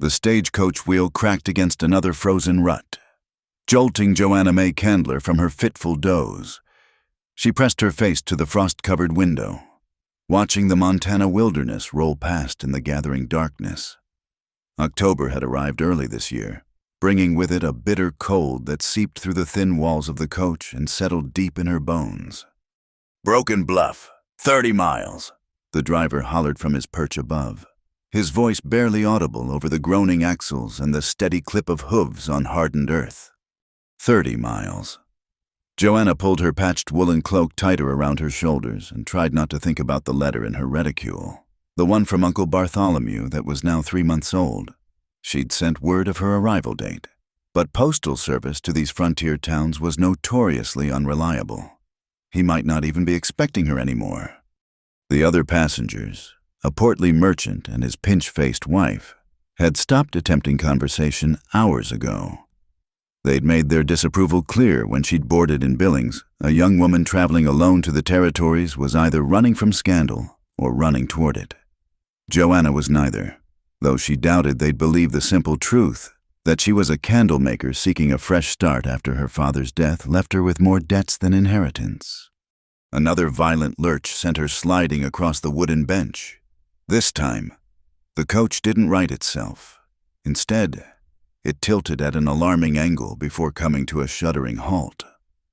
The stagecoach wheel cracked against another frozen rut, jolting Joanna May Candler from her fitful doze. She pressed her face to the frost-covered window, watching the Montana wilderness roll past in the gathering darkness. October had arrived early this year, bringing with it a bitter cold that seeped through the thin walls of the coach and settled deep in her bones. "Broken Bluff, 30 miles," the driver hollered from his perch above, his voice barely audible over the groaning axles and the steady clip of hooves on hardened earth. 30 miles. Joanna pulled her patched woolen cloak tighter around her shoulders and tried not to think about the letter in her reticule, the one from Uncle Bartholomew that was now 3 months old. She'd sent word of her arrival date, but postal service to these frontier towns was notoriously unreliable. He might not even be expecting her anymore. The other passengers, a portly merchant and his pinch-faced wife, had stopped attempting conversation hours ago. They'd made their disapproval clear when she'd boarded in Billings. A young woman traveling alone to the territories was either running from scandal or running toward it. Joanna was neither, though she doubted they'd believe the simple truth that she was a candle maker seeking a fresh start after her father's death left her with more debts than inheritance. Another violent lurch sent her sliding across the wooden bench. This time, the coach didn't right itself. Instead, it tilted at an alarming angle before coming to a shuddering halt.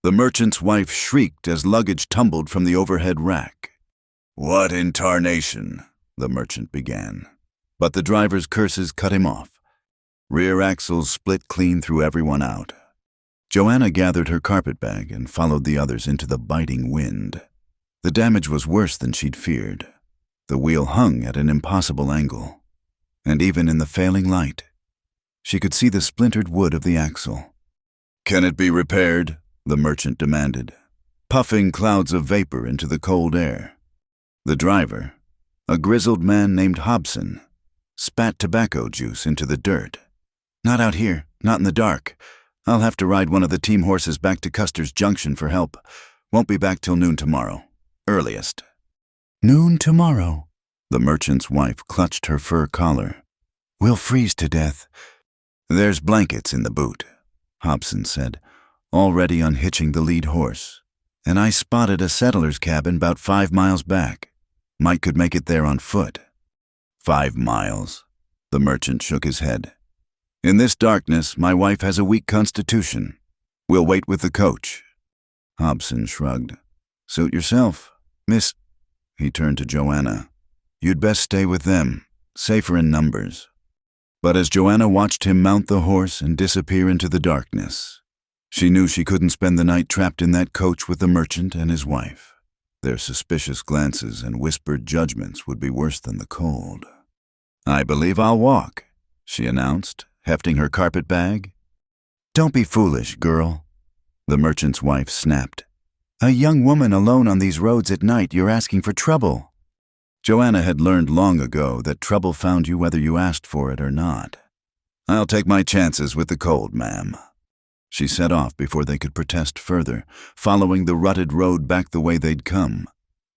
The merchant's wife shrieked as luggage tumbled from the overhead rack. "What in tarnation?" the merchant began. But the driver's curses cut him off. Rear axles split clean through everyone out. Joanna gathered her carpetbag and followed the others into the biting wind. The damage was worse than she'd feared. The wheel hung at an impossible angle, and even in the failing light, she could see the splintered wood of the axle. "Can it be repaired?" the merchant demanded, puffing clouds of vapor into the cold air. The driver, a grizzled man named Hobson, spat tobacco juice into the dirt. "Not out here, not in the dark. I'll have to ride one of the team horses back to Custer's Junction for help. Won't be back till noon tomorrow. Earliest." "Noon tomorrow?" The merchant's wife clutched her fur collar. "We'll freeze to death." "There's blankets in the boot," Hobson said, already unhitching the lead horse. "And I spotted a settler's cabin about 5 miles back. Mike could make it there on foot." 5 miles. The merchant shook his head. "In this darkness, my wife has a weak constitution. We'll wait with the coach." Hobson shrugged. "Suit yourself, miss." He turned to Joanna. "You'd best stay with them, safer in numbers." But as Joanna watched him mount the horse and disappear into the darkness, she knew she couldn't spend the night trapped in that coach with the merchant and his wife. Their suspicious glances and whispered judgments would be worse than the cold. "I believe I'll walk," she announced, hefting her carpetbag. "Don't be foolish, girl," the merchant's wife snapped. "A young woman alone on these roads at night, you're asking for trouble." Joanna had learned long ago that trouble found you whether you asked for it or not. "I'll take my chances with the cold, ma'am." She set off before they could protest further, following the rutted road back the way they'd come.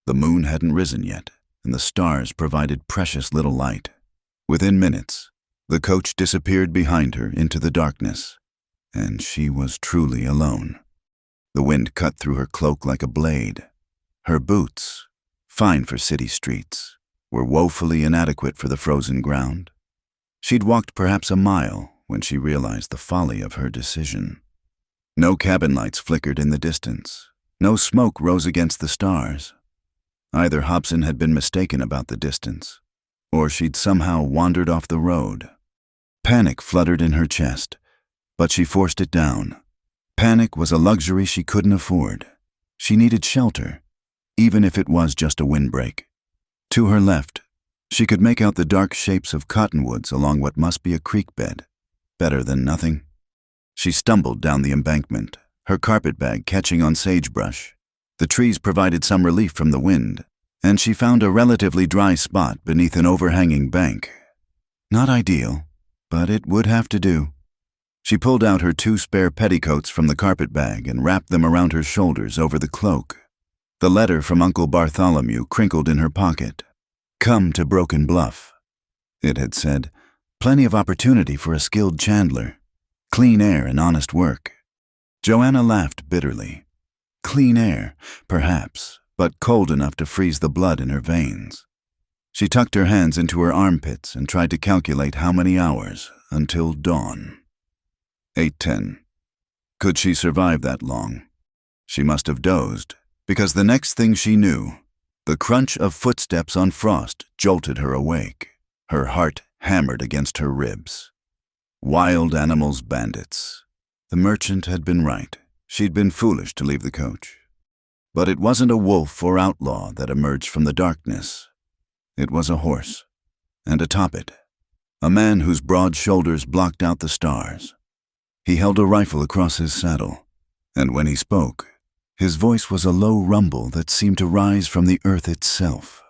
The moon hadn't risen yet, and the stars provided precious little light. Within minutes, the coach disappeared behind her into the darkness, and she was truly alone. The wind cut through her cloak like a blade. Her boots, fine for city streets, were woefully inadequate for the frozen ground. She'd walked perhaps a mile when she realized the folly of her decision. No cabin lights flickered in the distance. No smoke rose against the stars. Either Hobson had been mistaken about the distance, or she'd somehow wandered off the road. Panic fluttered in her chest, but she forced it down. Panic was a luxury she couldn't afford. She needed shelter, even if it was just a windbreak. To her left, she could make out the dark shapes of cottonwoods along what must be a creek bed. Better than nothing. She stumbled down the embankment, her carpetbag catching on sagebrush. The trees provided some relief from the wind, and she found a relatively dry spot beneath an overhanging bank. Not ideal, but it would have to do. She pulled out her 2 spare petticoats from the carpetbag and wrapped them around her shoulders over the cloak. The letter from Uncle Bartholomew crinkled in her pocket. "Come to Broken Bluff," it had said. Plenty of opportunity for a skilled chandler. Clean air and honest work. Joanna laughed bitterly. Clean air, perhaps, but cold enough to freeze the blood in her veins. She tucked her hands into her armpits and tried to calculate how many hours until dawn. 8:10. Could she survive that long? She must have dozed, because the next thing she knew, the crunch of footsteps on frost jolted her awake. Her heart hammered against her ribs. Wild animals, bandits. The merchant had been right. She'd been foolish to leave the coach. But it wasn't a wolf or outlaw that emerged from the darkness. It was a horse, and atop it, a man whose broad shoulders blocked out the stars. He held a rifle across his saddle, and when he spoke, his voice was a low rumble that seemed to rise from the earth itself.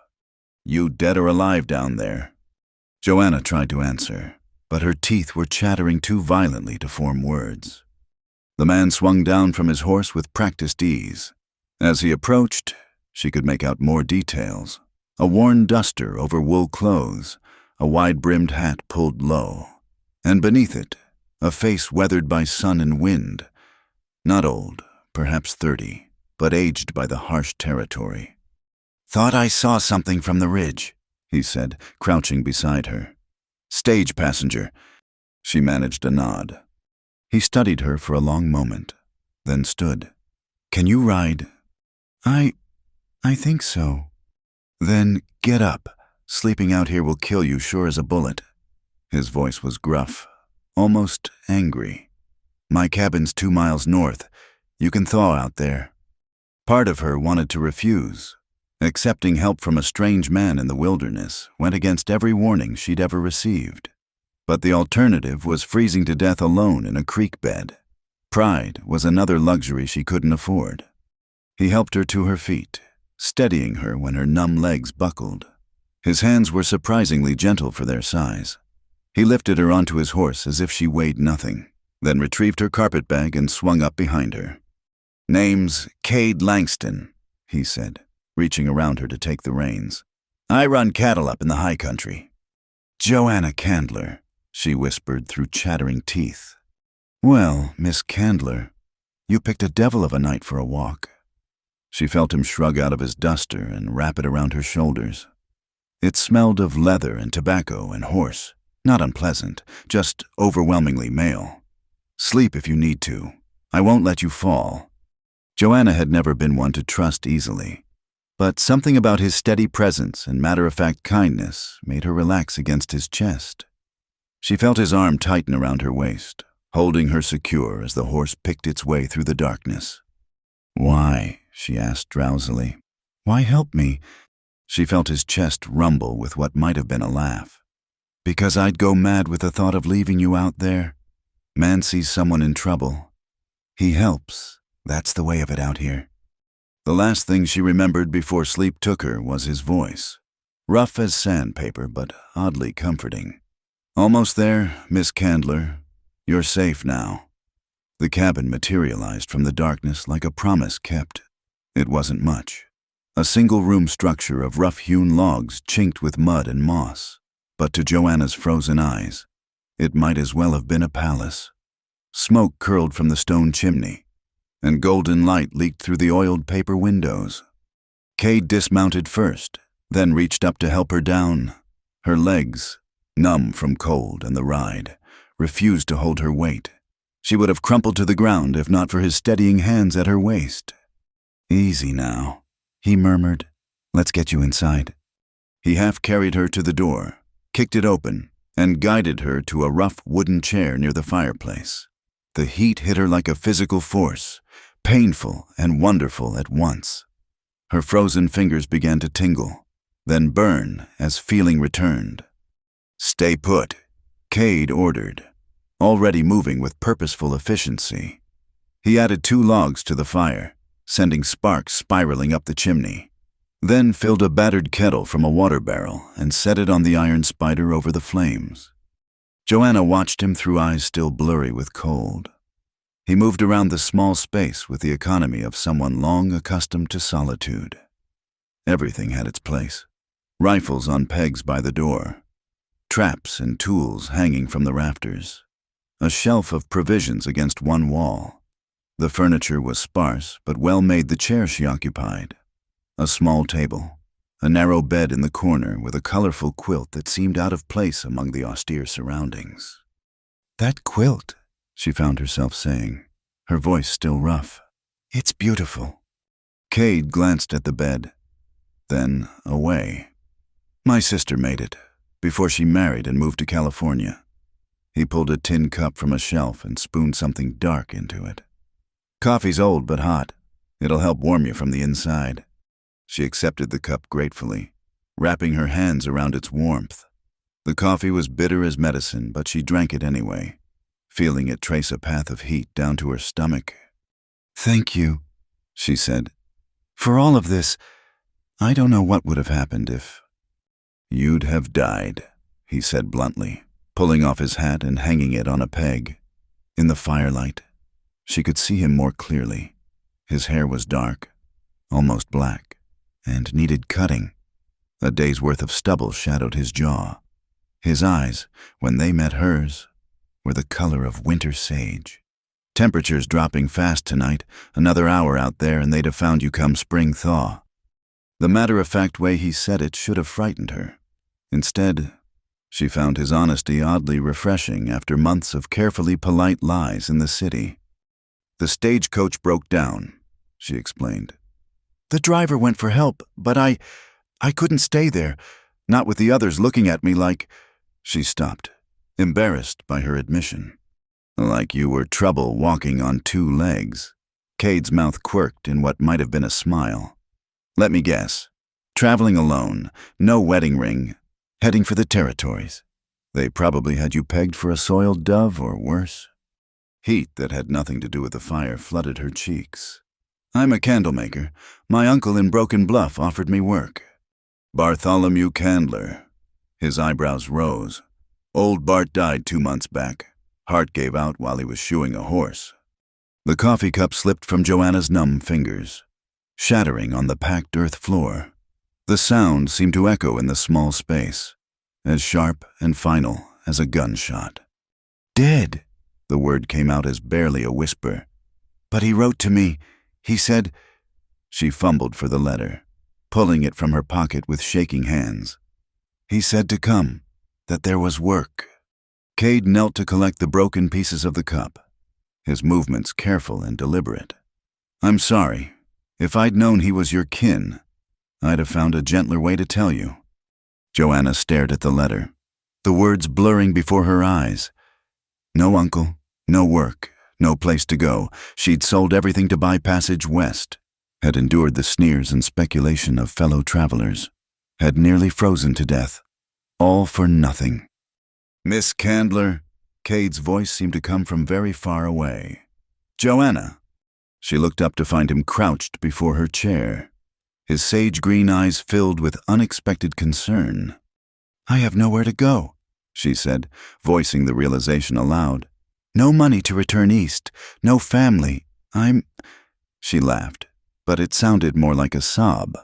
"You dead or alive down there?" Joanna tried to answer, but her teeth were chattering too violently to form words. The man swung down from his horse with practiced ease. As he approached, she could make out more details. A worn duster over wool clothes, a wide-brimmed hat pulled low, and beneath it, a face weathered by sun and wind. Not old, perhaps 30, but aged by the harsh territory. "Thought I saw something from the ridge," he said, crouching beside her. "Stage passenger." She managed a nod. He studied her for a long moment, then stood. "Can you ride?" I think so." "Then get up. Sleeping out here will kill you sure as a bullet." His voice was gruff, almost angry. "My cabin's 2 miles north. You can thaw out there." Part of her wanted to refuse. Accepting help from a strange man in the wilderness went against every warning she'd ever received. But the alternative was freezing to death alone in a creek bed. Pride was another luxury she couldn't afford. He helped her to her feet, steadying her when her numb legs buckled. His hands were surprisingly gentle for their size. He lifted her onto his horse as if she weighed nothing, then retrieved her carpetbag and swung up behind her. "Name's Cade Langston," he said, reaching around her to take the reins. "I run cattle up in the high country." "Joanna Candler," she whispered through chattering teeth. "Well, Miss Candler, you picked a devil of a night for a walk." She felt him shrug out of his duster and wrap it around her shoulders. It smelled of leather and tobacco and horse, not unpleasant, just overwhelmingly male. "Sleep if you need to. I won't let you fall." Joanna had never been one to trust easily, but something about his steady presence and matter-of-fact kindness made her relax against his chest. She felt his arm tighten around her waist, holding her secure as the horse picked its way through the darkness. "Why?" she asked drowsily. "Why help me?" She felt his chest rumble with what might have been a laugh. "Because I'd go mad with the thought of leaving you out there. Man sees someone in trouble. He helps. That's the way of it out here." The last thing she remembered before sleep took her was his voice. Rough as sandpaper, but oddly comforting. "Almost there, Miss Candler. You're safe now." The cabin materialized from the darkness like a promise kept. It wasn't much. A single-room structure of rough-hewn logs chinked with mud and moss. But to Joanna's frozen eyes, it might as well have been a palace. Smoke curled from the stone chimney, and golden light leaked through the oiled paper windows. Cade dismounted first, then reached up to help her down. Her legs, numb from cold and the ride, refused to hold her weight. She would have crumpled to the ground if not for his steadying hands at her waist. "Easy now," he murmured. "Let's get you inside." He half carried her to the door, kicked it open, and guided her to a rough wooden chair near the fireplace. The heat hit her like a physical force, painful and wonderful at once. Her frozen fingers began to tingle, then burn as feeling returned. "Stay put," Cade ordered, already moving with purposeful efficiency. He added 2 logs to the fire, sending sparks spiraling up the chimney, then filled a battered kettle from a water barrel and set it on the iron spider over the flames. Joanna watched him through eyes still blurry with cold. He moved around the small space with the economy of someone long accustomed to solitude. Everything had its place. Rifles on pegs by the door. traps and tools hanging from the rafters, a shelf of provisions against one wall. The furniture was sparse, but well made the chair she occupied. A small table, a narrow bed in the corner with a colorful quilt that seemed out of place among the austere surroundings. "That quilt," she found herself saying, her voice still rough. "It's beautiful." Cade glanced at the bed, then away. "My sister made it, before she married and moved to California." He pulled a tin cup from a shelf and spooned something dark into it. "Coffee's old but hot. It'll help warm you from the inside." She accepted the cup gratefully, wrapping her hands around its warmth. The coffee was bitter as medicine, but she drank it anyway, feeling it trace a path of heat down to her stomach. "Thank you," she said. "For all of this, I don't know what would have happened if—" "You'd have died," he said bluntly, pulling off his hat and hanging it on a peg. In the firelight, she could see him more clearly. His hair was dark, almost black, and needed cutting. A day's worth of stubble shadowed his jaw. His eyes, when they met hers, were the color of winter sage. "Temperatures dropping fast tonight. Another hour out there and they'd have found you come spring thaw." The matter-of-fact way he said it should have frightened her. Instead, she found his honesty oddly refreshing after months of carefully polite lies in the city. "The stagecoach broke down," she explained. "The driver went for help, but I couldn't stay there, not with the others looking at me like—" She stopped, embarrassed by her admission. "Like you were trouble walking on two legs." Cade's mouth quirked in what might have been a smile. "Let me guess. Traveling alone, no wedding ring, heading for the territories. They probably had you pegged for a soiled dove or worse." Heat that had nothing to do with the fire flooded her cheeks. "I'm a candlemaker. My uncle in Broken Bluff offered me work." "Bartholomew Candler." His eyebrows rose. "Old Bart died 2 months back. Heart gave out while he was shoeing a horse." The coffee cup slipped from Joanna's numb fingers, shattering on the packed earth floor. The sound seemed to echo in the small space, as sharp and final as a gunshot. "Dead," the word came out as barely a whisper. "But he wrote to me. He said—" She fumbled for the letter, pulling it from her pocket with shaking hands. "He said to come, that there was work." Cade knelt to collect the broken pieces of the cup, his movements careful and deliberate. "I'm sorry. If I'd known he was your kin, I'd have found a gentler way to tell you." Joanna stared at the letter, the words blurring before her eyes. No uncle, no work, no place to go. She'd sold everything to buy passage west, had endured the sneers and speculation of fellow travelers, had nearly frozen to death, all for nothing. "Miss Candler," Cade's voice seemed to come from very far away. "Joanna." She looked up to find him crouched before her chair, his sage-green eyes filled with unexpected concern. "I have nowhere to go," she said, voicing the realization aloud. "No money to return east, no family. She laughed, but it sounded more like a sob.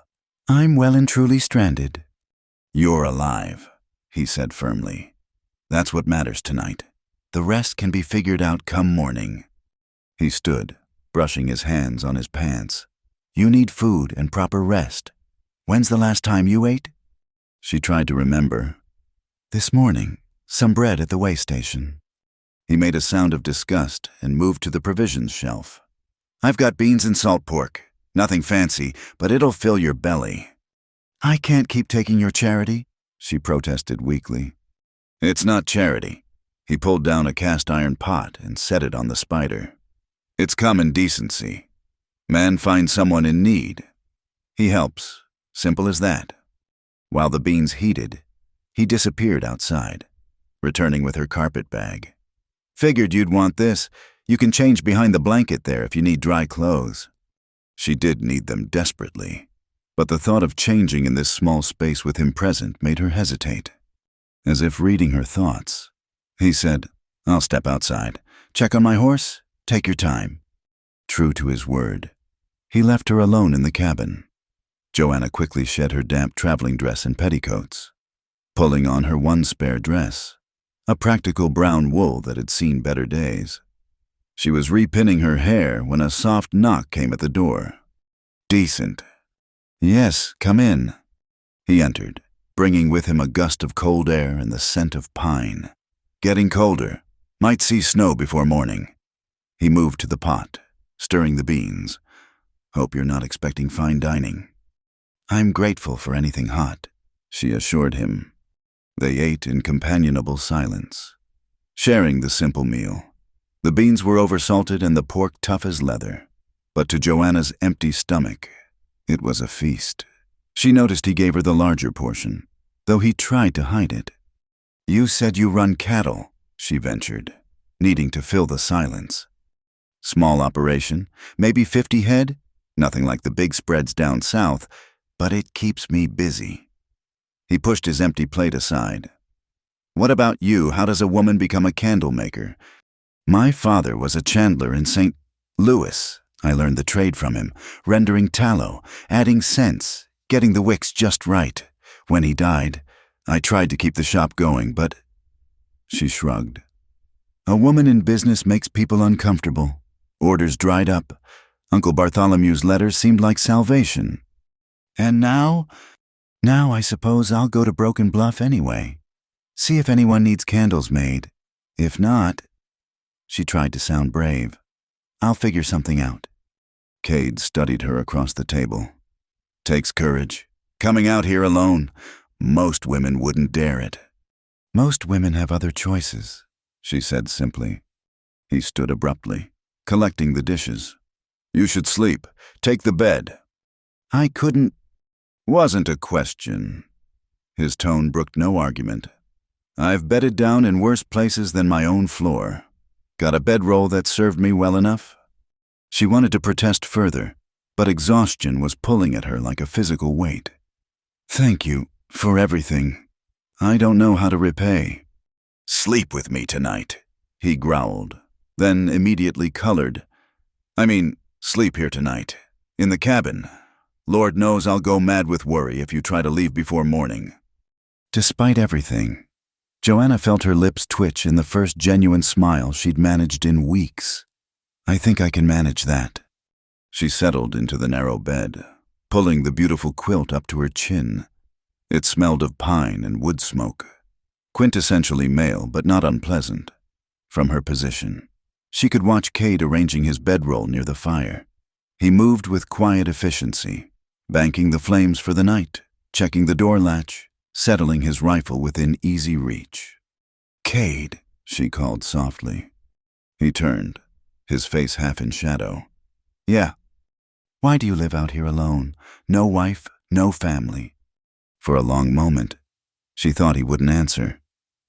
"I'm well and truly stranded." "You're alive," he said firmly. "That's what matters tonight. The rest can be figured out come morning." He stood, brushing his hands on his pants. "You need food and proper rest. When's the last time you ate?" She tried to remember. "This morning, some bread at the way station." He made a sound of disgust and moved to the provisions shelf. "I've got beans and salt pork. Nothing fancy, but it'll fill your belly." "I can't keep taking your charity," she protested weakly. "It's not charity." He pulled down a cast-iron pot and set it on the spider. "It's common decency. Man finds someone in need. He helps. Simple as that." While the beans heated, he disappeared outside, returning with her carpet bag. "Figured you'd want this. You can change behind the blanket there if you need dry clothes." She did need them desperately, but the thought of changing in this small space with him present made her hesitate. As if reading her thoughts, he said, "I'll step outside. Check on my horse? Take your time." True to his word, he left her alone in the cabin. Joanna quickly shed her damp traveling dress and petticoats. pulling on her one spare dress, a practical brown wool that had seen better days. She was repinning her hair when a soft knock came at the door. Decent. Yes, come in. He entered, bringing with him a gust of cold air and the scent of pine. Getting colder. Might see snow before morning. He moved to the pot, stirring the beans. Hope you're not expecting fine dining. I'm grateful for anything hot, she assured him. They ate in companionable silence, sharing the simple meal. The beans were oversalted and the pork tough as leather, but to Joanna's empty stomach, it was a feast. She noticed he gave her the larger portion, though he tried to hide it. You said you run cattle, she ventured, needing to fill the silence. Small operation, maybe 50 head, nothing like the big spreads down south, but it keeps me busy. He pushed his empty plate aside. What about you? How does a woman become a candle maker? My father was a chandler in St. Louis. I learned the trade from him, rendering tallow, adding scents, getting the wicks just right. When he died, I tried to keep the shop going, but... She shrugged. A woman in business makes people uncomfortable. Orders dried up. Uncle Bartholomew's letters seemed like salvation. And now I suppose I'll go to Broken Bluff anyway. See if anyone needs candles made. If not... She tried to sound brave. I'll figure something out. Cade studied her across the table. Takes courage. Coming out here alone. Most women wouldn't dare it. Most women have other choices, she said simply. He stood abruptly, collecting the dishes. You should sleep. Take the bed. I couldn't. Wasn't a question. His tone brooked no argument. I've bedded down in worse places than my own floor. Got a bedroll that served me well enough? She wanted to protest further, but exhaustion was pulling at her like a physical weight. Thank you for everything. I don't know how to repay. Sleep with me tonight, he growled, then immediately colored. I mean, sleep here tonight, in the cabin. Lord knows I'll go mad with worry if you try to leave before morning. Despite everything, Joanna felt her lips twitch in the first genuine smile she'd managed in weeks. I think I can manage that. She settled into the narrow bed, pulling the beautiful quilt up to her chin. It smelled of pine and wood smoke. Quintessentially male, but not unpleasant. From her position, she could watch Cade arranging his bedroll near the fire. He moved with quiet efficiency, banking the flames for the night, checking the door latch, settling his rifle within easy reach. Cade, she called softly. He turned, his face half in shadow. Yeah. Why do you live out here alone? No wife, no family. For a long moment, she thought he wouldn't answer.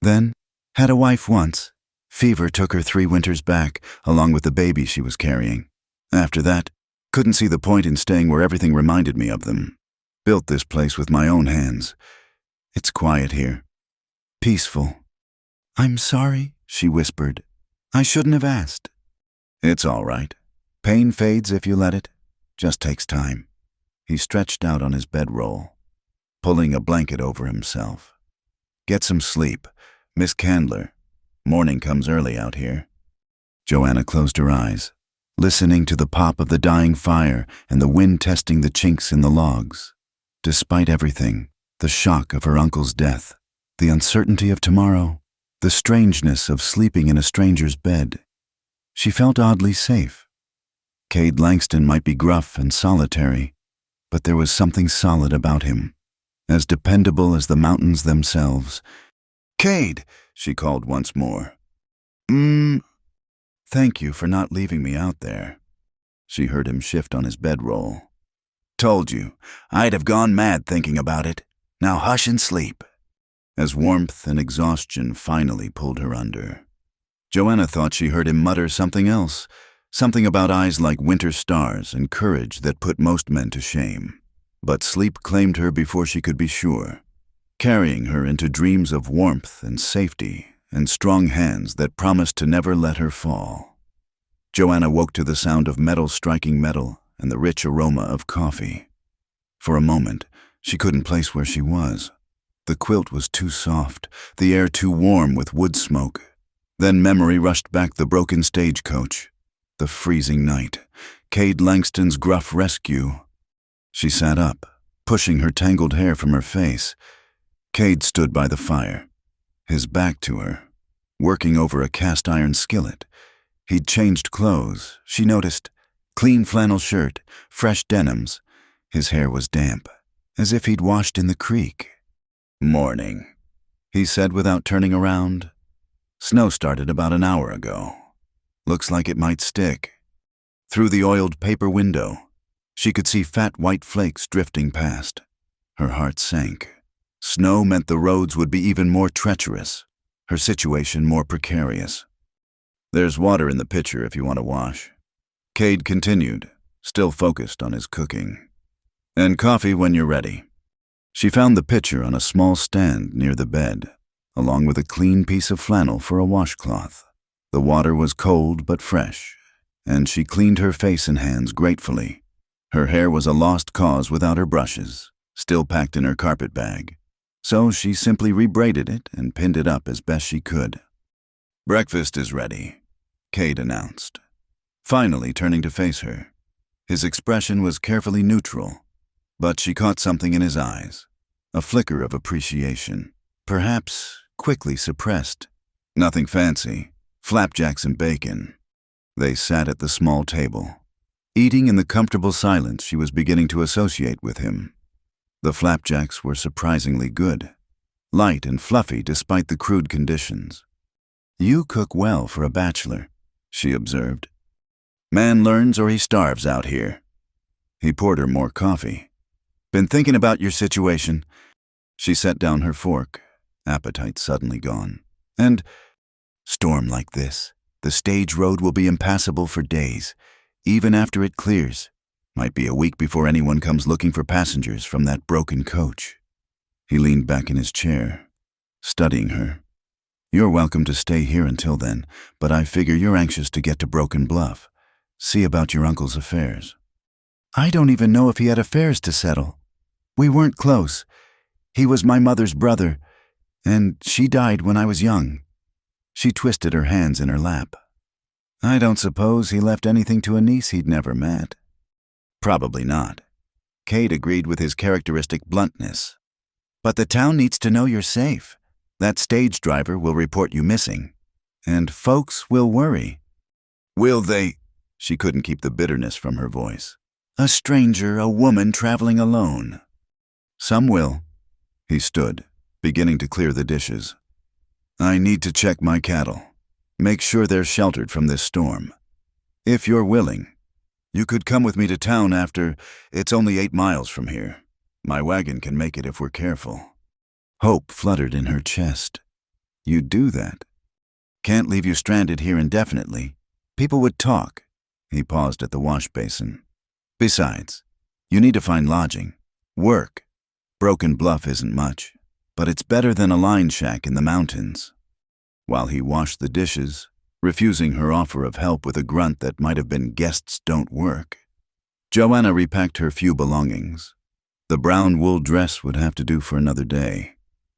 Then, had a wife once. Fever took her 3 winters back, along with the baby she was carrying. After that, couldn't see the point in staying where everything reminded me of them. Built this place with my own hands. It's quiet here. Peaceful. I'm sorry, she whispered. I shouldn't have asked. It's all right. Pain fades if you let it. Just takes time. He stretched out on his bedroll, pulling a blanket over himself. Get some sleep, Miss Candler. Morning comes early out here. Joanna closed her eyes, listening to the pop of the dying fire and the wind testing the chinks in the logs. Despite everything, the shock of her uncle's death, the uncertainty of tomorrow, the strangeness of sleeping in a stranger's bed, she felt oddly safe. Cade Langston might be gruff and solitary, but there was something solid about him, as dependable as the mountains themselves. Cade, she called once more. Thank you for not leaving me out there. She heard him shift on his bedroll. Told you, I'd have gone mad thinking about it. Now hush and sleep. As warmth and exhaustion finally pulled her under, Joanna thought she heard him mutter something else, something about eyes like winter stars and courage that put most men to shame. But sleep claimed her before she could be sure, carrying her into dreams of warmth and safety and strong hands that promised to never let her fall. Joanna woke to the sound of metal striking metal and the rich aroma of coffee. For a moment, she couldn't place where she was. The quilt was too soft, the air too warm with wood smoke. Then memory rushed back the broken stagecoach, the freezing night, Cade Langston's gruff rescue. She sat up, pushing her tangled hair from her face. Cade stood by the fire, his back to her, working over a cast-iron skillet. He'd changed clothes, she noticed. Clean flannel shirt, fresh denims. His hair was damp, as if he'd washed in the creek. "Morning," he said without turning around. "Snow started about an hour ago. Looks like it might stick." Through the oiled paper window, she could see fat white flakes drifting past. Her heart sank. Snow meant the roads would be even more treacherous, her situation more precarious. "There's water in the pitcher if you want to wash," Cade continued, still focused on his cooking. "And coffee when you're ready." She found the pitcher on a small stand near the bed, along with a clean piece of flannel for a washcloth. The water was cold but fresh, and she cleaned her face and hands gratefully. Her hair was a lost cause without her brushes, still packed in her carpet bag, so she simply rebraided it and pinned it up as best she could. "Breakfast is ready," Cade announced, finally turning to face her. His expression was carefully neutral, but she caught something in his eyes, a flicker of appreciation, perhaps quickly suppressed. Nothing fancy, flapjacks and bacon. They sat at the small table, eating in the comfortable silence she was beginning to associate with him. The flapjacks were surprisingly good, light and fluffy despite the crude conditions. "You cook well for a bachelor," she observed. "Man learns or he starves out here." He poured her more coffee. "Been thinking about your situation?" She set down her fork, appetite suddenly gone. "And storm like this, the stage road will be impassable for days, even after it clears. Might be a week before anyone comes looking for passengers from that broken coach." He leaned back in his chair, studying her. "You're welcome to stay here until then, but I figure you're anxious to get to Broken Bluff. See about your uncle's affairs." "I don't even know if he had affairs to settle. We weren't close. He was my mother's brother, and she died when I was young." She twisted her hands in her lap. "I don't suppose he left anything to a niece he'd never met." "Probably not." Cade agreed with his characteristic bluntness. "But the town needs to know you're safe. That stage driver will report you missing, and folks will worry." "Will they?" She couldn't keep the bitterness from her voice. "A stranger, a woman traveling alone." "Some will." He stood, beginning to clear the dishes. "I need to check my cattle. Make sure they're sheltered from this storm. If you're willing, you could come with me to town after. It's only 8 miles from here. My wagon can make it if we're careful." Hope fluttered in her chest. "You'd do that?" "Can't leave you stranded here indefinitely. People would talk." He paused at the wash basin. "Besides, you need to find lodging. Work. Broken Bluff isn't much, but it's better than a line shack in the mountains." While he washed the dishes, refusing her offer of help with a grunt that might have been "guests don't work," Joanna repacked her few belongings. The brown wool dress would have to do for another day.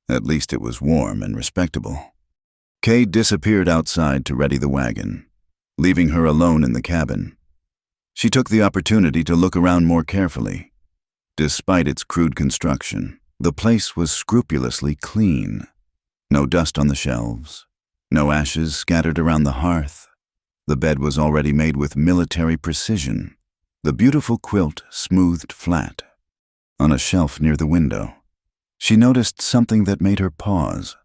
At least it was warm and respectable. Cade disappeared outside to ready the wagon, leaving her alone in the cabin. She took the opportunity to look around more carefully. Despite its crude construction, the place was scrupulously clean. No dust on the shelves, no ashes scattered around the hearth. The bed was already made with military precision, the beautiful quilt smoothed flat. On a shelf near the window, she noticed something that made her pause.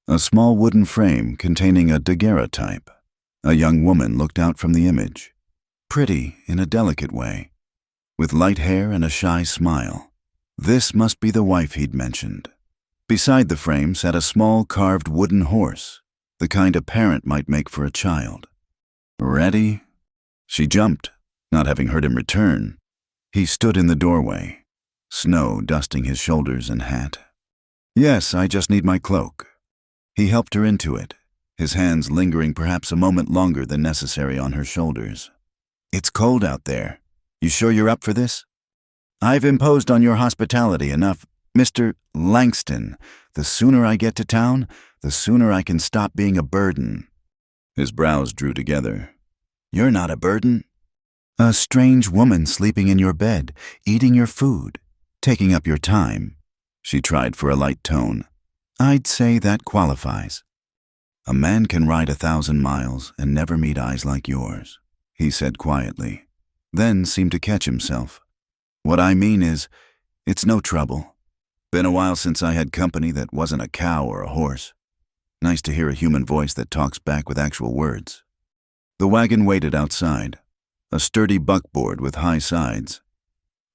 A small wooden frame containing a daguerreotype. A young woman looked out from the image, pretty in a delicate way, with light hair and a shy smile. This must be the wife he'd mentioned. Beside the frame sat a small carved wooden horse, the kind a parent might make for a child. "Ready?" She jumped, not having heard him return. He stood in the doorway, snow dusting his shoulders and hat. "Yes, I just need my cloak." He helped her into it, his hands lingering perhaps a moment longer than necessary on her shoulders. "It's cold out there. You sure you're up for this? I've imposed on your hospitality enough." Mr. Langston, the sooner I get to town, the sooner I can stop being a burden." His brows drew together. "You're not a burden. A strange woman sleeping in your bed, eating your food, taking up your time." She tried for a light tone. "I'd say that qualifies." "A man can ride 1,000 miles and never meet eyes like yours," he said quietly, then seemed to catch himself. "What I mean is, it's no trouble. Been a while since I had company that wasn't a cow or a horse. Nice to hear a human voice that talks back with actual words." The wagon waited outside, a sturdy buckboard with high sides.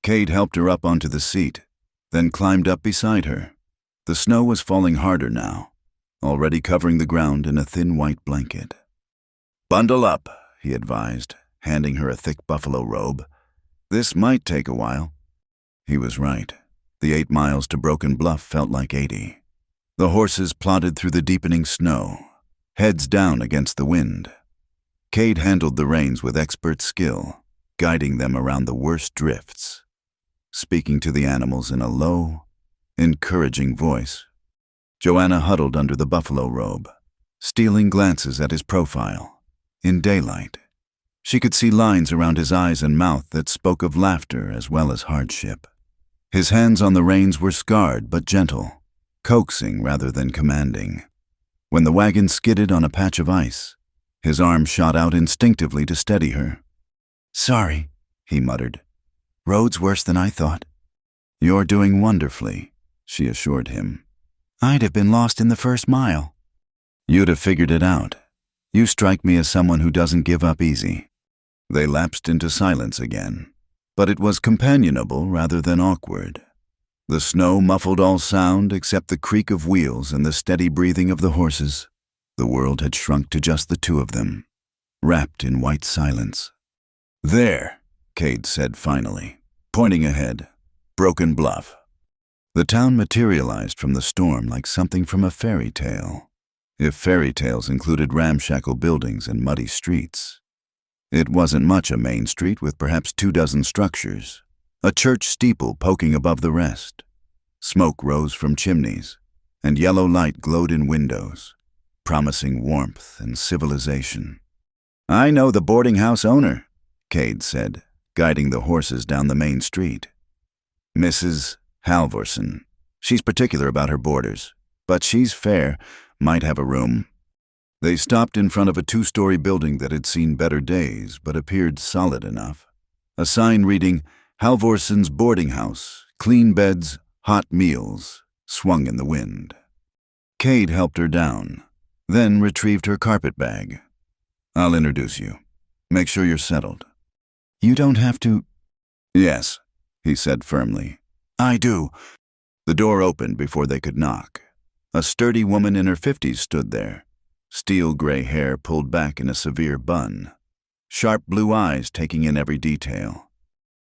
Cade helped her up onto the seat, then climbed up beside her. The snow was falling harder now, already covering the ground in a thin white blanket. "Bundle up," he advised, handing her a thick buffalo robe. "This might take a while." He was right. The 8 miles to Broken Bluff felt like 80. The horses plodded through the deepening snow, heads down against the wind. Cade handled the reins with expert skill, guiding them around the worst drifts, speaking to the animals in a low, encouraging voice. Joanna huddled under the buffalo robe, stealing glances at his profile. In daylight, she could see lines around his eyes and mouth that spoke of laughter as well as hardship. His hands on the reins were scarred but gentle, coaxing rather than commanding. When the wagon skidded on a patch of ice, his arm shot out instinctively to steady her. "Sorry," he muttered. "Road's worse than I thought." "You're doing wonderfully," she assured him. "I'd have been lost in the first mile." "You'd have figured it out. You strike me as someone who doesn't give up easy." They lapsed into silence again, but it was companionable rather than awkward. The snow muffled all sound except the creak of wheels and the steady breathing of the horses. The world had shrunk to just the two of them, wrapped in white silence. "There," Cade said finally, pointing ahead. "Broken Bluff." The town materialized from the storm like something from a fairy tale, if fairy tales included ramshackle buildings and muddy streets. It wasn't much a main street with perhaps 24 structures, a church steeple poking above the rest. Smoke rose from chimneys, and yellow light glowed in windows, promising warmth and civilization. "I know the boarding house owner," Cade said, guiding the horses down the main street. "Mrs. Halvorson. She's particular about her boarders, but she's fair, might have a room." They stopped in front of a 2-story building that had seen better days but appeared solid enough. A sign reading, "Halvorson's Boarding House, Clean Beds, Hot Meals," swung in the wind. Cade helped her down, then retrieved her carpet bag. "I'll introduce you. Make sure you're settled." "You don't have to—" "Yes," he said firmly. "I do." The door opened before they could knock. A sturdy woman in her 50s stood there, steel gray hair pulled back in a severe bun, sharp blue eyes taking in every detail.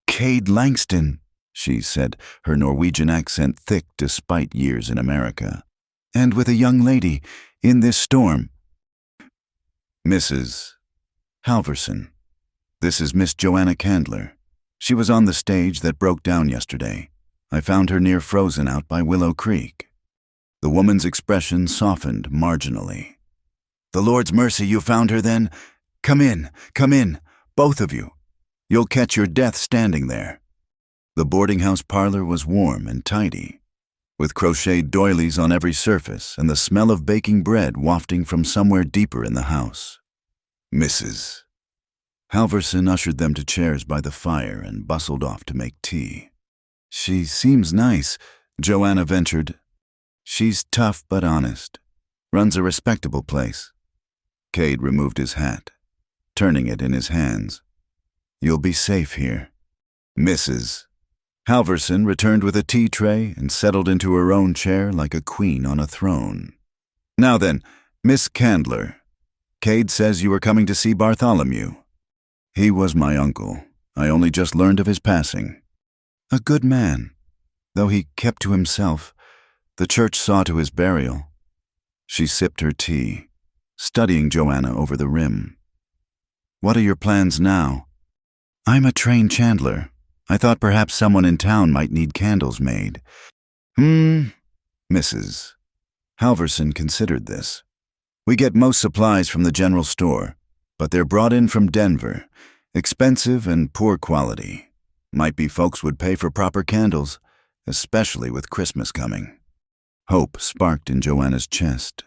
"Cade Langston," she said, her Norwegian accent thick despite years in America. "And with a young lady, in this storm." "Mrs. Halvorson. This is Miss Joanna Candler. She was on the stage that broke down yesterday. I found her near frozen out by Willow Creek." The woman's expression softened marginally. "The Lord's mercy you found her then? Come in, both of you. You'll catch your death standing there." The boarding house parlor was warm and tidy, with crocheted doilies on every surface and the smell of baking bread wafting from somewhere deeper in the house. "Mrs." Halvorson ushered them to chairs by the fire and bustled off to make tea. "She seems nice," Joanna ventured. "She's tough but honest. Runs a respectable place." Cade removed his hat, turning it in his hands. "You'll be safe here." "Mrs." Halvorson returned with a tea tray and settled into her own chair like a queen on a throne. "Now then, Miss Candler. Cade says you were coming to see Bartholomew." "He was my uncle. I only just learned of his passing." "A good man, though he kept to himself. The church saw to his burial." She sipped her tea, studying Joanna over the rim. "What are your plans now?" "I'm a trained chandler. I thought perhaps someone in town might need candles made. Mrs. Halverson considered this. We get most supplies from the general store, but they're brought in from Denver, expensive and poor quality. Might be folks would pay for proper candles, especially with Christmas coming. Hope sparked in Joanna's chest.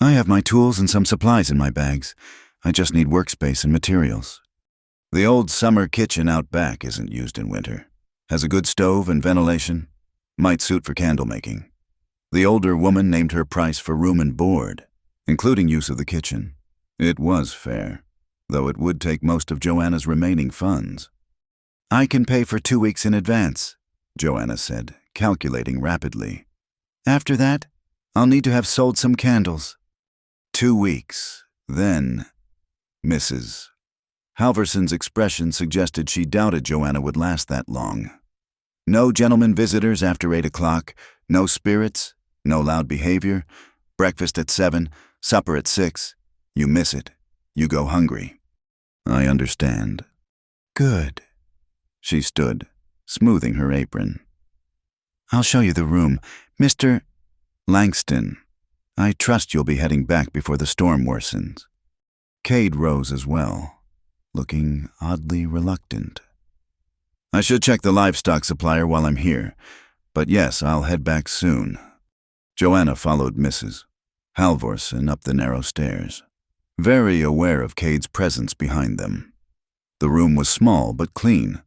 I have my tools and some supplies in my bags. I just need workspace and materials. The old summer kitchen out back isn't used in winter. Has a good stove and ventilation. Might suit for candle making. The older woman named her price for room and board, including use of the kitchen. It was fair, though it would take most of Joanna's remaining funds. I can pay for 2 weeks in advance, Joanna said, calculating rapidly. After that, I'll need to have sold some candles. 2 weeks, then, Mrs. Halverson's expression suggested she doubted Joanna would last that long. No gentlemen visitors after 8 o'clock, no spirits, no loud behavior, breakfast at 7, supper at 6. You miss it. You go hungry. I understand. Good. She stood, smoothing her apron. I'll show you the room. Mr. Langston, I trust you'll be heading back before the storm worsens. Cade rose as well, looking oddly reluctant. I should check the livestock supplier while I'm here, but yes, I'll head back soon. Joanna followed Mrs. Halvorson up the narrow stairs, very aware of Cade's presence behind them. The room was small but clean,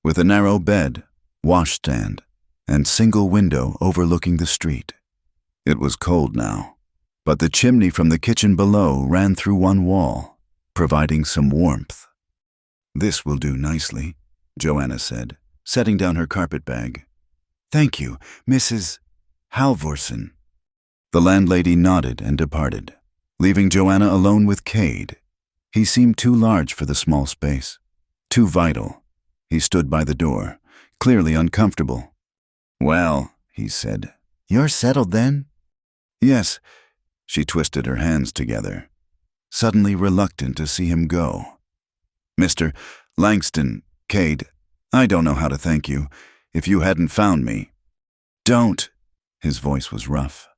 with a narrow bed, washstand, and single window overlooking the street. It was cold now, but the chimney from the kitchen below ran through one wall, providing some warmth. This will do nicely, Joanna said, setting down her carpet bag. Thank you, Mrs. Halvorson. The landlady nodded and departed, leaving Joanna alone with Cade. He seemed too large for the small space, too vital. He stood by the door, clearly uncomfortable. Well, he said, you're settled then? Yes. She twisted her hands together, suddenly reluctant to see him go. Mr. Langston, Cade, I don't know how to thank you. If you hadn't found me. Don't. His voice was rough.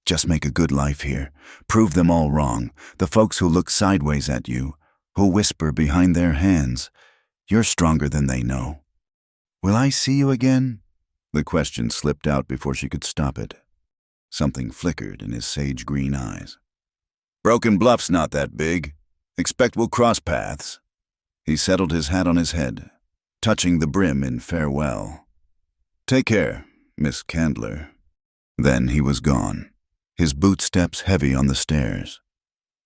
Just make a good life here. Prove them all wrong. The folks who look sideways at you, who whisper behind their hands. You're stronger than they know. Will I see you again? The question slipped out before she could stop it. Something flickered in his sage-green eyes. Broken Bluff's not that big. Expect we'll cross paths. He settled his hat on his head, touching the brim in farewell. Take care, Miss Candler. Then he was gone, his boot steps heavy on the stairs.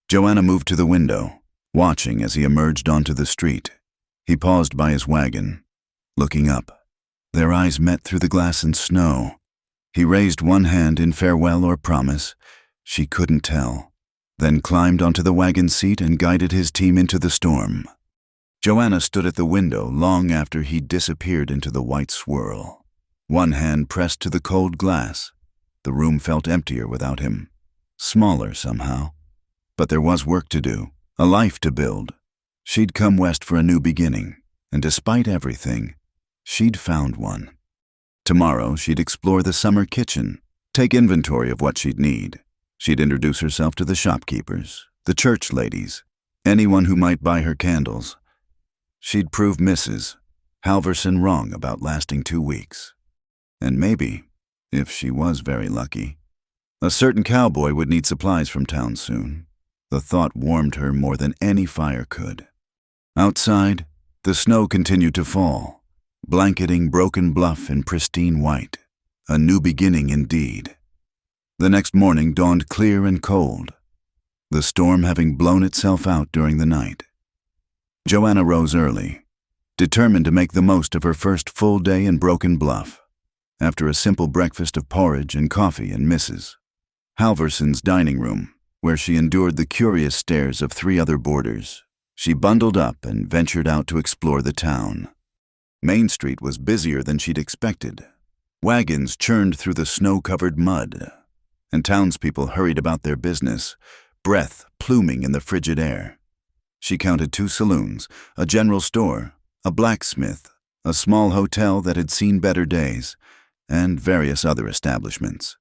Joanna moved to the window, watching as he emerged onto the street. He paused by his wagon, looking up. Their eyes met through the glass and snow. He raised one hand in farewell or promise. She couldn't tell, then climbed onto the wagon seat and guided his team into the storm. Joanna stood at the window long after he'd disappeared into the white swirl. One hand pressed to the cold glass. The room felt emptier without him, smaller somehow. But there was work to do, a life to build. She'd come west for a new beginning, and despite everything, she'd found one. Tomorrow she'd explore the summer kitchen, take inventory of what she'd need. She'd introduce herself to the shopkeepers, the church ladies, anyone who might buy her candles. She'd prove Mrs. Halverson wrong about lasting 2 weeks. And maybe, if she was very lucky, a certain cowboy would need supplies from town soon. The thought warmed her more than any fire could. Outside, the snow continued to fall, blanketing Broken Bluff in pristine white. A new beginning indeed. The next morning dawned clear and cold, the storm having blown itself out during the night. Joanna rose early, determined to make the most of her first full day in Broken Bluff. After a simple breakfast of porridge and coffee in Mrs. Halverson's dining room, where she endured the curious stares of 3 other boarders, she bundled up and ventured out to explore the town. Main Street was busier than she'd expected. Wagons churned through the snow-covered mud, and townspeople hurried about their business, breath pluming in the frigid air. She counted 2 saloons, a general store, a blacksmith, a small hotel that had seen better days, and various other establishments.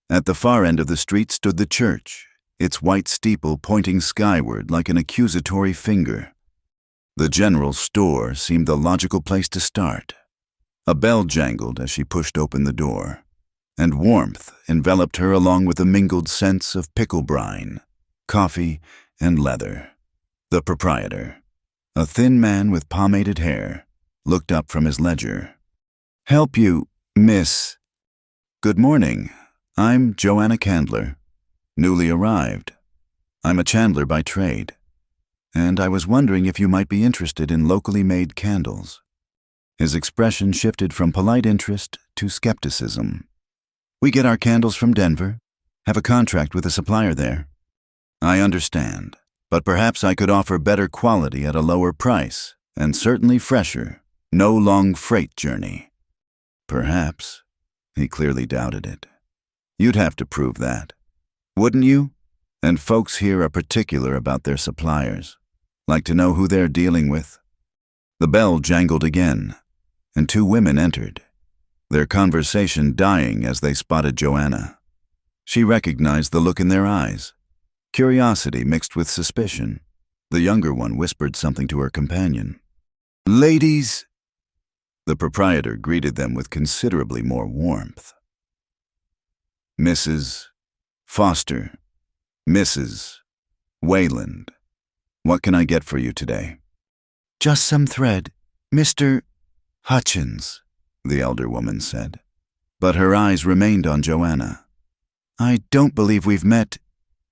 At the far end of the street stood the church, its white steeple pointing skyward like an accusatory finger. The general store seemed the logical place to start. A bell jangled as she pushed open the door, and warmth enveloped her along with a mingled sense of pickle brine, coffee, and leather. The proprietor, a thin man with pomaded hair, looked up from his ledger. "Help you, miss." "Good morning. I'm Joanna Candler, newly arrived. I'm a chandler by trade, and I was wondering if you might be interested in locally made candles." His expression shifted from polite interest to skepticism. "We get our candles from Denver, have a contract with a supplier there." "I understand, but perhaps I could offer better quality at a lower price, and certainly fresher, no long freight journey." "Perhaps." He clearly doubted it. "You'd have to prove that, wouldn't you? And folks here are particular about their suppliers, like to know who they're dealing with." The bell jangled again, and two women entered, their conversation dying as they spotted Joanna. She recognized the look in their eyes, curiosity mixed with suspicion. The younger one whispered something to her companion. "Ladies." The proprietor greeted them with considerably more warmth. "Mrs. Foster, Mrs. Wayland, what can I get for you today?" "Just some thread, Mr. Hutchins," the elder woman said. But her eyes remained on Joanna. "I don't believe we've met,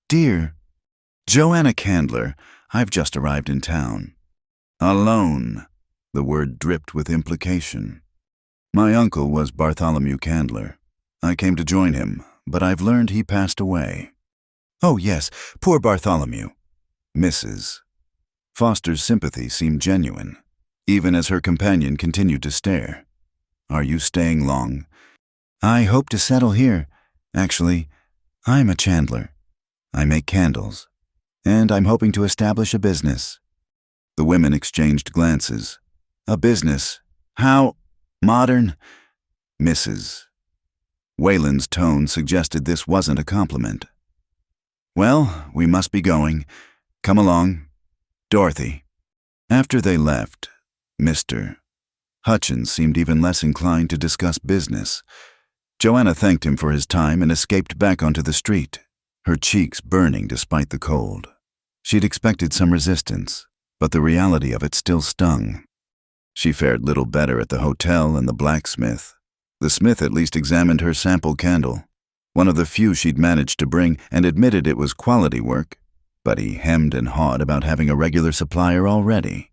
dear." "Joanna Candler, I've just arrived in town." "Alone," the word dripped with implication. "My uncle was Bartholomew Candler. I came to join him, but I've learned he passed away." "Oh yes, poor Bartholomew." Mrs. Foster's sympathy seemed genuine, even as her companion continued to stare. "Are you staying long?" "I hope to settle here. Actually, I'm a chandler. I make candles, and I'm hoping to establish a business." The women exchanged glances. "A business? How modern?" Mrs. Wayland's tone suggested this wasn't a compliment. "Well, we must be going. Come along. Dorothy." After they left, Mr. Hutchins seemed even less inclined to discuss business. Joanna thanked him for his time and escaped back onto the street, her cheeks burning despite the cold. She'd expected some resistance, but the reality of it still stung. She fared little better at the hotel and the blacksmith. The smith at least examined her sample candle, one of the few she'd managed to bring, and admitted it was quality work, but he hemmed and hawed about having a regular supplier already.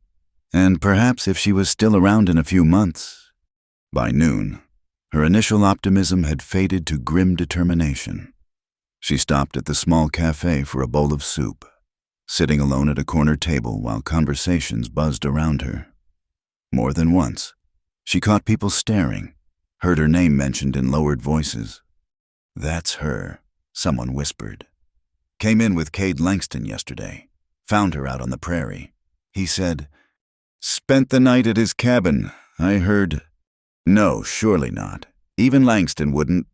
And perhaps if she was still around in a few months. By noon, her initial optimism had faded to grim determination. She stopped at the small cafe for a bowl of soup, sitting alone at a corner table while conversations buzzed around her. More than once, she caught people staring, heard her name mentioned in lowered voices. "That's her," someone whispered. "Came in with Cade Langston yesterday. Found her out on the prairie." He said, "Spent the night at his cabin, I heard." No, surely not. Even Langston wouldn't.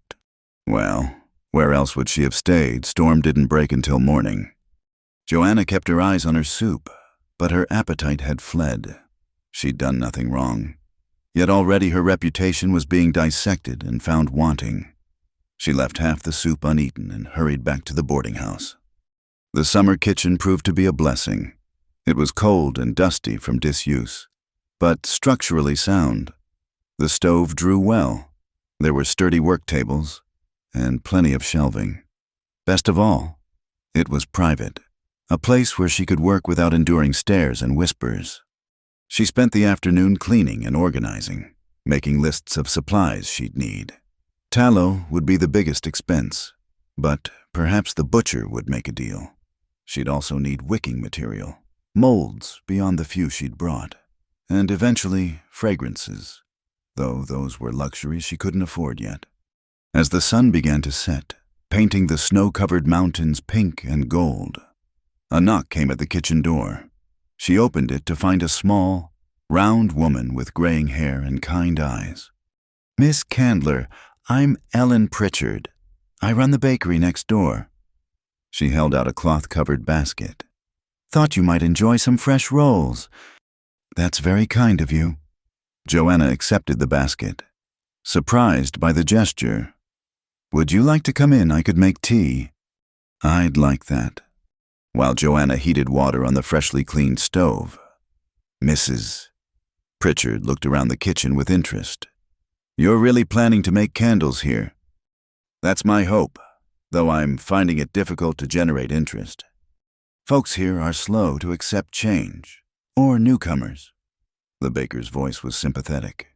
Well, where else would she have stayed? Storm didn't break until morning. Joanna kept her eyes on her soup, but her appetite had fled. She'd done nothing wrong. Yet already her reputation was being dissected and found wanting. She left half the soup uneaten and hurried back to the boarding house. The summer kitchen proved to be a blessing. It was cold and dusty from disuse, but structurally sound. The stove drew well. There were sturdy work tables and plenty of shelving. Best of all, it was private, a place where she could work without enduring stares and whispers. She spent the afternoon cleaning and organizing, making lists of supplies she'd need. Tallow would be the biggest expense, but perhaps the butcher would make a deal. She'd also need wicking material, molds beyond the few she'd brought, and eventually fragrances, though those were luxuries she couldn't afford yet. As the sun began to set, painting the snow-covered mountains pink and gold, a knock came at the kitchen door. She opened it to find a small, round woman with graying hair and kind eyes. Miss Candler, I'm Ellen Pritchard. I run the bakery next door. She held out a cloth-covered basket. Thought you might enjoy some fresh rolls. That's very kind of you. Joanna accepted the basket, surprised by the gesture. Would you like to come in? I could make tea. I'd like that. While Joanna heated water on the freshly cleaned stove, Mrs. Pritchard looked around the kitchen with interest. You're really planning to make candles here? That's my hope, though I'm finding it difficult to generate interest. Folks here are slow to accept change, or newcomers. The baker's voice was sympathetic.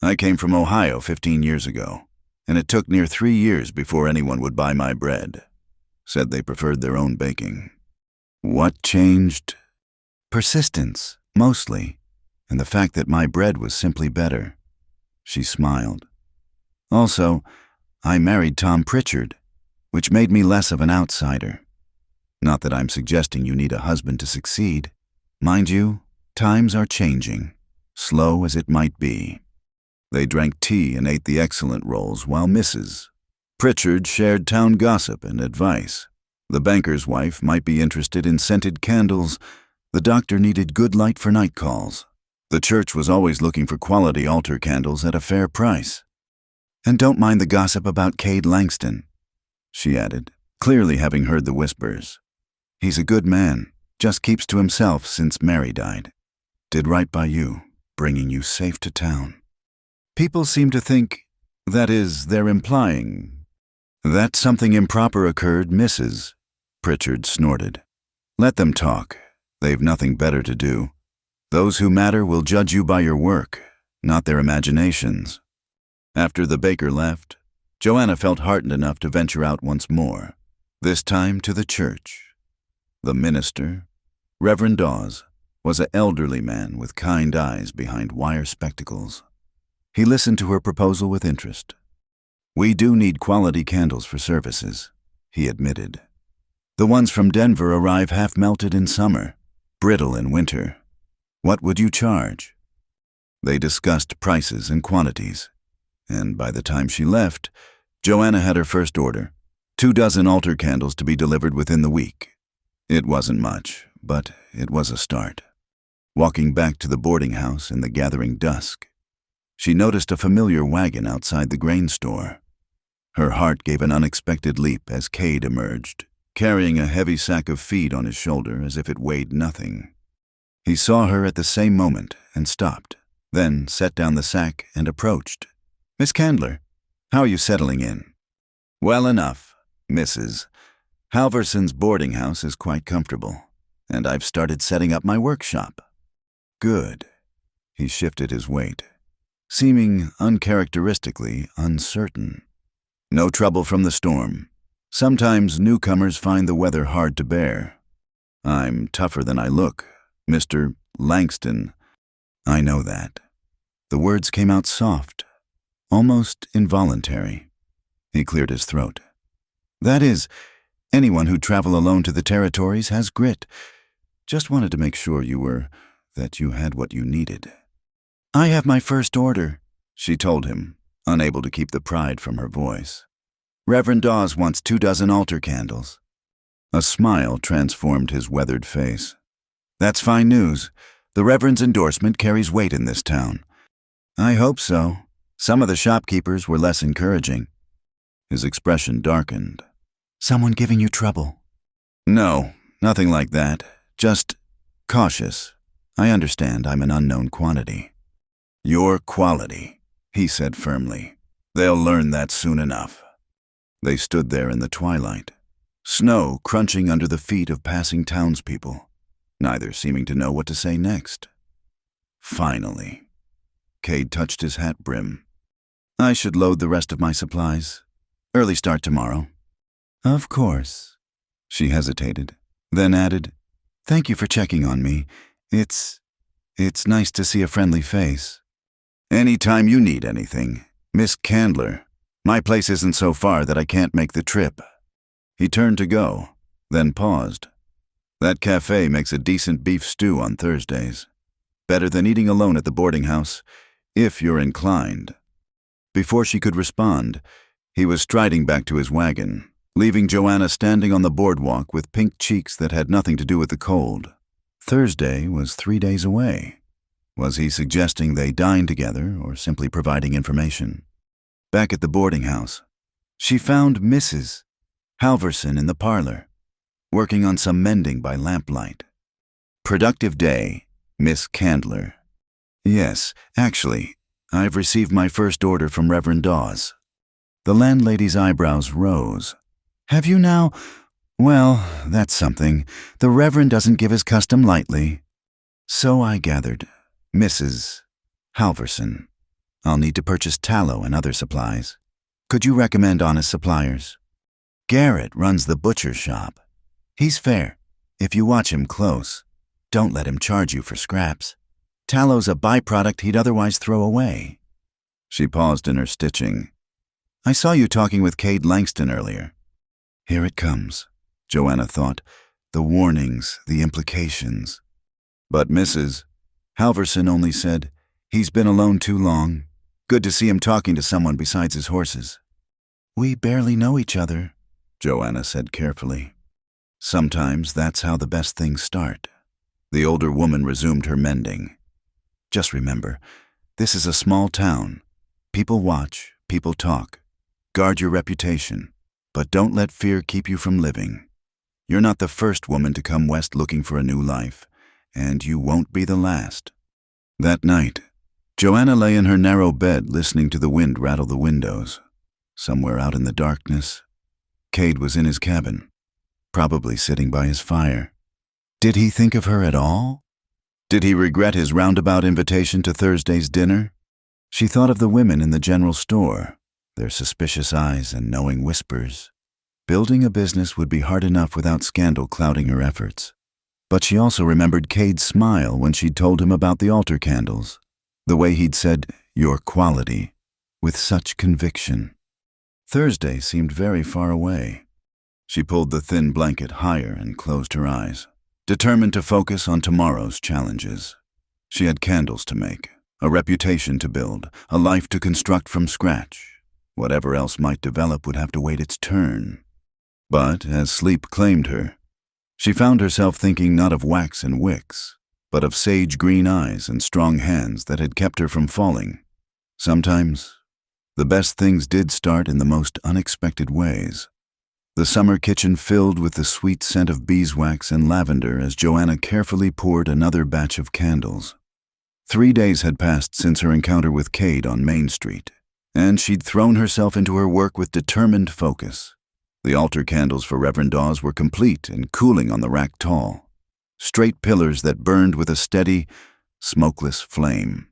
I came from Ohio 15 years ago, and it took near 3 years before anyone would buy my bread. Said they preferred their own baking. What changed? Persistence, mostly, and the fact that my bread was simply better. She smiled. Also, I married Tom Pritchard, which made me less of an outsider. Not that I'm suggesting you need a husband to succeed. Mind you, times are changing, slow as it might be. They drank tea and ate the excellent rolls while Mrs. Pritchard shared town gossip and advice. The banker's wife might be interested in scented candles. The doctor needed good light for night calls. The church was always looking for quality altar candles at a fair price. And don't mind the gossip about Cade Langston, she added, clearly having heard the whispers. He's a good man, just keeps to himself since Mary died. Did right by you, bringing you safe to town. People seem to think, that is, they're implying, that something improper occurred, Mrs. Pritchard snorted. Let them talk. They've nothing better to do. Those who matter will judge you by your work, not their imaginations. After the baker left, Joanna felt heartened enough to venture out once more, this time to the church. The minister, Reverend Dawes, was an elderly man with kind eyes behind wire spectacles. He listened to her proposal with interest. We do need quality candles for services, he admitted. The ones from Denver arrive half-melted in summer, brittle in winter. What would you charge? They discussed prices and quantities, and by the time she left, Joanna had her first order, 24 altar candles to be delivered within the week. It wasn't much, but it was a start. Walking back to the boarding house in the gathering dusk, she noticed a familiar wagon outside the grain store. Her heart gave an unexpected leap as Cade emerged, carrying a heavy sack of feed on his shoulder as if it weighed nothing. He saw her at the same moment and stopped, then set down the sack and approached. Miss Candler, how are you settling in? Well enough, Mrs. Halverson's boarding house is quite comfortable, and I've started setting up my workshop. Good. He shifted his weight, seeming uncharacteristically uncertain. No trouble from the storm. Sometimes newcomers find the weather hard to bear. I'm tougher than I look, Mr. Langston. I know that. The words came out soft, almost involuntary. He cleared his throat. That is, anyone who'd travel alone to the territories has grit. Just wanted to make sure that you had what you needed. I have my first order, she told him, unable to keep the pride from her voice. Reverend Dawes wants 24 altar candles. A smile transformed his weathered face. That's fine news. The Reverend's endorsement carries weight in this town. I hope so. Some of the shopkeepers were less encouraging. His expression darkened. Someone giving you trouble? No, nothing like that. Just cautious. I understand I'm an unknown quantity. Your quality, he said firmly. They'll learn that soon enough. They stood there in the twilight, snow crunching under the feet of passing townspeople, neither seeming to know what to say next. Finally, Cade touched his hat brim. I should load the rest of my supplies. Early start tomorrow. Of course. She hesitated, then added, Thank you for checking on me. It's nice to see a friendly face. Anytime you need anything, Miss Candler. My place isn't so far that I can't make the trip. He turned to go, then paused. That cafe makes a decent beef stew on Thursdays. Better than eating alone at the boarding house, if you're inclined. Before she could respond, he was striding back to his wagon, leaving Joanna standing on the boardwalk with pink cheeks that had nothing to do with the cold. Thursday was 3 days away. Was he suggesting they dine together or simply providing information? Back at the boarding house, she found Mrs. Halverson in the parlor, working on some mending by lamplight. Productive day, Miss Candler. Yes, actually, I've received my first order from Reverend Dawes. The landlady's eyebrows rose. Have you now? Well, that's something. The Reverend doesn't give his custom lightly. So I gathered. Mrs. Halverson. I'll need to purchase tallow and other supplies. Could you recommend honest suppliers? Garrett runs the butcher shop. He's fair, if you watch him close. Don't let him charge you for scraps. Tallow's a byproduct he'd otherwise throw away. She paused in her stitching. I saw you talking with Cade Langston earlier. Here it comes, Joanna thought. The warnings, the implications. But Mrs. Halverson only said, he's been alone too long. Good to see him talking to someone besides his horses. We barely know each other, Joanna said carefully. Sometimes that's how the best things start. The older woman resumed her mending. Just remember, this is a small town. People watch, people talk. Guard your reputation, but don't let fear keep you from living. You're not the first woman to come west looking for a new life, and you won't be the last. That night, Joanna lay in her narrow bed listening to the wind rattle the windows. Somewhere out in the darkness, Cade was in his cabin, probably sitting by his fire. Did he think of her at all? Did he regret his roundabout invitation to Thursday's dinner? She thought of the women in the general store, their suspicious eyes and knowing whispers. Building a business would be hard enough without scandal clouding her efforts. But she also remembered Cade's smile when she'd told him about the altar candles, the way he'd said, your quality, with such conviction. Thursday seemed very far away. She pulled the thin blanket higher and closed her eyes, determined to focus on tomorrow's challenges. She had candles to make, a reputation to build, a life to construct from scratch. Whatever else might develop would have to wait its turn. But as sleep claimed her, she found herself thinking not of wax and wicks, but of sage green eyes and strong hands that had kept her from falling. Sometimes, the best things did start in the most unexpected ways. The summer kitchen filled with the sweet scent of beeswax and lavender as Joanna carefully poured another batch of candles. 3 days had passed since her encounter with Cade on Main Street, and she'd thrown herself into her work with determined focus. The altar candles for Reverend Dawes were complete and cooling on the rack tall, straight pillars that burned with a steady, smokeless flame.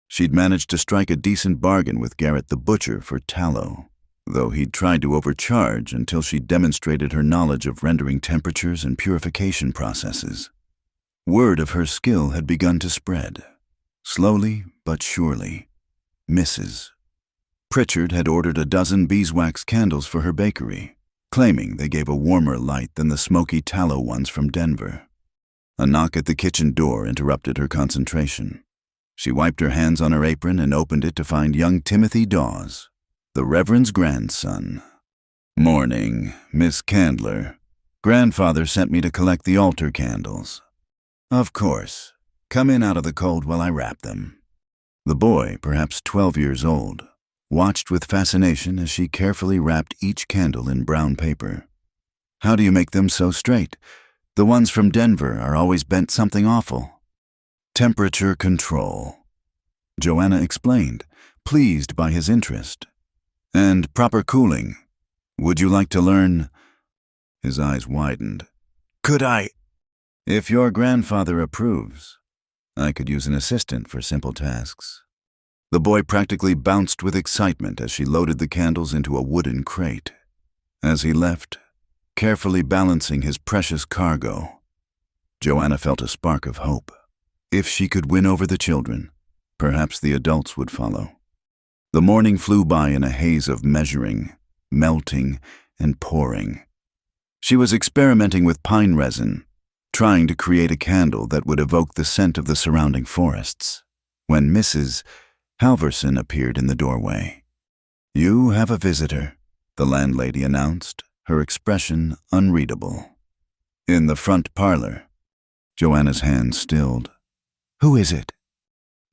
She'd managed to strike a decent bargain with Garrett the butcher for tallow, though he'd tried to overcharge until she'd demonstrated her knowledge of rendering temperatures and purification processes. Word of her skill had begun to spread, slowly but surely. Mrs. Pritchard had ordered a dozen beeswax candles for her bakery, claiming they gave a warmer light than the smoky tallow ones from Denver. A knock at the kitchen door interrupted her concentration. She wiped her hands on her apron and opened it to find young Timothy Dawes, the Reverend's grandson. Morning, Miss Candler. Grandfather sent me to collect the altar candles. Of course. Come in out of the cold while I wrap them. The boy, perhaps 12 years old, watched with fascination as she carefully wrapped each candle in brown paper. How do you make them so straight? The ones from Denver are always bent something awful. Temperature control, Joanna explained, pleased by his interest. And proper cooling. Would you like to learn? His eyes widened. Could I? If your grandfather approves, I could use an assistant for simple tasks. The boy practically bounced with excitement as she loaded the candles into a wooden crate. As he left, carefully balancing his precious cargo, Joanna felt a spark of hope. If she could win over the children, perhaps the adults would follow. The morning flew by in a haze of measuring, melting, and pouring. She was experimenting with pine resin, trying to create a candle that would evoke the scent of the surrounding forests, when Mrs. Halverson appeared in the doorway. "You have a visitor," the landlady announced, her expression unreadable. In the front parlor, Joanna's hand stilled. "Who is it?"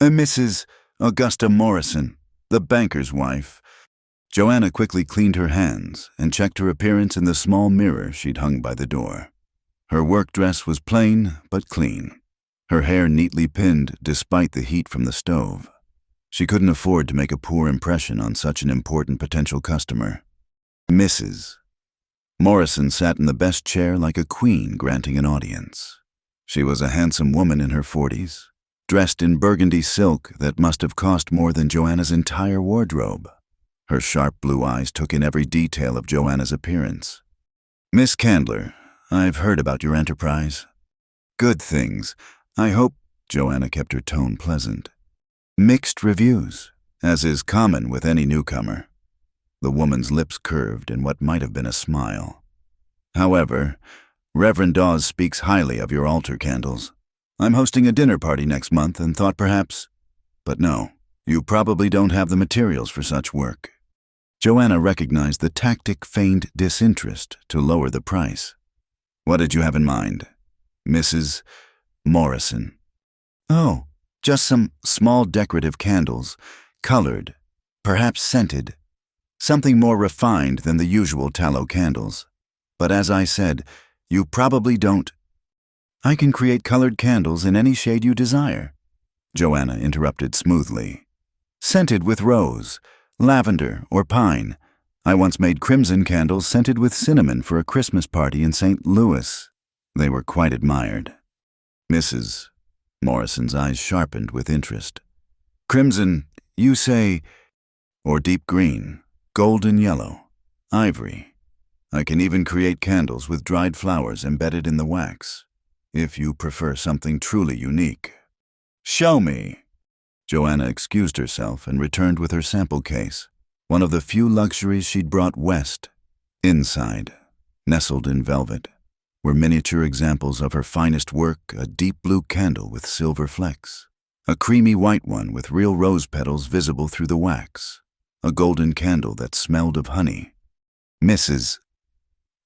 "Mrs. Augusta Morrison, the banker's wife." Joanna quickly cleaned her hands and checked her appearance in the small mirror she'd hung by the door. Her work dress was plain but clean, her hair neatly pinned despite the heat from the stove. She couldn't afford to make a poor impression on such an important potential customer. Mrs. Morrison sat in the best chair like a queen granting an audience. She was a handsome woman in her 40s, dressed in burgundy silk that must have cost more than Joanna's entire wardrobe. Her sharp blue eyes took in every detail of Joanna's appearance. "Miss Candler, I've heard about your enterprise." "Good things. I hope," Joanna kept her tone pleasant. "Mixed reviews, as is common with any newcomer." The woman's lips curved in what might have been a smile. "However, Reverend Dawes speaks highly of your altar candles. I'm hosting a dinner party next month and thought perhaps... But no, you probably don't have the materials for such work." Joanna recognized the tactic feigned disinterest to lower the price. "What did you have in mind, Mrs. Morrison?" "Oh, just some small decorative candles, colored, perhaps scented. Something more refined than the usual tallow candles. But as I said, you probably don't—" "I can create colored candles in any shade you desire," Joanna interrupted smoothly. "Scented with rose, lavender, or pine. I once made crimson candles scented with cinnamon for a Christmas party in St. Louis. They were quite admired." Mrs. Morrison's eyes sharpened with interest. "Crimson, you say, or deep green, golden yellow, ivory. I can even create candles with dried flowers embedded in the wax, if you prefer something truly unique." "Show me." Joanna excused herself and returned with her sample case, one of the few luxuries she'd brought west. Inside, nestled in velvet, were miniature examples of her finest work: a deep blue candle with silver flecks, a creamy white one with real rose petals visible through the wax, a golden candle that smelled of honey. Mrs.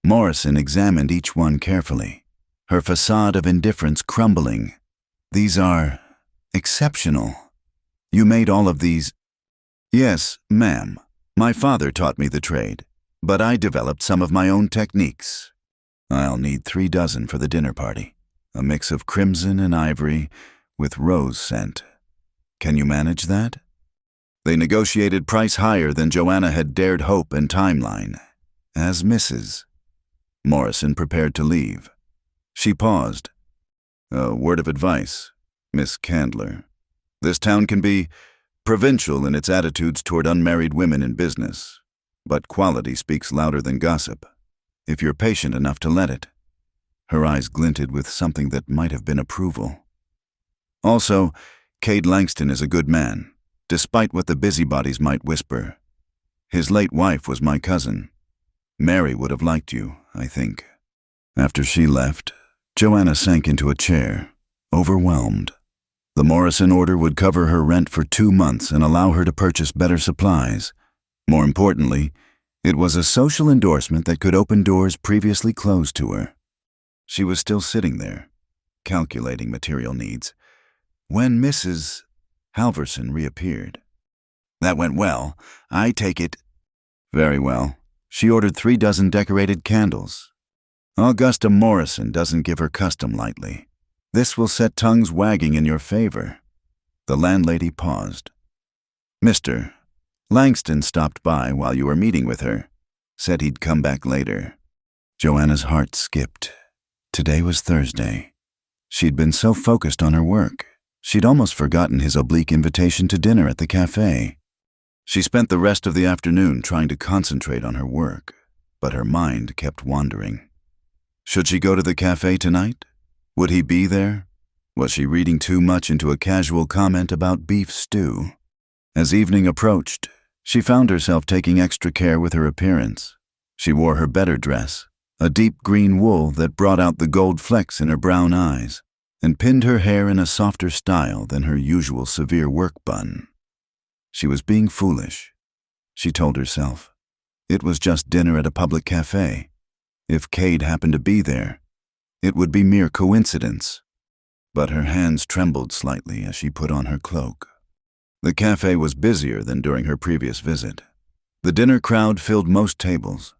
Morrison examined each one carefully, her facade of indifference crumbling. "These are exceptional. You made all of these?" "Yes, ma'am. My father taught me the trade, but I developed some of my own techniques." "I'll need 3 dozen for the dinner party, a mix of crimson and ivory with rose scent. Can you manage that?" They negotiated price higher than Joanna had dared hope and timeline. As Mrs. Morrison prepared to leave, she paused. "A word of advice, Miss Candler. This town can be provincial in its attitudes toward unmarried women in business, but quality speaks louder than gossip, if you're patient enough to let it." Her eyes glinted with something that might have been approval. "Also, Cade Langston is a good man, despite what the busybodies might whisper. His late wife was my cousin. Mary would have liked you, I think." After she left, Joanna sank into a chair, overwhelmed. The Morrison order would cover her rent for 2 months and allow her to purchase better supplies. More importantly, it was a social endorsement that could open doors previously closed to her. She was still sitting there, calculating material needs, when Mrs. Halverson reappeared. "That went well. I take it—" "Very well." She ordered 3 dozen decorated candles. "Augusta Morrison doesn't give her custom lightly. This will set tongues wagging in your favor." The landlady paused. "Mr. Langston stopped by while you were meeting with her. Said he'd come back later." Joanna's heart skipped. Today was Thursday. She'd been so focused on her work, she'd almost forgotten his oblique invitation to dinner at the cafe. She spent the rest of the afternoon trying to concentrate on her work, but her mind kept wandering. Should she go to the cafe tonight? Would he be there? Was she reading too much into a casual comment about beef stew? As evening approached, she found herself taking extra care with her appearance. She wore her better dress, a deep green wool that brought out the gold flecks in her brown eyes, and pinned her hair in a softer style than her usual severe work bun. She was being foolish. she told herself. It was just dinner at a public cafe. If Cade happened to be there, it would be mere coincidence. But her hands trembled slightly as she put on her cloak. The cafe was busier than during her previous visit. The dinner crowd filled most tables,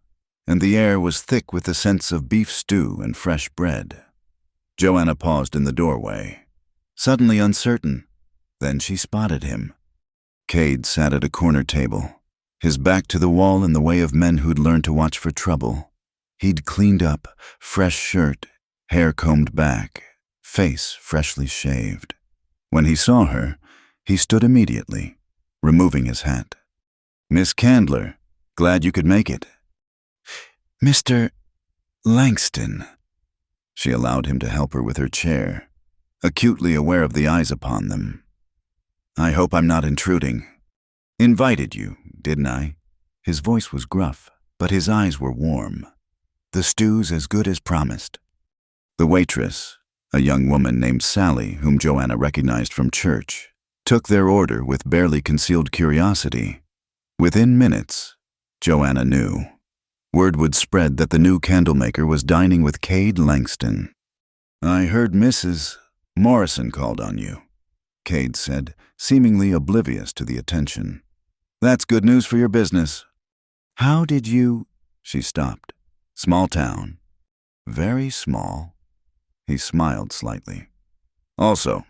and the air was thick with the scents of beef stew and fresh bread. Joanna paused in the doorway, suddenly uncertain. Then she spotted him. Cade sat at a corner table, his back to the wall in the way of men who'd learned to watch for trouble. He'd cleaned up, fresh shirt, hair combed back, face freshly shaved. When he saw her, he stood immediately, removing his hat. "Miss Candler, glad you could make it." "Mr. Langston." She allowed him to help her with her chair, acutely aware of the eyes upon them. "I hope I'm not intruding. Invited you, didn't I?" His voice was gruff, but his eyes were warm. "The stew's as good as promised." The waitress, a young woman named Sally, whom Joanna recognized from church, took their order with barely concealed curiosity. Within minutes, Joanna knew. Word would spread that the new candlemaker was dining with Cade Langston. "I heard Mrs. Morrison called on you," Cade said, seemingly oblivious to the attention. "That's good news for your business." "How did you—" She stopped. "Small town. Very small." He smiled slightly. "Also,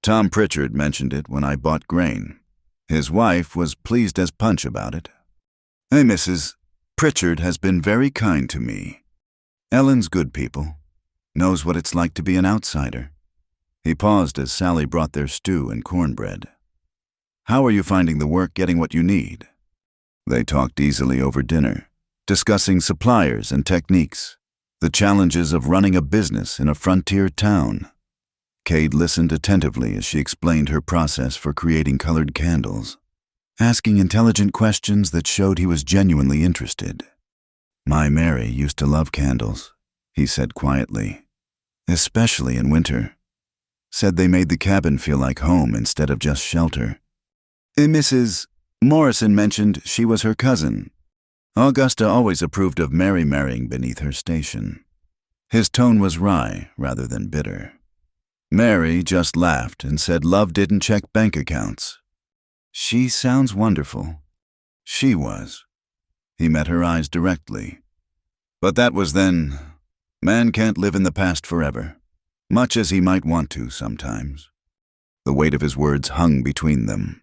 Tom Pritchard mentioned it when I bought grain. His wife was pleased as punch about it. Hey, Mrs. Pritchard has been very kind to me. Ellen's good people. Knows what it's like to be an outsider." He paused as Sally brought their stew and cornbread. "How are you finding the work getting what you need?" They talked easily over dinner, discussing suppliers and techniques, the challenges of running a business in a frontier town. Cade listened attentively as she explained her process for creating colored candles, asking intelligent questions that showed he was genuinely interested. "My Mary used to love candles," he said quietly, "especially in winter. Said they made the cabin feel like home instead of just shelter." Mrs. Morrison mentioned she was her cousin. Augusta always approved of Mary marrying beneath her station. His tone was wry rather than bitter. Mary just laughed and said love didn't check bank accounts. "She sounds wonderful." She was. He met her eyes directly. "But that was then. Man can't live in the past forever, much as he might want to sometimes." The weight of his words hung between them.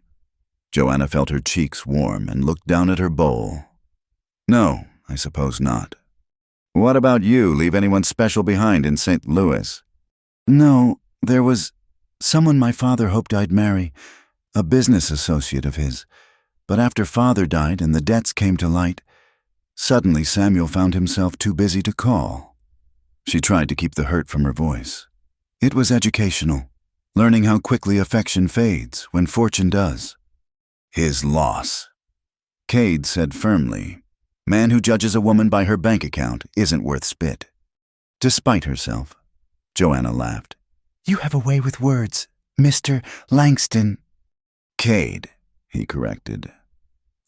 Joanna felt her cheeks warm and looked down at her bowl. "No, I suppose not. What about you? Leave anyone special behind in St. Louis?" "No, there was someone my father hoped I'd marry, a business associate of his. But after Father died and the debts came to light, suddenly Samuel found himself too busy to call." She tried to keep the hurt from her voice. "It was educational, learning how quickly affection fades when fortune does." "His loss," Cade said firmly. "Man who judges a woman by her bank account isn't worth spit." Despite herself, Joanna laughed. "You have a way with words, Mr. Langston." "Cade," he corrected.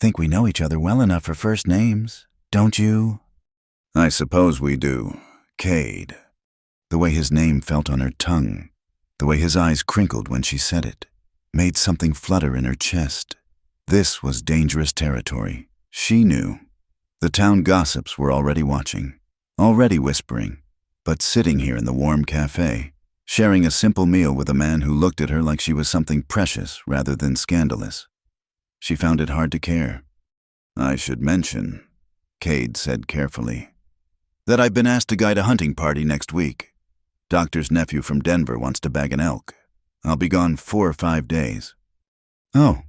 "Think we know each other well enough for first names, don't you?" "I suppose we do, Cade." The way his name felt on her tongue, the way his eyes crinkled when she said it, made something flutter in her chest. This was dangerous territory. She knew. The town gossips were already watching, already whispering, but sitting here in the warm cafe, sharing a simple meal with a man who looked at her like she was something precious rather than scandalous. She found it hard to care. "I should mention," Cade said carefully, "that I've been asked to guide a hunting party next week. Doctor's nephew from Denver wants to bag an elk. I'll be gone 4 or 5 days." "Oh."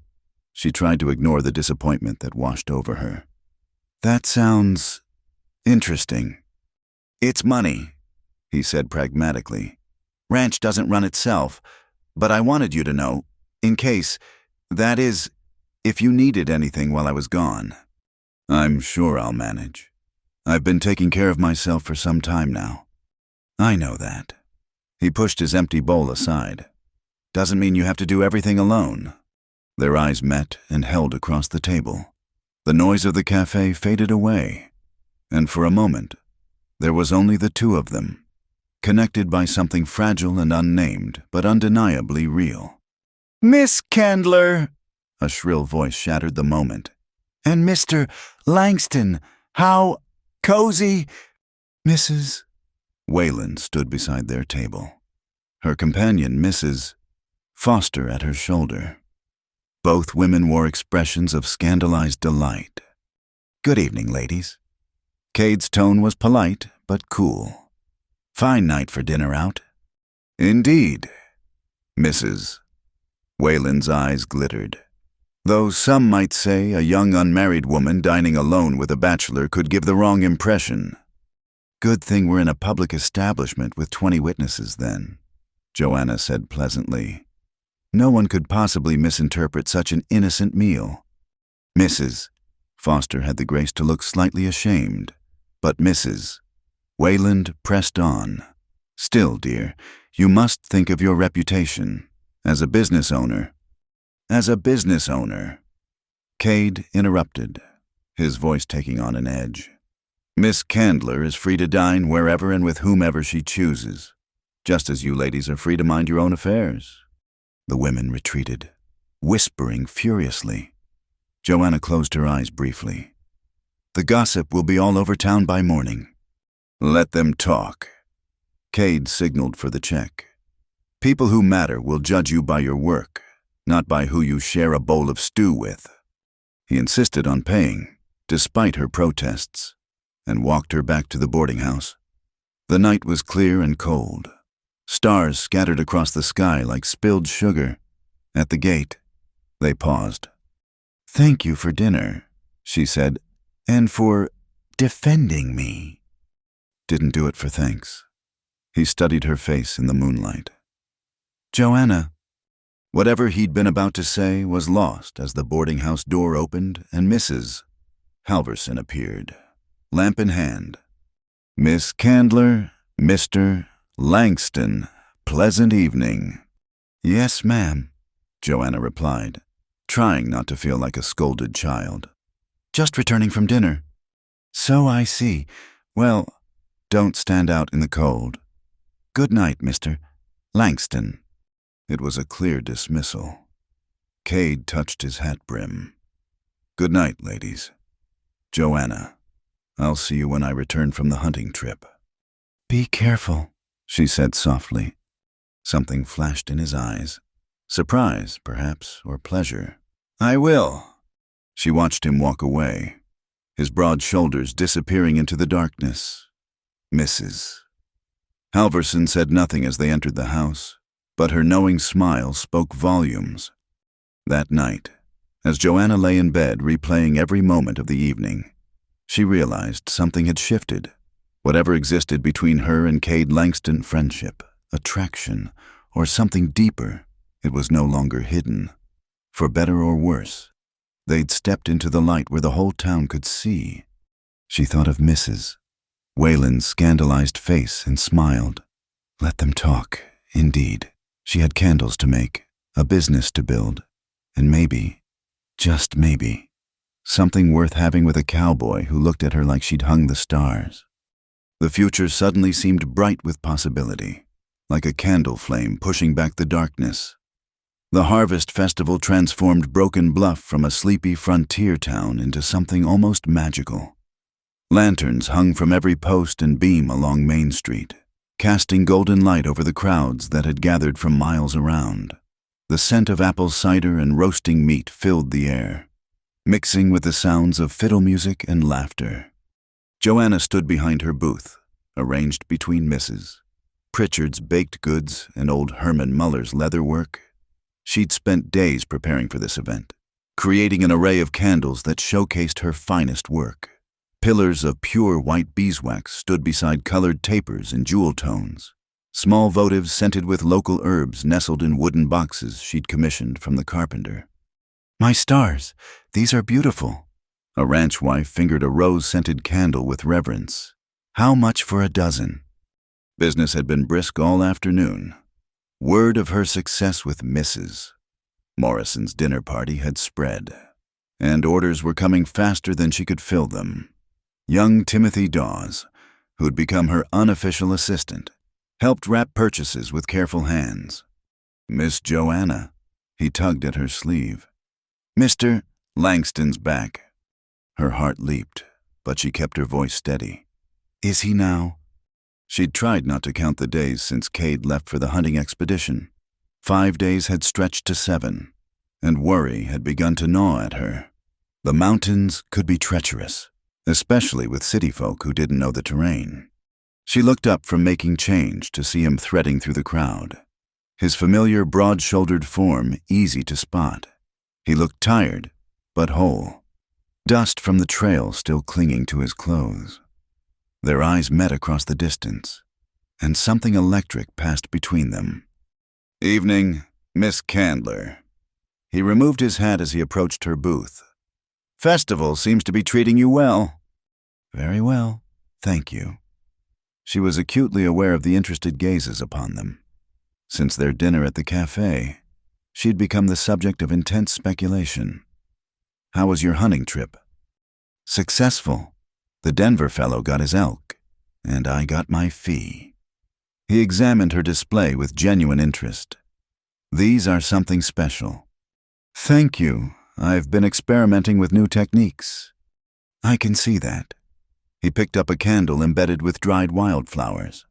She tried to ignore the disappointment that washed over her. "That sounds interesting." "It's money," he said pragmatically. "Ranch doesn't run itself, but I wanted you to know, in case, that is, if you needed anything while I was gone." "I'm sure I'll manage. I've been taking care of myself for some time now." "I know that." He pushed his empty bowl aside. "Doesn't mean you have to do everything alone." Their eyes met and held across the table. The noise of the cafe faded away, and for a moment, there was only the two of them, connected by something fragile and unnamed, but undeniably real. "Miss Candler!" A shrill voice shattered the moment. "And Mr. Langston, how cozy!" "Mrs. Wayland stood beside their table, her companion, Mrs. Foster, at her shoulder. Both women wore expressions of scandalized delight. "Good evening, ladies." Cade's tone was polite, but cool. "Fine night for dinner out." "Indeed." Mrs. Wayland's eyes glittered. Though some might say a young unmarried woman dining alone with a bachelor could give the wrong impression. "Good thing we're in a public establishment with 20 witnesses, then," Joanna said pleasantly. "No one could possibly misinterpret such an innocent meal." "Mrs." Foster had the grace to look slightly ashamed, but Mrs. Wayland pressed on. "Still, dear, you must think of your reputation. As a business owner." Cade interrupted, his voice taking on an edge. "Miss Candler is free to dine wherever and with whomever she chooses, just as you ladies are free to mind your own affairs." The women retreated, whispering furiously. Joanna closed her eyes briefly. "The gossip will be all over town by morning." "Let them talk." Cade signaled for the check. "People who matter will judge you by your work, not by who you share a bowl of stew with." He insisted on paying, despite her protests, and walked her back to the boarding house. The night was clear and cold. Stars scattered across the sky like spilled sugar. At the gate, they paused. "Thank you for dinner," she said, "and for defending me." "Didn't do it for thanks." He studied her face in the moonlight. "Joanna." Whatever he'd been about to say was lost as the boarding house door opened and Mrs. Halverson appeared, lamp in hand. "Miss Candler, Mr. Langston, pleasant evening." "Yes, ma'am," Joanna replied, trying not to feel like a scolded child. "Just returning from dinner." "So I see. Well, don't stand out in the cold. Good night, Mr. Langston." It was a clear dismissal. Cade touched his hat brim. "Good night, ladies. Joanna, I'll see you when I return from the hunting trip." "Be careful," she said softly. Something flashed in his eyes. Surprise, perhaps, or pleasure. "I will." She watched him walk away, his broad shoulders disappearing into the darkness. "Mrs." Halverson said nothing as they entered the house, but her knowing smile spoke volumes. That night, as Joanna lay in bed replaying every moment of the evening, she realized something had shifted. Whatever existed between her and Cade Langston, friendship, attraction, or something deeper, it was no longer hidden. For better or worse, they'd stepped into the light where the whole town could see. She thought of Mrs. Wayland's scandalized face and smiled. Let them talk, indeed. She had candles to make, a business to build, and maybe, just maybe, something worth having with a cowboy who looked at her like she'd hung the stars. The future suddenly seemed bright with possibility, like a candle flame pushing back the darkness. The harvest festival transformed Broken Bluff from a sleepy frontier town into something almost magical. Lanterns hung from every post and beam along Main Street, casting golden light over the crowds that had gathered from miles around. The scent of apple cider and roasting meat filled the air, mixing with the sounds of fiddle music and laughter. Joanna stood behind her booth, arranged between Mrs. Pritchard's baked goods and old Herman Muller's leatherwork. She'd spent days preparing for this event, creating an array of candles that showcased her finest work. Pillars of pure white beeswax stood beside colored tapers in jewel tones. Small votives scented with local herbs nestled in wooden boxes she'd commissioned from the carpenter. "My stars, these are beautiful." A ranch wife fingered a rose-scented candle with reverence. "How much for a dozen?" Business had been brisk all afternoon. Word of her success with Mrs. Morrison's dinner party had spread. and orders were coming faster than she could fill them. Young Timothy Dawes, who'd become her unofficial assistant, helped wrap purchases with careful hands. "Miss Joanna," he tugged at her sleeve. "Mr. Langston's back." Her heart leaped, but she kept her voice steady. "Is he now?" She'd tried not to count the days since Cade left for the hunting expedition. 5 days had stretched to 7, and worry had begun to gnaw at her. The mountains could be treacherous, especially with city folk who didn't know the terrain. She looked up from making change to see him threading through the crowd. His familiar broad-shouldered form easy to spot. He looked tired, but whole. Dust from the trail still clinging to his clothes. Their eyes met across the distance, and something electric passed between them. "Evening, Miss Candler." He removed his hat as he approached her booth. "Festival seems to be treating you well." "Very well, thank you." She was acutely aware of the interested gazes upon them. Since their dinner at the cafe, she'd become the subject of intense speculation. "How was your hunting trip?" "Successful. The Denver fellow got his elk, and I got my fee." He examined her display with genuine interest. "These are something special." "Thank you. I've been experimenting with new techniques." "I can see that." He picked up a candle embedded with dried wildflowers.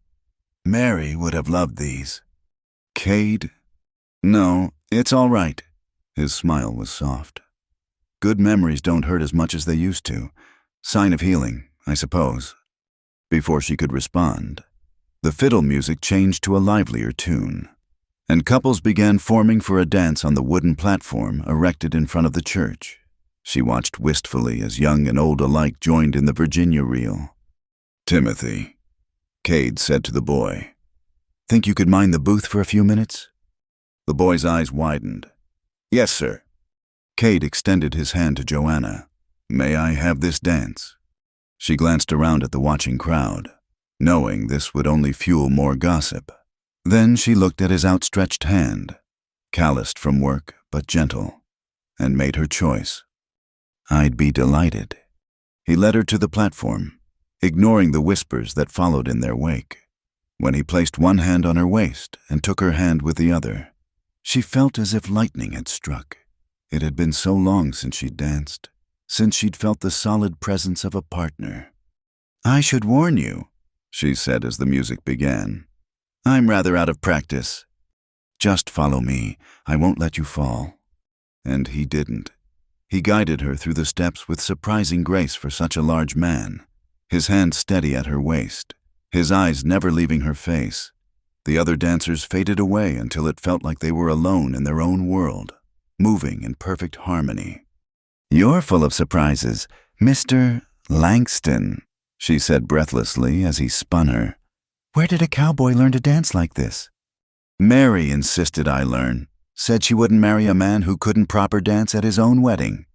"Mary would have loved these." "Cade?" "No, it's all right." His smile was soft. "Good memories don't hurt as much as they used to. Sign of healing, I suppose." Before she could respond, the fiddle music changed to a livelier tune, and couples began forming for a dance on the wooden platform erected in front of the church. She watched wistfully as young and old alike joined in the Virginia reel. "Timothy," Cade said to the boy, "think you could mind the booth for a few minutes?" The boy's eyes widened. "Yes, sir." Cade extended his hand to Joanna. "May I have this dance?" She glanced around at the watching crowd, knowing this would only fuel more gossip. Then she looked at his outstretched hand, calloused from work but gentle, and made her choice. "I'd be delighted." He led her to the platform, ignoring the whispers that followed in their wake. When he placed one hand on her waist and took her hand with the other, she felt as if lightning had struck. It had been so long since she'd danced, since she'd felt the solid presence of a partner. "I should warn you," she said as the music began. "I'm rather out of practice." "Just follow me. I won't let you fall." And he didn't. He guided her through the steps with surprising grace for such a large man, his hand steady at her waist, his eyes never leaving her face. The other dancers faded away until it felt like they were alone in their own world, moving in perfect harmony. "You're full of surprises, Mr. Langston," she said breathlessly as he spun her. "Where did a cowboy learn to dance like this?" "Mary insisted I learn. Said she wouldn't marry a man who couldn't proper dance at his own wedding."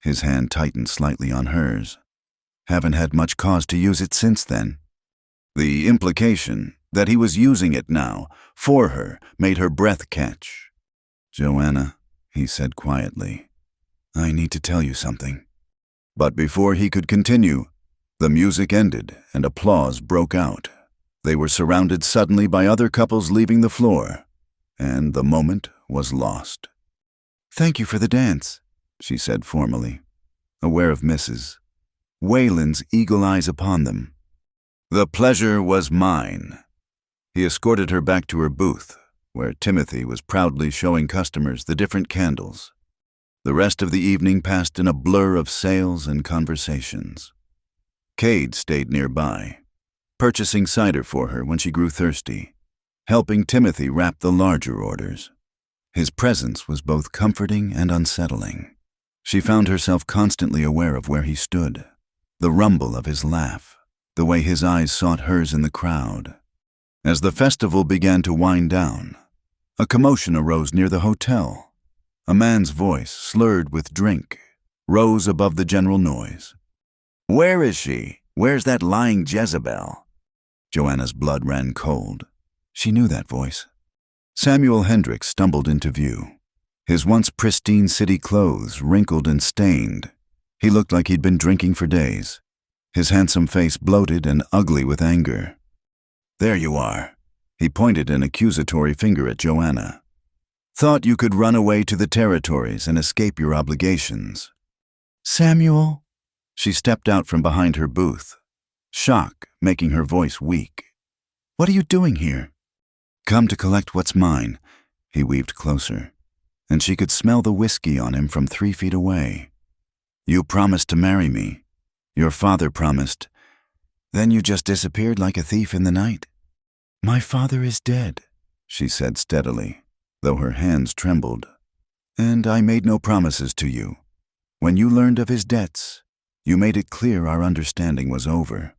His hand tightened slightly on hers. "Haven't had much cause to use it since then." The implication that he was using it now, for her, made her breath catch. "Joanna," he said quietly, "I need to tell you something." But before he could continue, the music ended and applause broke out. They were surrounded suddenly by other couples leaving the floor, and the moment was lost. "Thank you for the dance," she said formally, aware of Mrs. Whalen's eagle eyes upon them. "The pleasure was mine." He escorted her back to her booth, where Timothy was proudly showing customers the different candles. The rest of the evening passed in a blur of sales and conversations. Cade stayed nearby, purchasing cider for her when she grew thirsty, helping Timothy wrap the larger orders. His presence was both comforting and unsettling. She found herself constantly aware of where he stood, the rumble of his laugh, the way his eyes sought hers in the crowd. As the festival began to wind down, a commotion arose near the hotel. A man's voice, slurred with drink, rose above the general noise. "Where is she? Where's that lying Jezebel?" Joanna's blood ran cold. She knew that voice. Samuel Hendricks stumbled into view. His once pristine city clothes wrinkled and stained. He looked like he'd been drinking for days, his handsome face bloated and ugly with anger. "There you are." He pointed an accusatory finger at Joanna. "Thought you could run away to the territories and escape your obligations." "Samuel?" She stepped out from behind her booth, shock making her voice weak. "What are you doing here?" "Come to collect what's mine." He weaved closer, and she could smell the whiskey on him from 3 feet away. "You promised to marry me. Your father promised. Then you just disappeared like a thief in the night." "My father is dead," she said steadily, though her hands trembled. "And I made no promises to you. When you learned of his debts, you made it clear our understanding was over."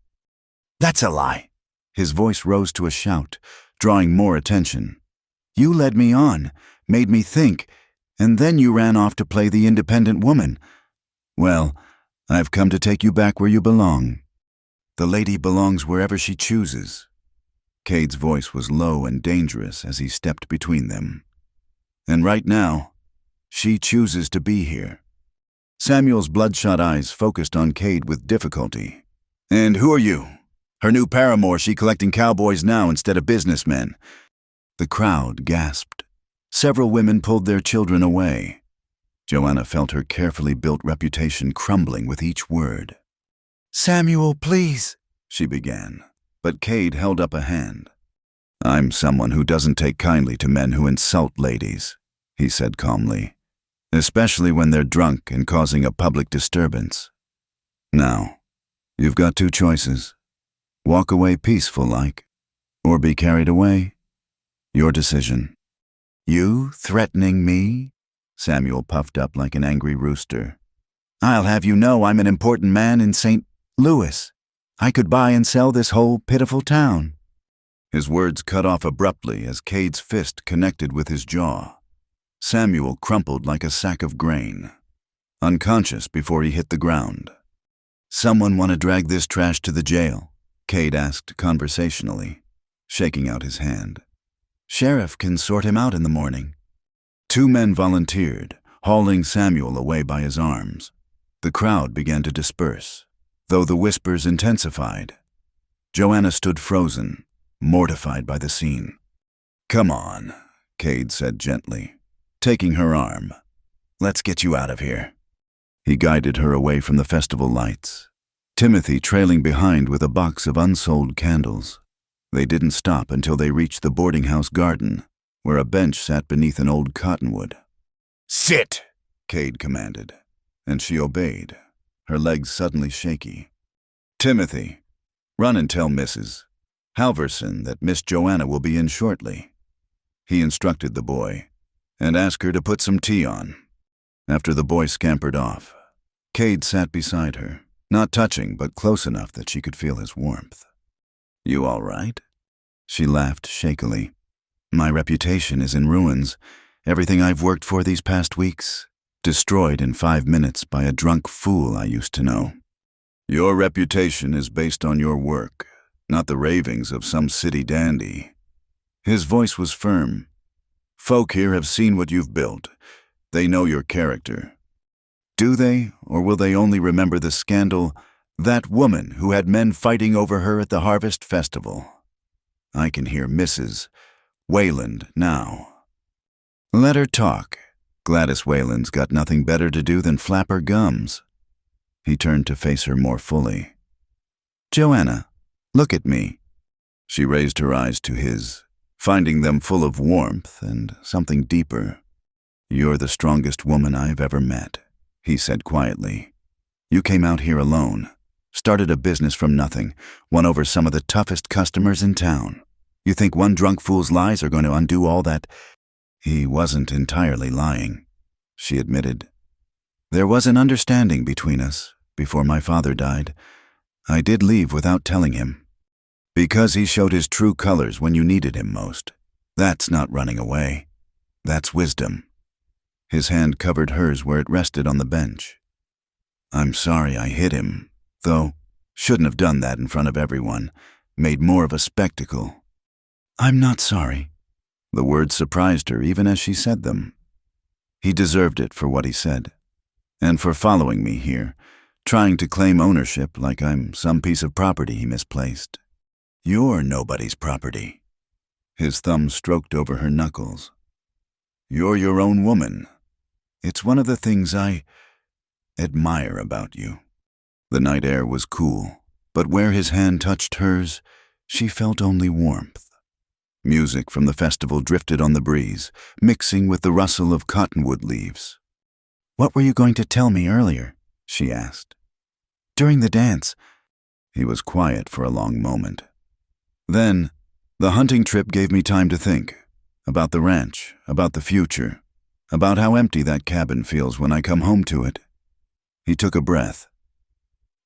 "That's a lie." His voice rose to a shout, drawing more attention. "You led me on, made me think, and then you ran off to play the independent woman. Well, I've come to take you back where you belong. The lady belongs wherever she chooses." Cade's voice was low and dangerous as he stepped between them. "And right now, she chooses to be here." Samuel's bloodshot eyes focused on Cade with difficulty. "And who are you? Her new paramour, she collecting cowboys now instead of businessmen." The crowd gasped. Several women pulled their children away. Joanna felt her carefully built reputation crumbling with each word. "Samuel, please," she began, but Cade held up a hand. "I'm someone who doesn't take kindly to men who insult ladies," he said calmly, "especially when they're drunk and causing a public disturbance. Now, you've got 2 choices. Walk away peaceful-like, or be carried away. Your decision." "You threatening me?" Samuel puffed up like an angry rooster. "I'll have you know I'm an important man in St. Louis. I could buy and sell this whole pitiful town." His words cut off abruptly as Cade's fist connected with his jaw. Samuel crumpled like a sack of grain, unconscious before he hit the ground. "Someone want to drag this trash to the jail?" Cade asked conversationally, shaking out his hand. "Sheriff can sort him out in the morning." 2 men volunteered, hauling Samuel away by his arms. The crowd began to disperse, though the whispers intensified. Joanna stood frozen, mortified by the scene. "Come on," Cade said gently, taking her arm. "Let's get you out of here." He guided her away from the festival lights, Timothy trailing behind with a box of unsold candles. They didn't stop until they reached the boarding house garden, where a bench sat beneath an old cottonwood. "Sit," Cade commanded, and she obeyed, her legs suddenly shaky. "Timothy, run and tell Mrs. Halverson that Miss Joanna will be in shortly." He instructed the boy, "and ask her to put some tea on." After the boy scampered off, Cade sat beside her, not touching but close enough that she could feel his warmth. "You all right?" She laughed shakily. "My reputation is in ruins. Everything I've worked for these past weeks, destroyed in 5 minutes by a drunk fool I used to know." "Your reputation is based on your work, not the ravings of some city dandy." His voice was firm. "Folk here have seen what you've built. They know your character." "Do they, or will they only remember the scandal, that woman who had men fighting over her at the Harvest Festival?" I can hear Mrs. Wayland now. "Let her talk. Gladys Wayland's got nothing better to do than flap her gums." He turned to face her more fully. "Joanna, look at me." She raised her eyes to his, finding them full of warmth and something deeper. "You're the strongest woman I've ever met," he said quietly. "You came out here alone, started a business from nothing, won over some of the toughest customers in town. You think one drunk fool's lies are going to undo all that?" "He wasn't entirely lying," she admitted. "There was an understanding between us before my father died. I did leave without telling him. Because he showed his true colors when you needed him most. That's not running away. That's wisdom." His hand covered hers where it rested on the bench. "I'm sorry I hit him, though. Shouldn't have done that in front of everyone. Made more of a spectacle." "I'm not sorry." The words surprised her even as she said them. He deserved it for what he said, and for following me here, trying to claim ownership like I'm some piece of property he misplaced. You're nobody's property. His thumb stroked over her knuckles. You're your own woman. It's one of the things I admire about you. The night air was cool, but where his hand touched hers, she felt only warmth. Music from the festival drifted on the breeze, mixing with the rustle of cottonwood leaves. "What were you going to tell me earlier?" she asked. "During the dance." He was quiet for a long moment. Then, the hunting trip gave me time to think. About the ranch, about the future, about how empty that cabin feels when I come home to it. He took a breath.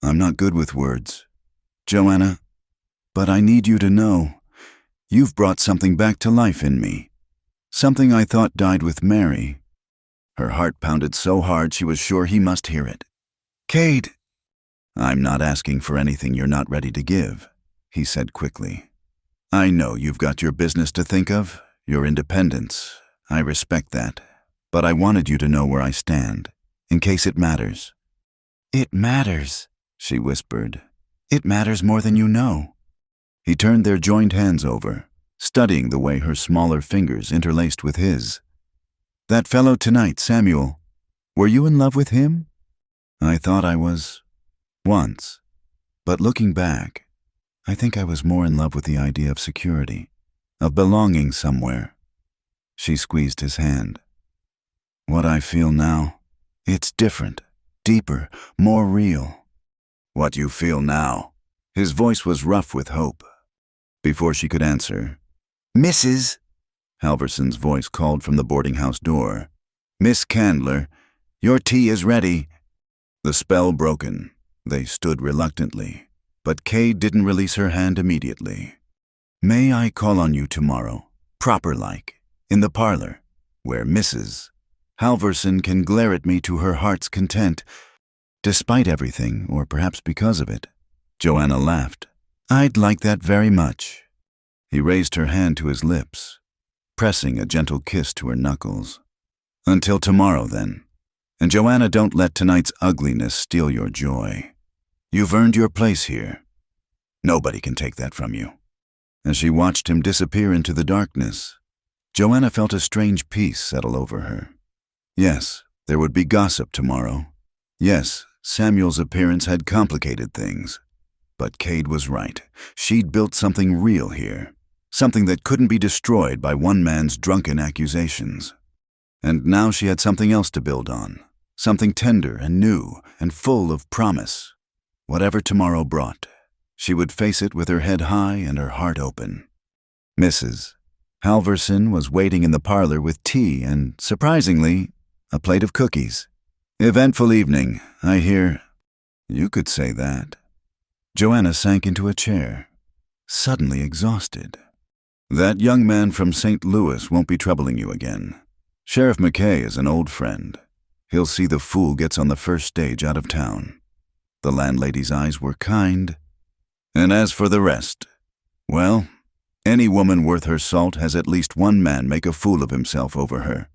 "I'm not good with words, Joanna, but I need you to know you've brought something back to life in me. Something I thought died with Mary." Her heart pounded so hard she was sure he must hear it. "Cade." "I'm not asking for anything you're not ready to give," he said quickly. "I know you've got your business to think of, your independence. I respect that. But I wanted you to know where I stand, in case it matters." "It matters," she whispered. "It matters more than you know." He turned their joined hands over, studying the way her smaller fingers interlaced with his. "That fellow tonight, Samuel, were you in love with him?" "I thought I was, once. But looking back, I think I was more in love with the idea of security, of belonging somewhere." She squeezed his hand. "What I feel now, it's different, deeper, more real." "What you feel now?" His voice was rough with hope. Before she could answer, "Mrs." Halverson's voice called from the boarding house door. "Miss Candler, your tea is ready." The spell broken, they stood reluctantly, but Cade didn't release her hand immediately. "May I call on you tomorrow, proper-like, in the parlor, where Mrs. Halverson can glare at me to her heart's content, despite everything, or perhaps because of it?" Joanna laughed. "I'd like that very much." He raised her hand to his lips, pressing a gentle kiss to her knuckles. "Until tomorrow, then. And Joanna, don't let tonight's ugliness steal your joy. You've earned your place here. Nobody can take that from you." As she watched him disappear into the darkness, Joanna felt a strange peace settle over her. Yes, there would be gossip tomorrow. Yes, Samuel's appearance had complicated things. But Cade was right. She'd built something real here, something that couldn't be destroyed by one man's drunken accusations. And now she had something else to build on, something tender and new and full of promise. Whatever tomorrow brought, she would face it with her head high and her heart open. Mrs. Halverson was waiting in the parlor with tea and, surprisingly, a plate of cookies. "Eventful evening, I hear." "You could say that." Joanna sank into a chair, suddenly exhausted. "That young man from St. Louis won't be troubling you again. Sheriff McKay is an old friend. He'll see the fool gets on the first stage out of town." The landlady's eyes were kind. "And as for the rest, well, any woman worth her salt has at least one man make a fool of himself over her.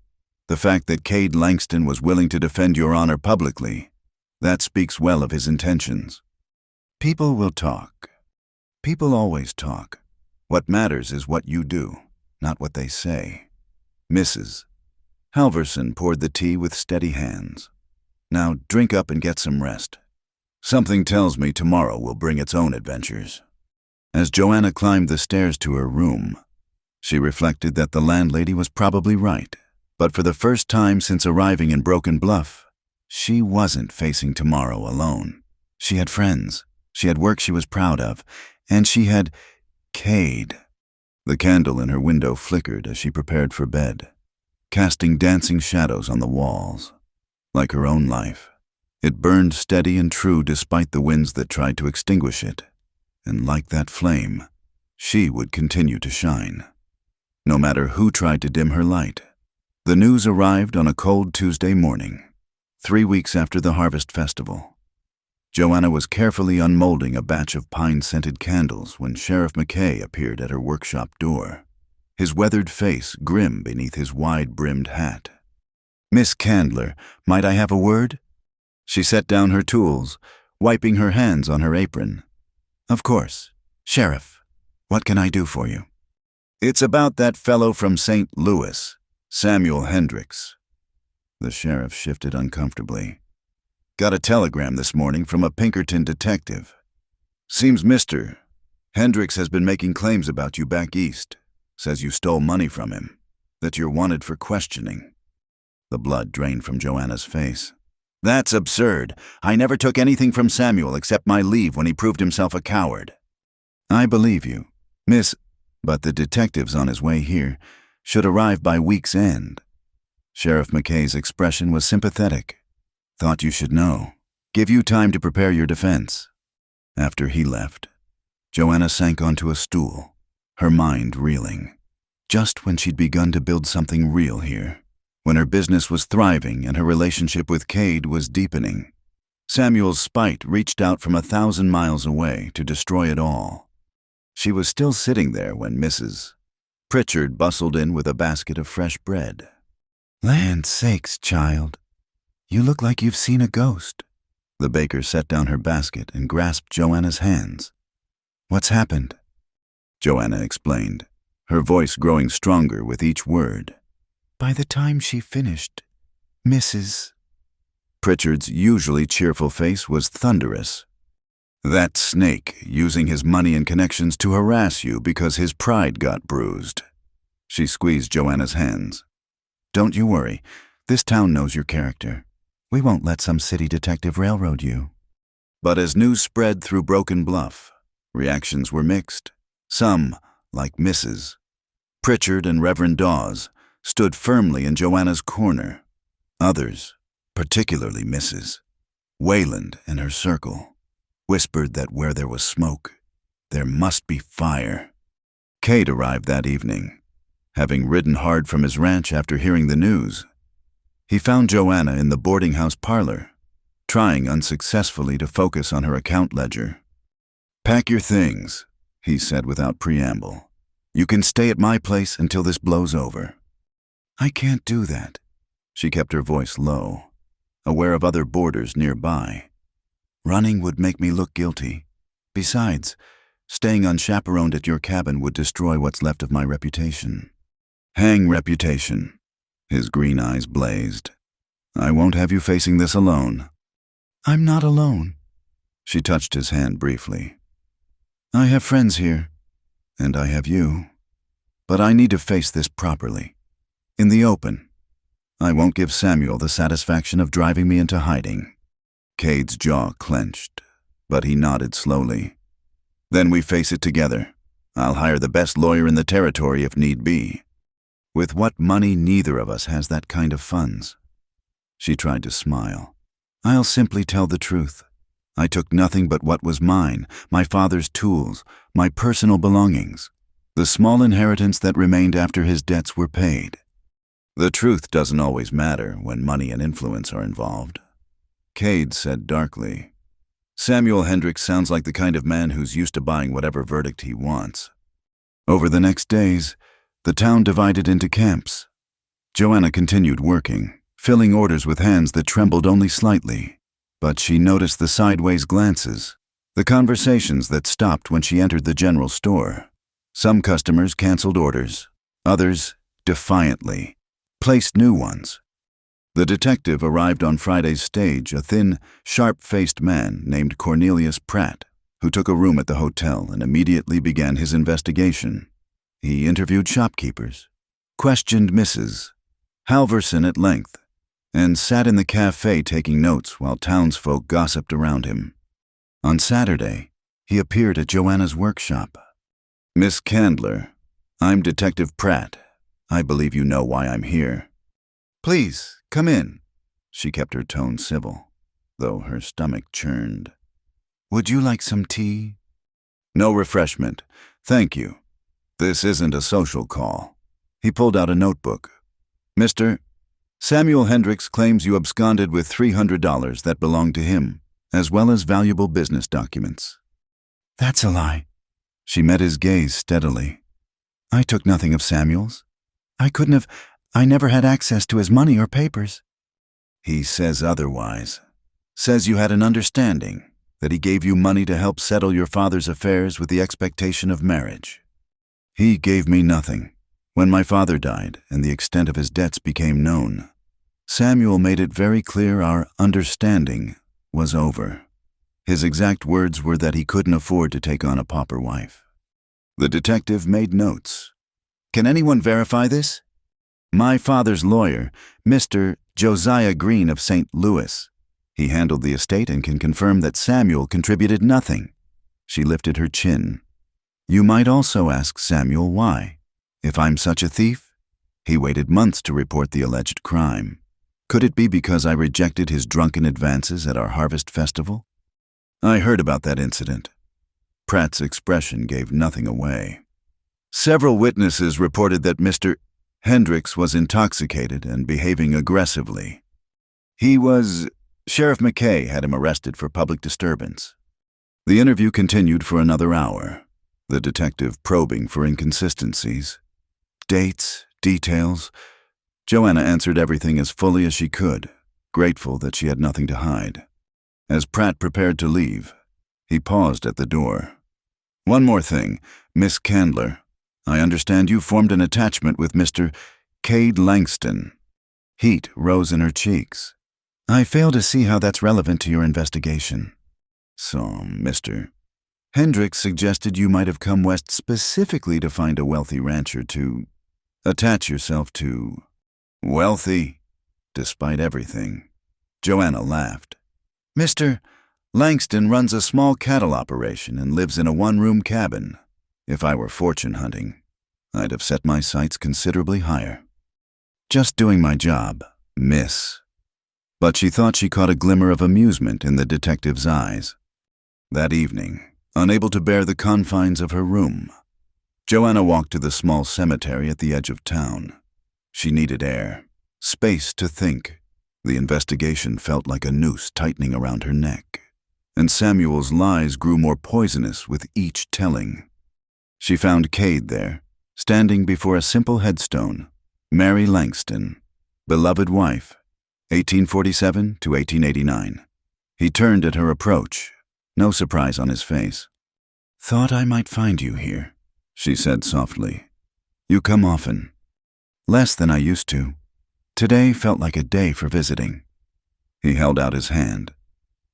The fact that Cade Langston was willing to defend your honor publicly, that speaks well of his intentions. People will talk. People always talk. What matters is what you do, not what they say." Mrs. Halverson poured the tea with steady hands. "Now drink up and get some rest. Something tells me tomorrow will bring its own adventures." As Joanna climbed the stairs to her room, she reflected that the landlady was probably right. But for the first time since arriving in Broken Bluff, she wasn't facing tomorrow alone. She had friends. She had work she was proud of, and she had Cade. The candle in her window flickered as she prepared for bed, casting dancing shadows on the walls. Like her own life, it burned steady and true despite the winds that tried to extinguish it. And like that flame, she would continue to shine, no matter who tried to dim her light. The news arrived on a cold Tuesday morning, 3 weeks after the Harvest Festival. Joanna was carefully unmolding a batch of pine-scented candles when Sheriff McKay appeared at her workshop door, his weathered face grim beneath his wide-brimmed hat. "Miss Candler, might I have a word?" She set down her tools, wiping her hands on her apron. "Of course. Sheriff, what can I do for you?" "It's about that fellow from St. Louis, Samuel Hendricks." The sheriff shifted uncomfortably. "Got a telegram this morning from a Pinkerton detective. Seems Mr. Hendricks has been making claims about you back east. Says you stole money from him, that you're wanted for questioning." The blood drained from Joanna's face. "That's absurd. I never took anything from Samuel except my leave when he proved himself a coward." "I believe you, Miss, but the detective's on his way here. Should arrive by week's end." Sheriff McKay's expression was sympathetic. "Thought you should know. Give you time to prepare your defense." After he left, Joanna sank onto a stool, her mind reeling. Just when she'd begun to build something real here, when her business was thriving and her relationship with Cade was deepening, Samuel's spite reached out from 1,000 miles away to destroy it all. She was still sitting there when Mrs. Pritchard bustled in with a basket of fresh bread. "Land sakes, child. You look like you've seen a ghost." The baker set down her basket and grasped Joanna's hands. "What's happened?" Joanna explained, her voice growing stronger with each word. By the time she finished, Mrs. Pritchard's usually cheerful face was thunderous. "That snake using his money and connections to harass you because his pride got bruised." She squeezed Joanna's hands. "Don't you worry. This town knows your character. We won't let some city detective railroad you." But as news spread through Broken Bluff, reactions were mixed. Some, like Mrs. Pritchard and Reverend Dawes, stood firmly in Joanna's corner. Others, particularly Mrs. Wayland and her circle, whispered that where there was smoke, there must be fire. Cade arrived that evening. Having ridden hard from his ranch after hearing the news, he found Joanna in the boarding house parlor, trying unsuccessfully to focus on her account ledger. "Pack your things," he said without preamble. "You can stay at my place until this blows over." "I can't do that." She kept her voice low, aware of other boarders nearby. "Running would make me look guilty. Besides, staying unchaperoned at your cabin would destroy what's left of my reputation." "Hang reputation." His green eyes blazed. "I won't have you facing this alone." "I'm not alone." She touched his hand briefly. "I have friends here, and I have you. But I need to face this properly. In the open. I won't give Samuel the satisfaction of driving me into hiding." Cade's jaw clenched, but he nodded slowly. "Then we face it together. I'll hire the best lawyer in the territory if need be. With what money, neither of us has that kind of funds." She tried to smile. "I'll simply tell the truth. I took nothing but what was mine, my father's tools, my personal belongings, the small inheritance that remained after his debts were paid." "The truth doesn't always matter when money and influence are involved," Cade said darkly. "Samuel Hendricks sounds like the kind of man who's used to buying whatever verdict he wants." Over the next days, the town divided into camps. Joanna continued working, filling orders with hands that trembled only slightly, but she noticed the sideways glances, the conversations that stopped when she entered the general store. Some customers canceled orders, others, defiantly, placed new ones. The detective arrived on Friday's stage, a thin, sharp-faced man named Cornelius Pratt, who took a room at the hotel and immediately began his investigation. He interviewed shopkeepers, questioned Mrs. Halverson at length, and sat in the cafe taking notes while townsfolk gossiped around him. On Saturday, he appeared at Joanna's workshop. "Miss Candler, I'm Detective Pratt. I believe you know why I'm here." "Please, come in." She kept her tone civil, though her stomach churned. "Would you like some tea?" "No refreshment, thank you. This isn't a social call." He pulled out a notebook. "Mr. Samuel Hendricks claims you absconded with $300 that belonged to him, as well as valuable business documents." "That's a lie." She met his gaze steadily. "I took nothing of Samuel's. I couldn't have. I never had access to his money or papers. He says otherwise. Says you had an understanding, that he gave you money to help settle your father's affairs with the expectation of marriage. He gave me nothing. When my father died and the extent of his debts became known, Samuel made it very clear our understanding was over. His exact words were that he couldn't afford to take on a pauper wife. The detective made notes. Can anyone verify this? My father's lawyer, Mr. Josiah Green of St. Louis. He handled the estate and can confirm that Samuel contributed nothing. She lifted her chin. You might also ask Samuel why. If I'm such a thief? He waited months to report the alleged crime. Could it be because I rejected his drunken advances at our harvest festival? I heard about that incident. Pratt's expression gave nothing away. Several witnesses reported that Mr. Hendricks was intoxicated and behaving aggressively. Sheriff McKay had him arrested for public disturbance. The interview continued for another hour, the detective probing for inconsistencies. Dates, details. Joanna answered everything as fully as she could, grateful that she had nothing to hide. As Pratt prepared to leave, he paused at the door. One more thing, Miss Candler. I understand you formed an attachment with Mr. Cade Langston. Heat rose in her cheeks. I fail to see how that's relevant to your investigation. So, Mr. Hendricks suggested you might have come west specifically to find a wealthy rancher to attach yourself to. Wealthy? Despite everything. Joanna laughed. Mr. Langston runs a small cattle operation and lives in a one-room cabin. If I were fortune hunting, I'd have set my sights considerably higher. Just doing my job, miss. But she thought she caught a glimmer of amusement in the detective's eyes. That evening, unable to bear the confines of her room, Joanna walked to the small cemetery at the edge of town. She needed air, space to think. The investigation felt like a noose tightening around her neck, and Samuel's lies grew more poisonous with each telling. She found Cade there, standing before a simple headstone. Mary Langston, beloved wife, 1847 to 1889. He turned at her approach, no surprise on his face. Thought I might find you here, she said softly. You come often. Less than I used to. Today felt like a day for visiting. He held out his hand,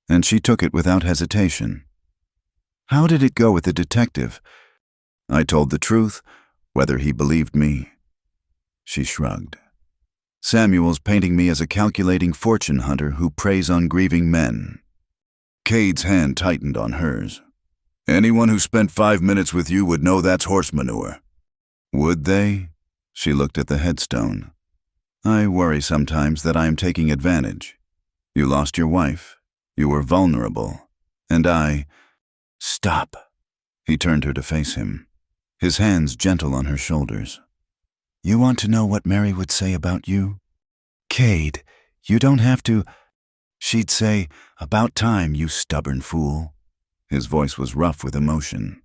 and she took it without hesitation. How did it go with the detective? I told the truth, whether he believed me. She shrugged. Samuel's painting me as a calculating fortune hunter who preys on grieving men. Cade's hand tightened on hers. Anyone who spent 5 minutes with you would know that's horse manure. Would they? She looked at the headstone. I worry sometimes that I am taking advantage. You lost your wife. You were vulnerable. And I... Stop. He turned her to face him, his hands gentle on her shoulders. You want to know what Mary would say about you? Cade, you don't have to... She'd say, about time, you stubborn fool. His voice was rough with emotion.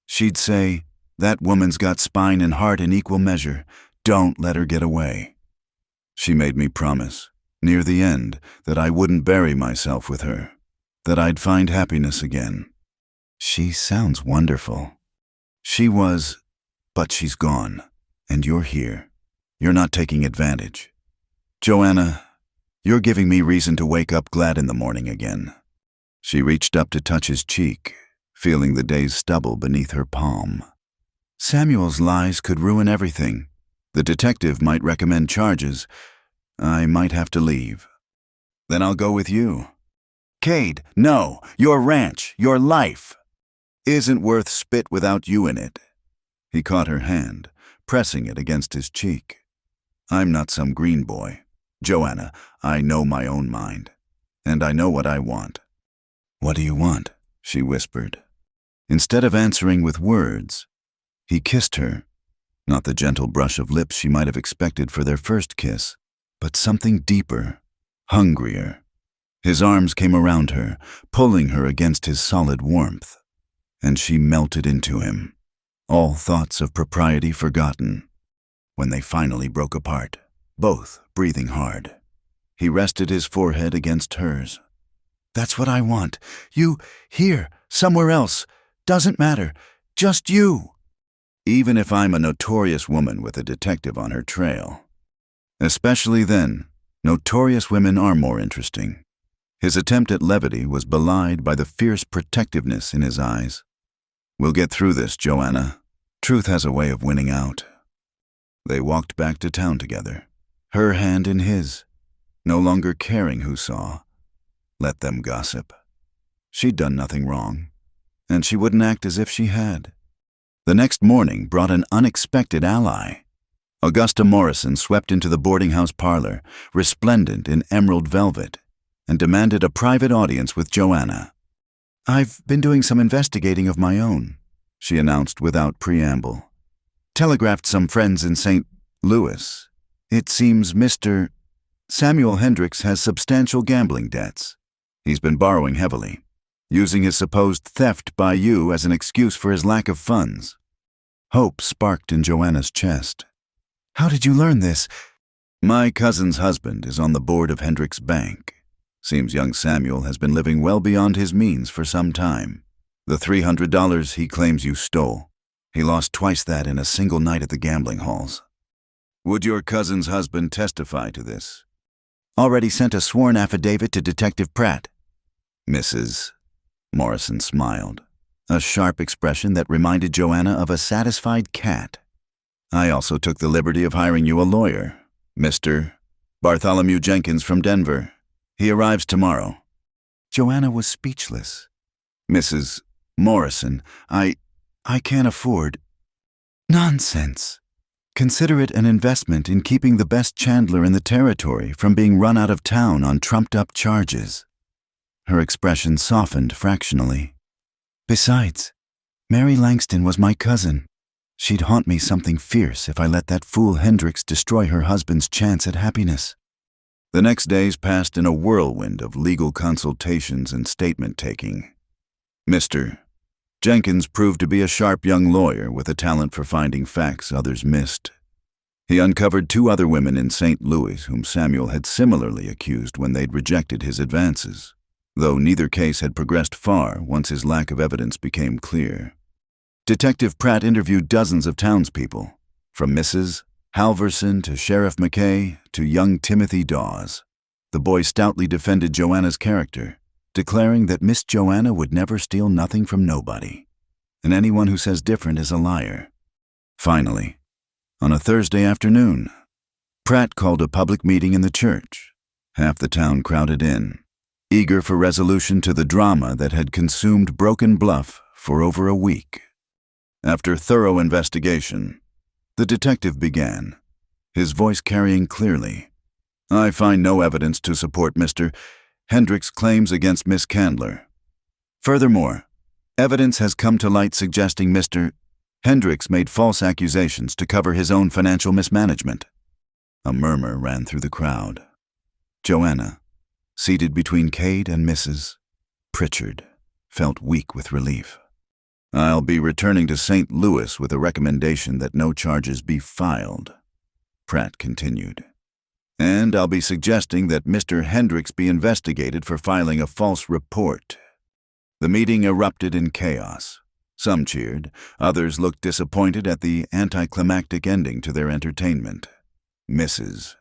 She'd say, that woman's got spine and heart in equal measure. Don't let her get away. She made me promise, near the end, that I wouldn't bury myself with her, that I'd find happiness again. She sounds wonderful. She was, but she's gone, and you're here. You're not taking advantage. Joanna, you're giving me reason to wake up glad in the morning again. She reached up to touch his cheek, feeling the day's stubble beneath her palm. Samuel's lies could ruin everything. The detective might recommend charges. I might have to leave. Then I'll go with you. Cade, no, your ranch, your life, isn't worth spit without you in it. He caught her hand, pressing it against his cheek. I'm not some green boy. Joanna, I know my own mind, and I know what I want. What do you want? She whispered. Instead of answering with words, he kissed her. Not the gentle brush of lips she might have expected for their first kiss, but something deeper, hungrier. His arms came around her, pulling her against his solid warmth, and she melted into him, all thoughts of propriety forgotten, when they finally broke apart. both breathing hard. He rested his forehead against hers. "That's what I want. You, here, somewhere else. Doesn't matter. Just you." Even if I'm a notorious woman with a detective on her trail. Especially then, notorious women are more interesting. His attempt at levity was belied by the fierce protectiveness in his eyes. "We'll get through this, Joanna. Truth has a way of winning out." They walked back to town together, her hand in his, no longer caring who saw. Let them gossip. She'd done nothing wrong, and she wouldn't act as if she had. The next morning brought an unexpected ally. Augusta Morrison swept into the boarding house parlor, resplendent in emerald velvet, and demanded a private audience with Joanna. "I've been doing some investigating of my own," she announced without preamble. "Telegraphed some friends in St. Louis. It seems Mr. Samuel Hendricks has substantial gambling debts. He's been borrowing heavily, using his supposed theft by you as an excuse for his lack of funds." Hope sparked in Joanna's chest. "How did you learn this?" "My cousin's husband is on the board of Hendricks Bank. Seems young Samuel has been living well beyond his means for some time. The $300 he claims you stole, he lost twice that in a single night at the gambling halls." "Would your cousin's husband testify to this?" "Already sent a sworn affidavit to Detective Pratt." "Mrs. Morrison smiled, a sharp expression that reminded Joanna of a satisfied cat. "I also took the liberty of hiring you a lawyer, Mr. Bartholomew Jenkins from Denver. He arrives tomorrow." Joanna was speechless. "Mrs. Morrison, I can't afford—" "Nonsense. Consider it an investment in keeping the best chandler in the territory from being run out of town on trumped-up charges." Her expression softened fractionally. "Besides, Mary Langston was my cousin. She'd haunt me something fierce if I let that fool Hendricks destroy her husband's chance at happiness." The next days passed in a whirlwind of legal consultations and statement-taking. Mr. Jenkins proved to be a sharp young lawyer with a talent for finding facts others missed. He uncovered 2 other women in St. Louis whom Samuel had similarly accused when they'd rejected his advances, though neither case had progressed far once his lack of evidence became clear. Detective Pratt interviewed dozens of townspeople, from Mrs. Halverson to Sheriff McKay to young Timothy Dawes. The boy stoutly defended Joanna's character, declaring that Miss Joanna would never steal nothing from nobody, and anyone who says different is a liar. Finally, on a Thursday afternoon, Pratt called a public meeting in the church. Half the town crowded in, eager for resolution to the drama that had consumed Broken Bluff for over a week. After thorough investigation, the detective began, his voice carrying clearly, "I find no evidence to support Mr. Hendricks' claims against Miss Candler. Furthermore, evidence has come to light suggesting Mr. Hendricks made false accusations to cover his own financial mismanagement." A murmur ran through the crowd. Joanna, seated between Cade and Mrs. Pritchard, felt weak with relief. "I'll be returning to St. Louis with a recommendation that no charges be filed," Pratt continued. "And I'll be suggesting that Mr. Hendricks be investigated for filing a false report." The meeting erupted in chaos. Some cheered, others looked disappointed at the anticlimactic ending to their entertainment. Mrs.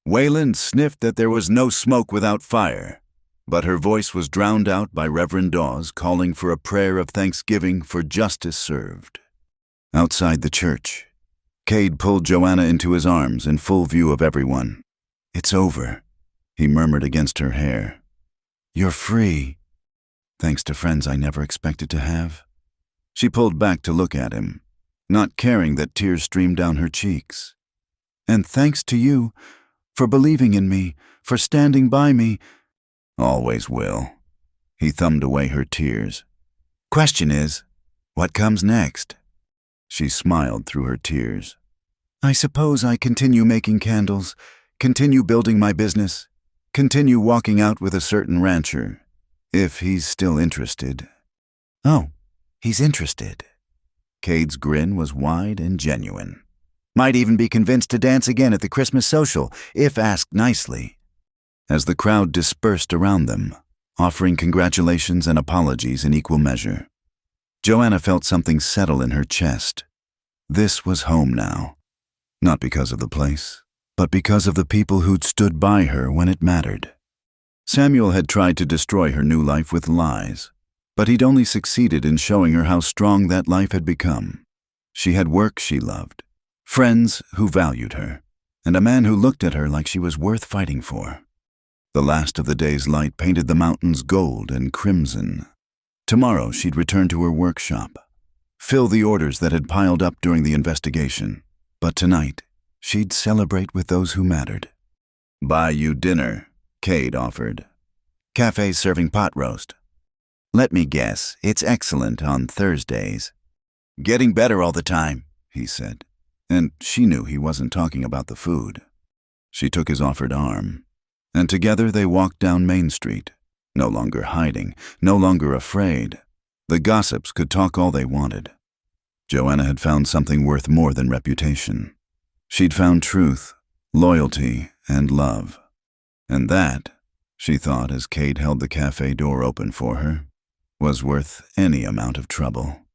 Wayland sniffed that there was no smoke without fire, but her voice was drowned out by Reverend Dawes calling for a prayer of thanksgiving for justice served. Outside the church, Cade pulled Joanna into his arms in full view of everyone. "It's over," he murmured against her hair. "You're free, thanks to friends I never expected to have." She pulled back to look at him, not caring that tears streamed down her cheeks. "And thanks to you, for believing in me, for standing by me." "Always will." He thumbed away her tears. "Question is, what comes next?" She smiled through her tears. "I suppose I continue making candles, continue building my business, continue walking out with a certain rancher, if he's still interested." "Oh, he's interested." Cade's grin was wide and genuine. Might even be convinced to dance again at the Christmas social, if asked nicely. As the crowd dispersed around them, offering congratulations and apologies in equal measure, Joanna felt something settle in her chest. This was home now. Not because of the place, but because of the people who'd stood by her when it mattered. Samuel had tried to destroy her new life with lies, but he'd only succeeded in showing her how strong that life had become. She had work she loved, friends who valued her, and a man who looked at her like she was worth fighting for. The last of the day's light painted the mountains gold and crimson. Tomorrow she'd return to her workshop, fill the orders that had piled up during the investigation. But tonight, she'd celebrate with those who mattered. "Buy you dinner," Cade offered. "Cafe's serving pot roast." "Let me guess, it's excellent on Thursdays." "Getting better all the time," he said, and she knew he wasn't talking about the food. She took his offered arm, and together they walked down Main Street, no longer hiding, no longer afraid. The gossips could talk all they wanted. Joanna had found something worth more than reputation. She'd found truth, loyalty, and love. And that, she thought as Cade held the cafe door open for her, was worth any amount of trouble.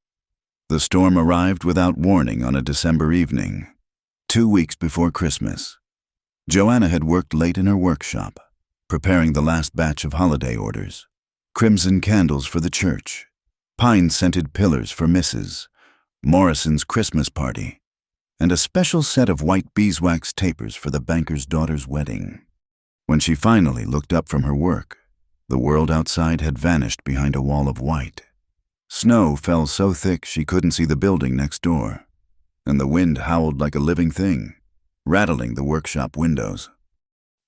The storm arrived without warning on a December evening, 2 weeks before Christmas. Joanna had worked late in her workshop, preparing the last batch of holiday orders, crimson candles for the church, pine-scented pillars for Mrs. Morrison's Christmas party, and a special set of white beeswax tapers for the banker's daughter's wedding. When she finally looked up from her work, the world outside had vanished behind a wall of white. Snow fell so thick she couldn't see the building next door, and the wind howled like a living thing, rattling the workshop windows.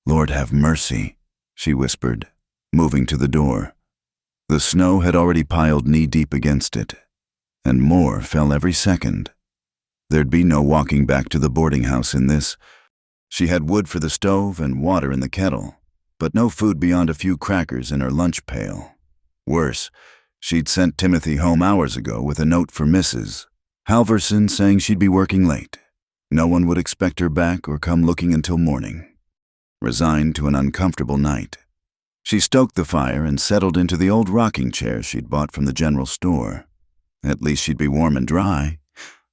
"Lord have mercy," she whispered, moving to the door. The snow had already piled knee-deep against it, and more fell every second. There'd be no walking back to the boarding house in this. She had wood for the stove and water in the kettle, but no food beyond a few crackers in her lunch pail. Worse, she'd sent Timothy home hours ago with a note for Mrs. Halverson saying she'd be working late. No one would expect her back or come looking until morning. Resigned to an uncomfortable night, she stoked the fire and settled into the old rocking chair she'd bought from the general store. At least she'd be warm and dry.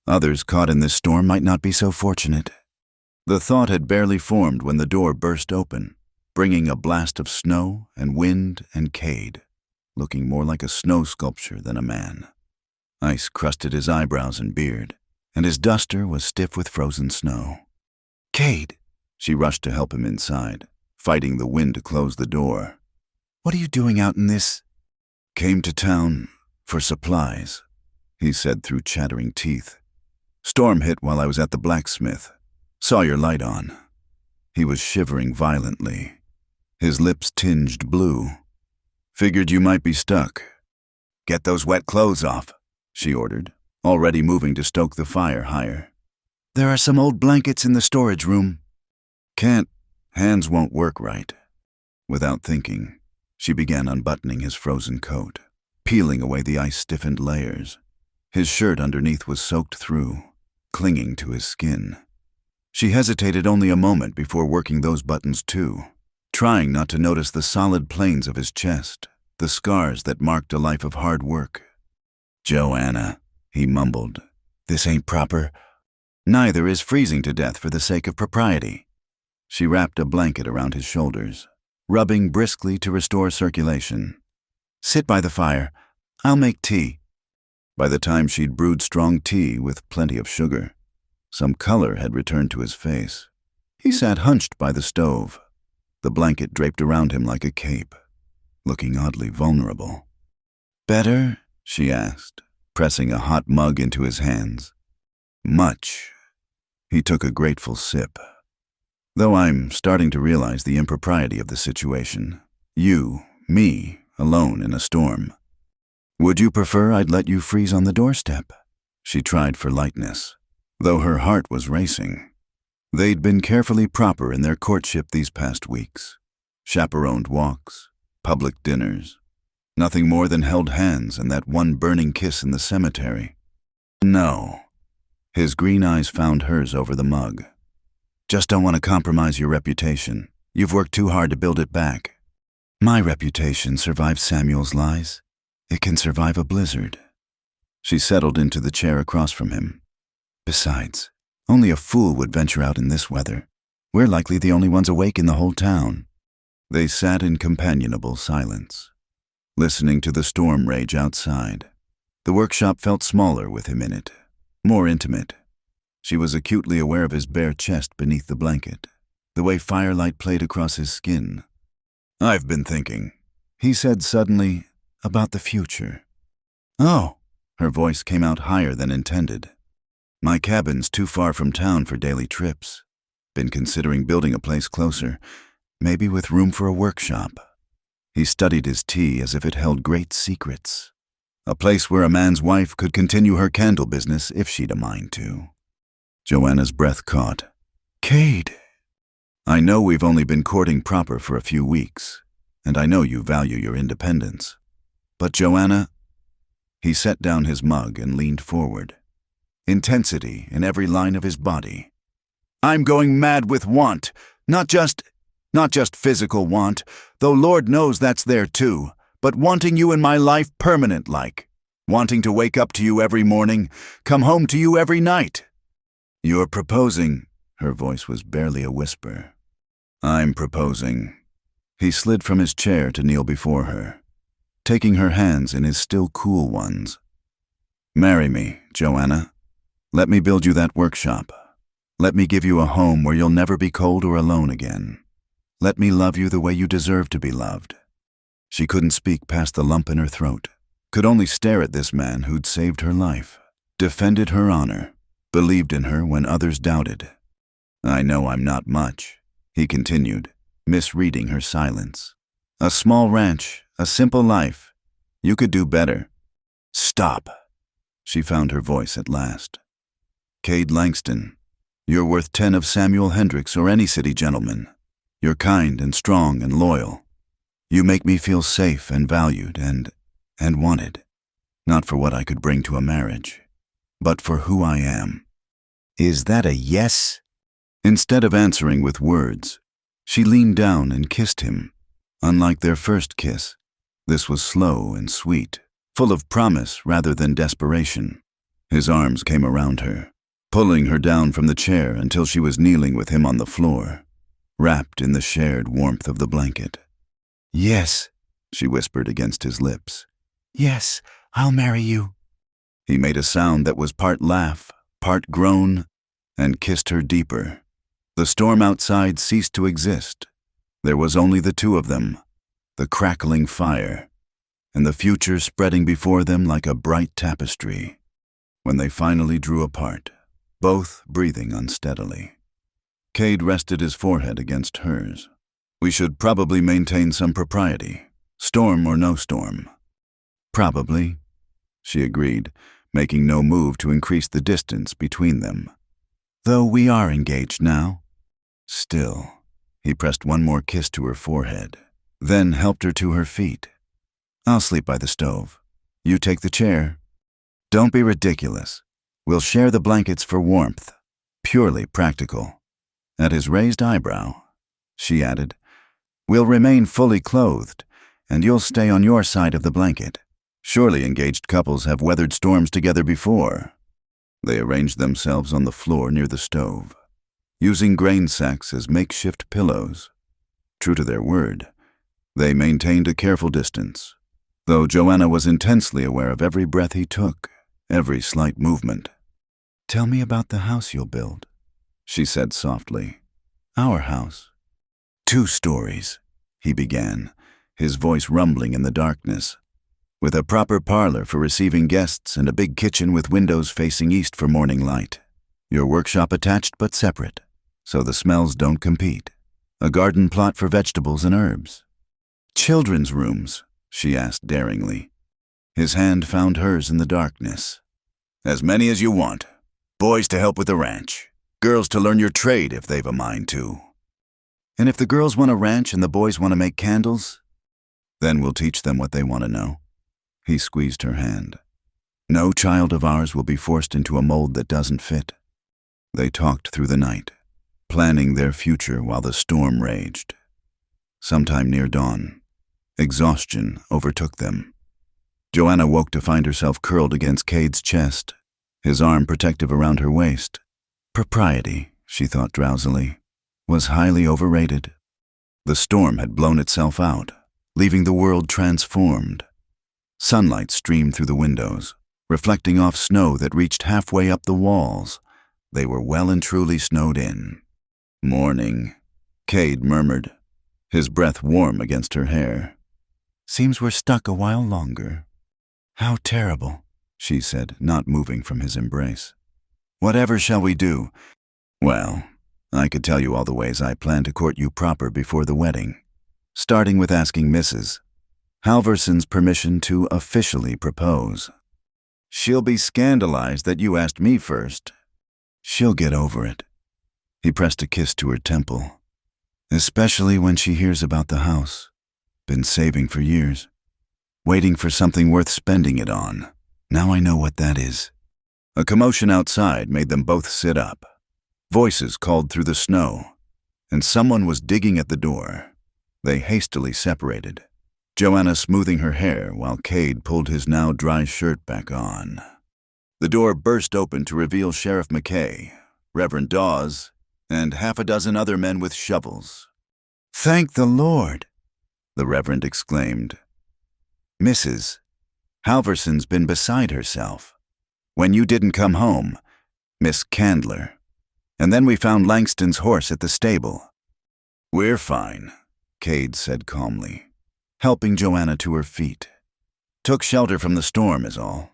Others caught in this storm might not be so fortunate. The thought had barely formed when the door burst open, bringing a blast of snow and wind and Cade, looking more like a snow sculpture than a man. Ice crusted his eyebrows and beard, and his duster was stiff with frozen snow. "Cade!" She rushed to help him inside, fighting the wind to close the door. "What are you doing out in this?" "Came to town for supplies," he said through chattering teeth. "Storm hit while I was at the blacksmith. Saw your light on." He was shivering violently, his lips tinged blue. "Figured you might be stuck." "Get those wet clothes off," she ordered, already moving to stoke the fire higher. "There are some old blankets in the storage room." "Can't. Hands won't work right." Without thinking, she began unbuttoning his frozen coat, peeling away the ice-stiffened layers. His shirt underneath was soaked through, clinging to his skin. She hesitated only a moment before working those buttons too, trying not to notice the solid planes of his chest, the scars that marked a life of hard work. "Joanna," he mumbled, "this ain't proper." "Neither is freezing to death for the sake of propriety." She wrapped a blanket around his shoulders, rubbing briskly to restore circulation. "Sit by the fire. I'll make tea." By the time she'd brewed strong tea with plenty of sugar, some color had returned to his face. He sat hunched by the stove, the blanket draped around him like a cape, looking oddly vulnerable. "Better?" she asked, pressing a hot mug into his hands. "Much." He took a grateful sip. "Though I'm starting to realize the impropriety of the situation. You, me, alone in a storm. Would you prefer I'd let you freeze on the doorstep?" She tried for lightness, though her heart was racing. They'd been carefully proper in their courtship these past weeks. Chaperoned walks, public dinners, nothing more than held hands and that one burning kiss in the cemetery. "No." His green eyes found hers over the mug. Just don't want to compromise your reputation. You've worked too hard to build it back. My reputation survives Samuel's lies. It can survive a blizzard. She settled into the chair across from him. Besides, only a fool would venture out in this weather. We're likely the only ones awake in the whole town. They sat in companionable silence, listening to the storm rage outside. The workshop felt smaller with him in it, more intimate. She was acutely aware of his bare chest beneath the blanket, the way firelight played across his skin. I've been thinking, he said suddenly, about the future. Oh, her voice came out higher than intended. My cabin's too far from town for daily trips. Been considering building a place closer, maybe with room for a workshop. He studied his tea as if it held great secrets. A place where a man's wife could continue her candle business if she'd a mind to. Joanna's breath caught. Cade. I know we've only been courting proper for a few weeks, and I know you value your independence. But Joanna, he set down his mug and leaned forward. Intensity in every line of his body. I'm going mad with want, not just physical want, though Lord knows that's there too, but wanting you in my life permanent like. Wanting to wake up to you every morning, come home to you every night. You're proposing, her voice was barely a whisper. I'm proposing. He slid from his chair to kneel before her, taking her hands in his still cool ones. Marry me, Joanna. Let me build you that workshop. Let me give you a home where you'll never be cold or alone again. Let me love you the way you deserve to be loved. She couldn't speak past the lump in her throat, could only stare at this man who'd saved her life, defended her honor, believed in her when others doubted. I know I'm not much, he continued, misreading her silence. A small ranch, a simple life. You could do better. Stop. She found her voice at last. Cade Langston, you're worth 10 of Samuel Hendricks or any city gentleman. You're kind and strong and loyal. You make me feel safe and valued and wanted. Not for what I could bring to a marriage, but for who I am. Is that a yes? Instead of answering with words, she leaned down and kissed him. Unlike their first kiss, this was slow and sweet, full of promise rather than desperation. His arms came around her, pulling her down from the chair until she was kneeling with him on the floor, wrapped in the shared warmth of the blanket. Yes, she whispered against his lips. Yes, I'll marry you. He made a sound that was part laugh, part groan, and kissed her deeper. The storm outside ceased to exist. There was only the two of them, the crackling fire, and the future spreading before them like a bright tapestry. When they finally drew apart, both breathing unsteadily, Cade rested his forehead against hers. We should probably maintain some propriety, storm or no storm. Probably, she agreed, making no move to increase the distance between them. Though we are engaged now. Still, he pressed one more kiss to her forehead, then helped her to her feet. I'll sleep by the stove. You take the chair. Don't be ridiculous. We'll share the blankets for warmth. Purely practical. At his raised eyebrow, she added, we'll remain fully clothed, and you'll stay on your side of the blanket. Surely engaged couples have weathered storms together before. They arranged themselves on the floor near the stove, using grain sacks as makeshift pillows. True to their word, they maintained a careful distance, though Joanna was intensely aware of every breath he took, every slight movement. Tell me about the house you'll build, she said softly. Our house. 2 stories, he began, his voice rumbling in the darkness. With a proper parlor for receiving guests and a big kitchen with windows facing east for morning light. Your workshop attached but separate, so the smells don't compete. A garden plot for vegetables and herbs. Children's rooms, she asked daringly. His hand found hers in the darkness. As many as you want. Boys to help with the ranch. Girls to learn your trade if they've a mind to. And if the girls want a ranch and the boys want to make candles, then we'll teach them what they want to know. He squeezed her hand. No child of ours will be forced into a mold that doesn't fit. They talked through the night, planning their future while the storm raged. Sometime near dawn, exhaustion overtook them. Joanna woke to find herself curled against Cade's chest, his arm protective around her waist. Propriety, she thought drowsily, was highly overrated. The storm had blown itself out, leaving the world transformed. Sunlight streamed through the windows, reflecting off snow that reached halfway up the walls. They were well and truly snowed in. Morning, Cade murmured, his breath warm against her hair. Seems we're stuck a while longer. How terrible, she said, not moving from his embrace. Whatever shall we do? Well, I could tell you all the ways I plan to court you proper before the wedding, starting with asking Mrs. Halverson's permission to officially propose. She'll be scandalized that you asked me first. She'll get over it. He pressed a kiss to her temple. Especially when she hears about the house. Been saving for years. Waiting for something worth spending it on. Now I know what that is. A commotion outside made them both sit up. Voices called through the snow, and someone was digging at the door. They hastily separated, Joanna smoothing her hair while Cade pulled his now dry shirt back on. The door burst open to reveal Sheriff McKay, Reverend Dawes, and half a dozen other men with shovels. "Thank the Lord," the Reverend exclaimed. "Mrs. Halverson's been beside herself. When you didn't come home, Miss Candler. And then we found Langston's horse at the stable." "We're fine," Cade said calmly, helping Joanna to her feet. "Took shelter from the storm is all."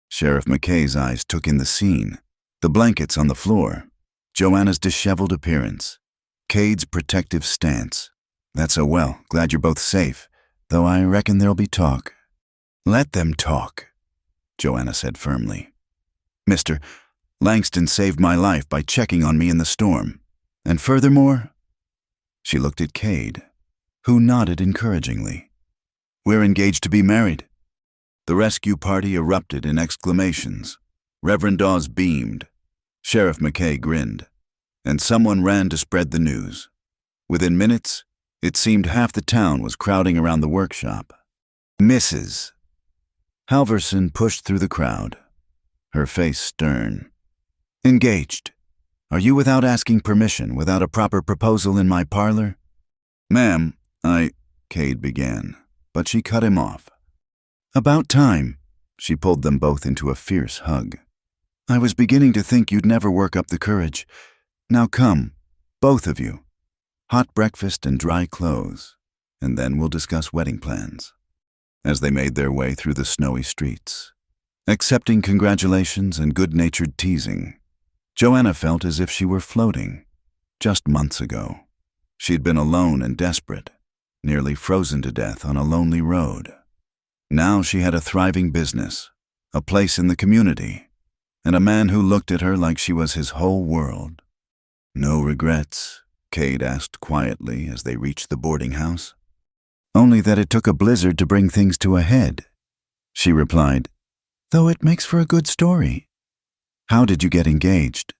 Sheriff McKay's eyes took in the scene, the blankets on the floor, Joanna's disheveled appearance, Cade's protective stance. "That's so well, glad you're both safe, though I reckon there'll be talk." "Let them talk," Joanna said firmly. "Mister, Langston saved my life by checking on me in the storm. And furthermore," she looked at Cade, who nodded encouragingly, "we're engaged to be married." The rescue party erupted in exclamations. Reverend Dawes beamed. Sheriff McKay grinned. And someone ran to spread the news. Within minutes, it seemed half the town was crowding around the workshop. Mrs. Halverson pushed through the crowd, her face stern. "Engaged. Are you without asking permission, without a proper proposal in my parlor?" "Ma'am, Cade began, but she cut him off. "About time." She pulled them both into a fierce hug. "I was beginning to think you'd never work up the courage. Now come, both of you. Hot breakfast and dry clothes, and then we'll discuss wedding plans." As they made their way through the snowy streets, accepting congratulations and good-natured teasing, Joanna felt as if she were floating. Just months ago, she'd been alone and desperate, nearly frozen to death on a lonely road. Now she had a thriving business, a place in the community, and a man who looked at her like she was his whole world. "No regrets?" Cade asked quietly as they reached the boarding house. "Only that it took a blizzard to bring things to a head," she replied, "though it makes for a good story." "How did you get engaged?"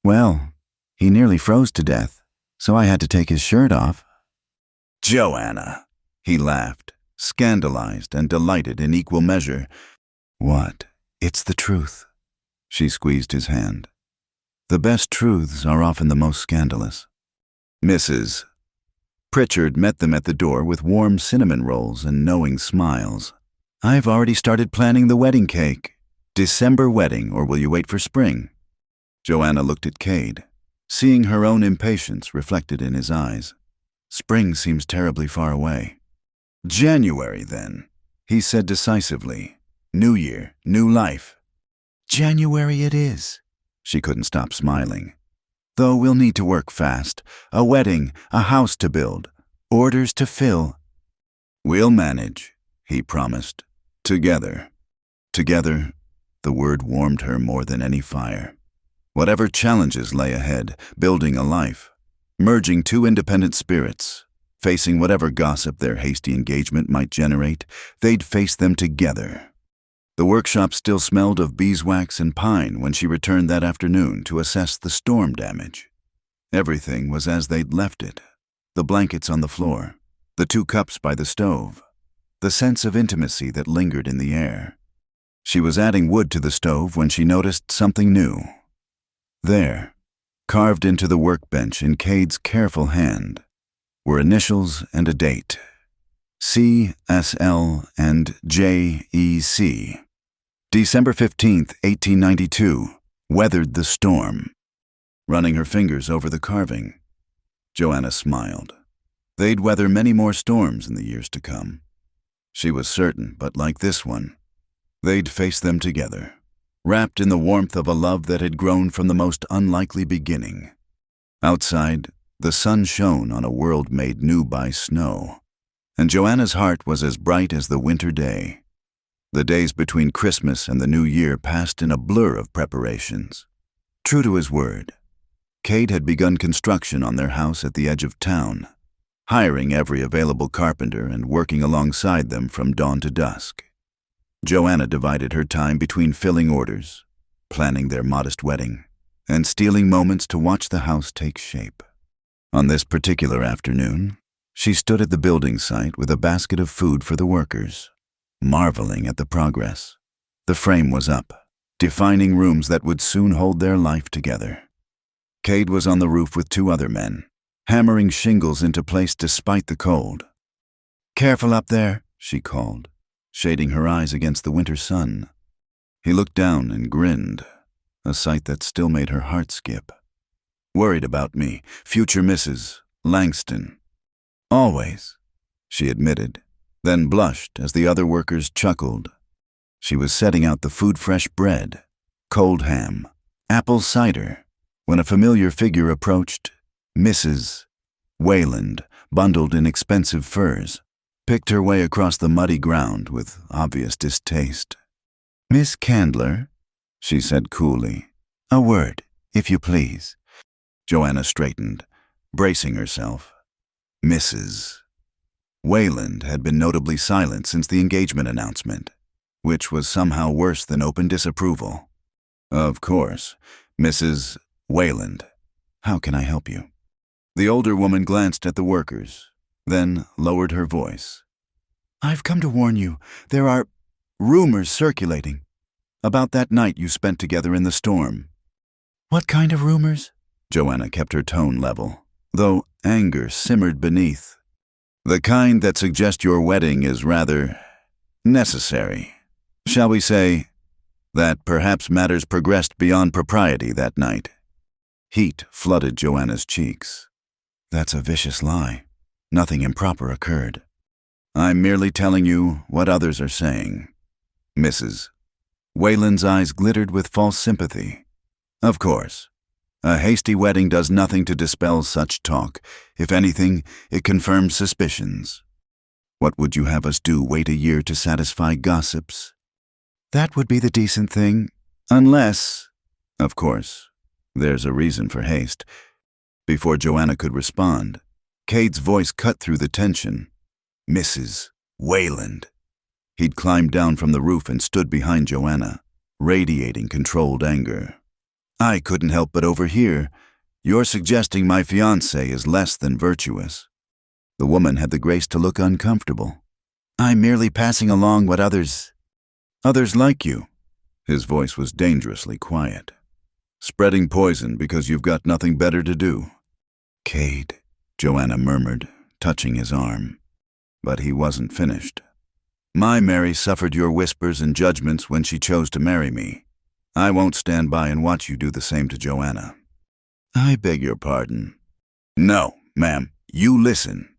"Well, he nearly froze to death, so I had to take his shirt off." "Joanna," he laughed, scandalized and delighted in equal measure. "What? It's the truth." She squeezed his hand. "The best truths are often the most scandalous." Mrs. Pritchard met them at the door with warm cinnamon rolls and knowing smiles. "I've already started planning the wedding cake. December wedding, or will you wait for spring?" Joanna looked at Cade, seeing her own impatience reflected in his eyes. "Spring seems terribly far away." "January, then," he said decisively. "New year, new life." "January it is." She couldn't stop smiling. "Though we'll need to work fast. A wedding, a house to build, orders to fill." "We'll manage," he promised. "Together." Together, the word warmed her more than any fire. Whatever challenges lay ahead, building a life, merging two independent spirits, facing whatever gossip their hasty engagement might generate, they'd face them together. The workshop still smelled of beeswax and pine when she returned that afternoon to assess the storm damage. Everything was as they'd left it. The blankets on the floor, the 2 cups by the stove, the sense of intimacy that lingered in the air. She was adding wood to the stove when she noticed something new. There, carved into the workbench in Cade's careful hand, were initials and a date. C.S.L. and J.E.C. December 15th, 1892, weathered the storm. Running her fingers over the carving, Joanna smiled. They'd weather many more storms in the years to come. She was certain, but like this one, they'd face them together, wrapped in the warmth of a love that had grown from the most unlikely beginning. Outside, the sun shone on a world made new by snow, and Joanna's heart was as bright as the winter day. The days between Christmas and the New Year passed in a blur of preparations. True to his word, Cade had begun construction on their house at the edge of town, hiring every available carpenter and working alongside them from dawn to dusk. Joanna divided her time between filling orders, planning their modest wedding, and stealing moments to watch the house take shape. On this particular afternoon, she stood at the building site with a basket of food for the workers, marveling at the progress. The frame was up, defining rooms that would soon hold their life together. Cade was on the roof with 2 other men, hammering shingles into place despite the cold. "Careful up there," she called, shading her eyes against the winter sun. He looked down and grinned, a sight that still made her heart skip. "Worried about me, future Mrs. Langston." "Always," she admitted, then blushed as the other workers chuckled. She was setting out the food-fresh bread, cold ham, apple cider, when a familiar figure approached. Mrs. Wayland, bundled in expensive furs, picked her way across the muddy ground with obvious distaste. "Miss Candler," she said coolly, "a word, if you please." Joanna straightened, bracing herself. Mrs. Wayland had been notably silent since the engagement announcement, which was somehow worse than open disapproval. "Of course, Mrs. Wayland. How can I help you?" The older woman glanced at the workers, then lowered her voice. "I've come to warn you, there are rumors circulating about that night you spent together in the storm." "What kind of rumors?" Joanna kept her tone level, though anger simmered beneath. "The kind that suggest your wedding is rather necessary. Shall we say that perhaps matters progressed beyond propriety that night?" Heat flooded Joanna's cheeks. "That's a vicious lie. Nothing improper occurred." "I'm merely telling you what others are saying." Mrs. Wayland's eyes glittered with false sympathy. "Of course, a hasty wedding does nothing to dispel such talk. If anything, it confirms suspicions. What would you have us do, wait a year to satisfy gossips?" "That would be the decent thing, unless—" "Of course, there's a reason for haste." Before Joanna could respond, Cade's voice cut through the tension. "Mrs. Wayland." He'd climbed down from the roof and stood behind Joanna, radiating controlled anger. "I couldn't help but overhear. You're suggesting my fiancé is less than virtuous." The woman had the grace to look uncomfortable. "I'm merely passing along what others like you." His voice was dangerously quiet. "Spreading poison because you've got nothing better to do." "Cade," Joanna murmured, touching his arm. But he wasn't finished. "My Mary suffered your whispers and judgments when she chose to marry me. I won't stand by and watch you do the same to Joanna." "I beg your pardon." "No, ma'am, you listen."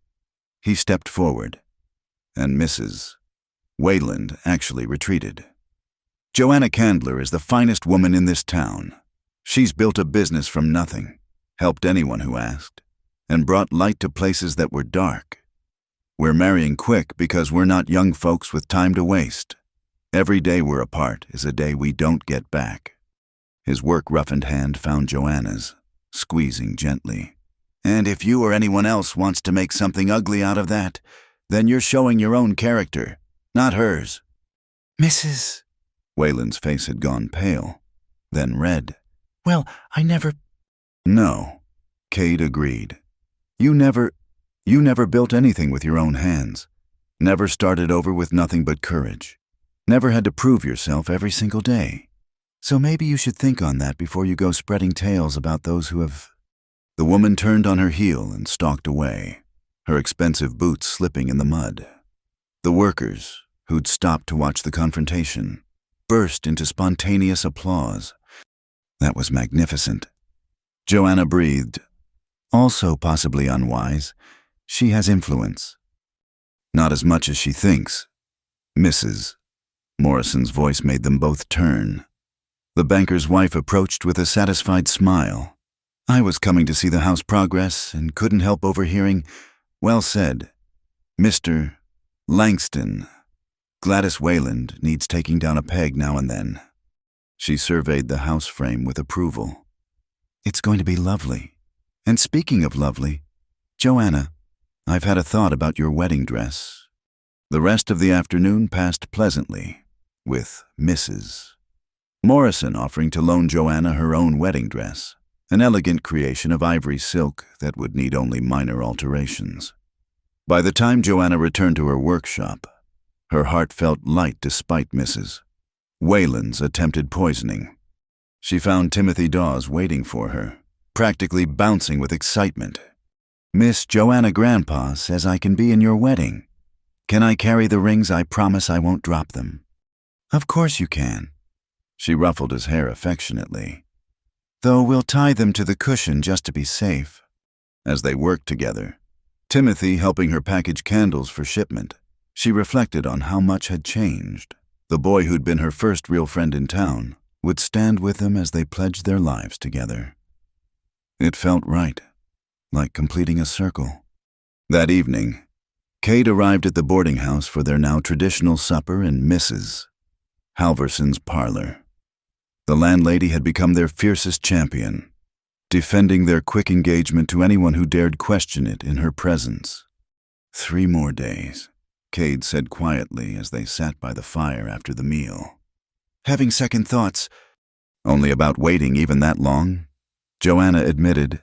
He stepped forward, and Mrs. Wayland actually retreated. "Joanna Candler is the finest woman in this town. She's built a business from nothing, helped anyone who asked, and brought light to places that were dark. We're marrying quick because we're not young folks with time to waste. Every day we're apart is a day we don't get back." His work-roughened hand found Joanna's, squeezing gently. "And if you or anyone else wants to make something ugly out of that, then you're showing your own character, not hers." "Mrs. Wayland's face had gone pale, then red. Well, I never... No, Cade agreed. You never built anything with your own hands. Never started over with nothing but courage. Never had to prove yourself every single day. So maybe you should think on that before you go spreading tales about those who have... The woman turned on her heel and stalked away, her expensive boots slipping in the mud. The workers, who'd stopped to watch the confrontation, burst into spontaneous applause. That was magnificent. Joanna breathed. Also possibly unwise, she has influence. Not as much as she thinks. Mrs. Morrison's voice made them both turn. The banker's wife approached with a satisfied smile. I was coming to see the house progress and couldn't help overhearing, well said, Mr. Langston. Gladys Wayland needs taking down a peg now and then. She surveyed the house frame with approval. It's going to be lovely. And speaking of lovely, Joanna, I've had a thought about your wedding dress. The rest of the afternoon passed pleasantly, with Mrs. Morrison offering to loan Joanna her own wedding dress, an elegant creation of ivory silk that would need only minor alterations. By the time Joanna returned to her workshop, her heart felt light despite Mrs. Wayland's attempted poisoning. She found Timothy Dawes waiting for her, practically bouncing with excitement. Miss Joanna Grandpa says I can be in your wedding. Can I carry the rings? I promise I won't drop them. Of course you can. She ruffled his hair affectionately. Though we'll tie them to the cushion just to be safe. As they worked together, Timothy helping her package candles for shipment, she reflected on how much had changed. The boy who'd been her first real friend in town would stand with them as they pledged their lives together. It felt right, like completing a circle. That evening, Cade arrived at the boarding house for their now traditional supper in Mrs. Halverson's parlor. The landlady had become their fiercest champion, defending their quick engagement to anyone who dared question it in her presence. 3 more days, Cade said quietly as they sat by the fire after the meal. Having second thoughts. Only about waiting even that long? Joanna admitted,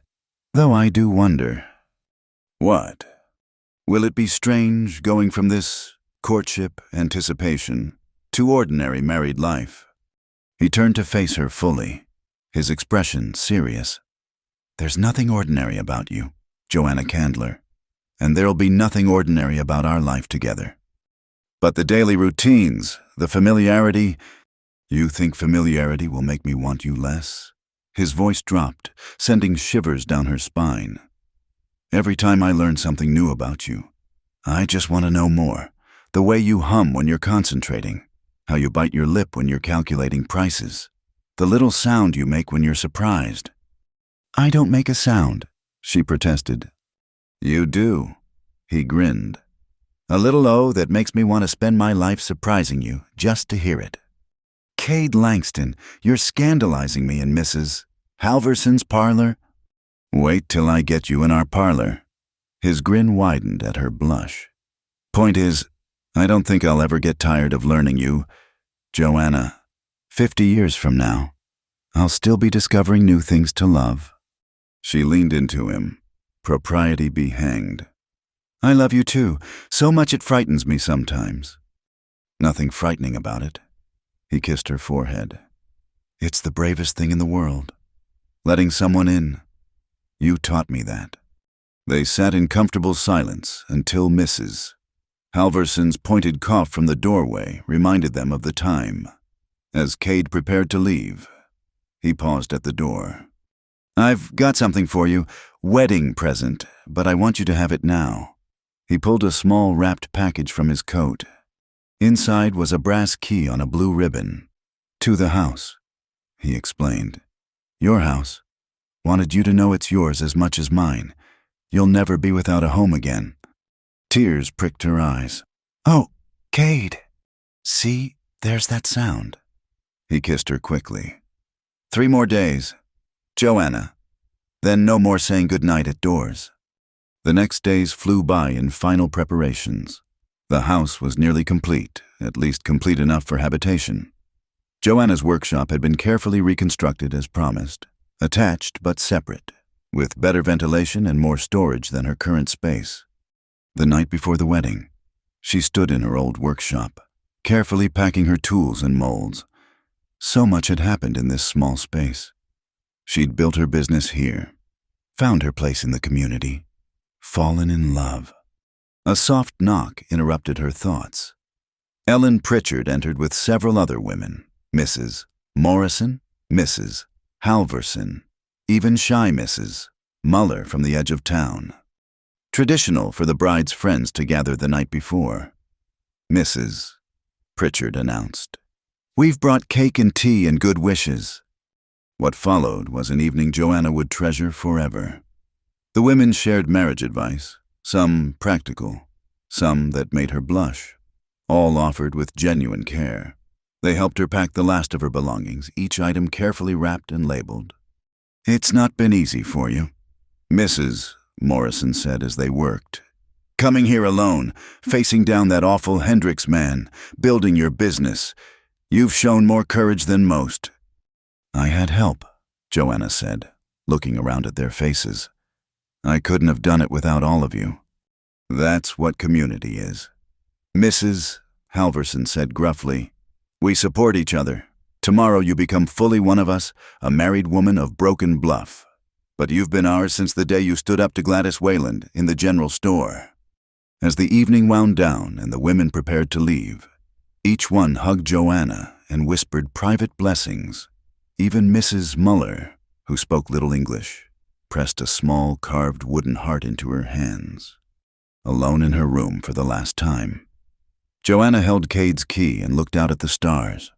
though I do wonder. What? Will it be strange going from this courtship, anticipation, to ordinary married life? He turned to face her fully, his expression serious. There's nothing ordinary about you, Joanna Candler, and there'll be nothing ordinary about our life together. But the daily routines, the familiarity, you think familiarity will make me want you less? His voice dropped, sending shivers down her spine. Every time I learn something new about you, I just want to know more. The way you hum when you're concentrating, how you bite your lip when you're calculating prices, the little sound you make when you're surprised. I don't make a sound, she protested. You do, he grinned. A little O that makes me want to spend my life surprising you just to hear it. Cade Langston, you're scandalizing me in Mrs. Halverson's parlor. Wait till I get you in our parlor. His grin widened at her blush. Point is, I don't think I'll ever get tired of learning you, Joanna. 50 years from now, I'll still be discovering new things to love. She leaned into him. Propriety be hanged. I love you too, so much it frightens me sometimes. Nothing frightening about it. He kissed her forehead. It's the bravest thing in the world. Letting someone in. You taught me that. They sat in comfortable silence until Mrs. Halverson's pointed cough from the doorway reminded them of the time. As Cade prepared to leave, he paused at the door. I've got something for you, wedding present, but I want you to have it now. He pulled a small wrapped package from his coat. Inside was a brass key on a blue ribbon. To the house, he explained. Your house. Wanted you to know it's yours as much as mine. You'll never be without a home again. Tears pricked her eyes. Oh, Cade. See, there's that sound. He kissed her quickly. 3 more days. Joanna. Then no more saying goodnight at doors. The next days flew by in final preparations. The house was nearly complete, at least complete enough for habitation. Joanna's workshop had been carefully reconstructed as promised, attached but separate, with better ventilation and more storage than her current space. The night before the wedding, she stood in her old workshop, carefully packing her tools and molds. So much had happened in this small space. She'd built her business here, found her place in the community, fallen in love. A soft knock interrupted her thoughts. Ellen Pritchard entered with several other women, Mrs. Morrison, Mrs. Halverson, even shy Mrs. Muller from the edge of town. Traditional for the bride's friends to gather the night before. Mrs. Pritchard announced, "We've brought cake and tea and good wishes." What followed was an evening Joanna would treasure forever. The women shared marriage advice, some practical, some that made her blush, all offered with genuine care. They helped her pack the last of her belongings, each item carefully wrapped and labeled. "It's not been easy for you," Mrs. Morrison said as they worked. "Coming here alone, facing down that awful Hendricks man, building your business. You've shown more courage than most." "I had help," Joanna said, looking around at their faces. "I couldn't have done it without all of you." "That's what community is," Mrs. Halverson said gruffly. "We support each other. Tomorrow you become fully one of us, a married woman of Broken Bluff. But you've been ours since the day you stood up to Gladys Wayland in the general store." As the evening wound down and the women prepared to leave, each one hugged Joanna and whispered private blessings. Even Mrs. Muller, who spoke little English, pressed a small carved wooden heart into her hands. Alone in her room for the last time, Joanna held Cade's key and looked out at the stars.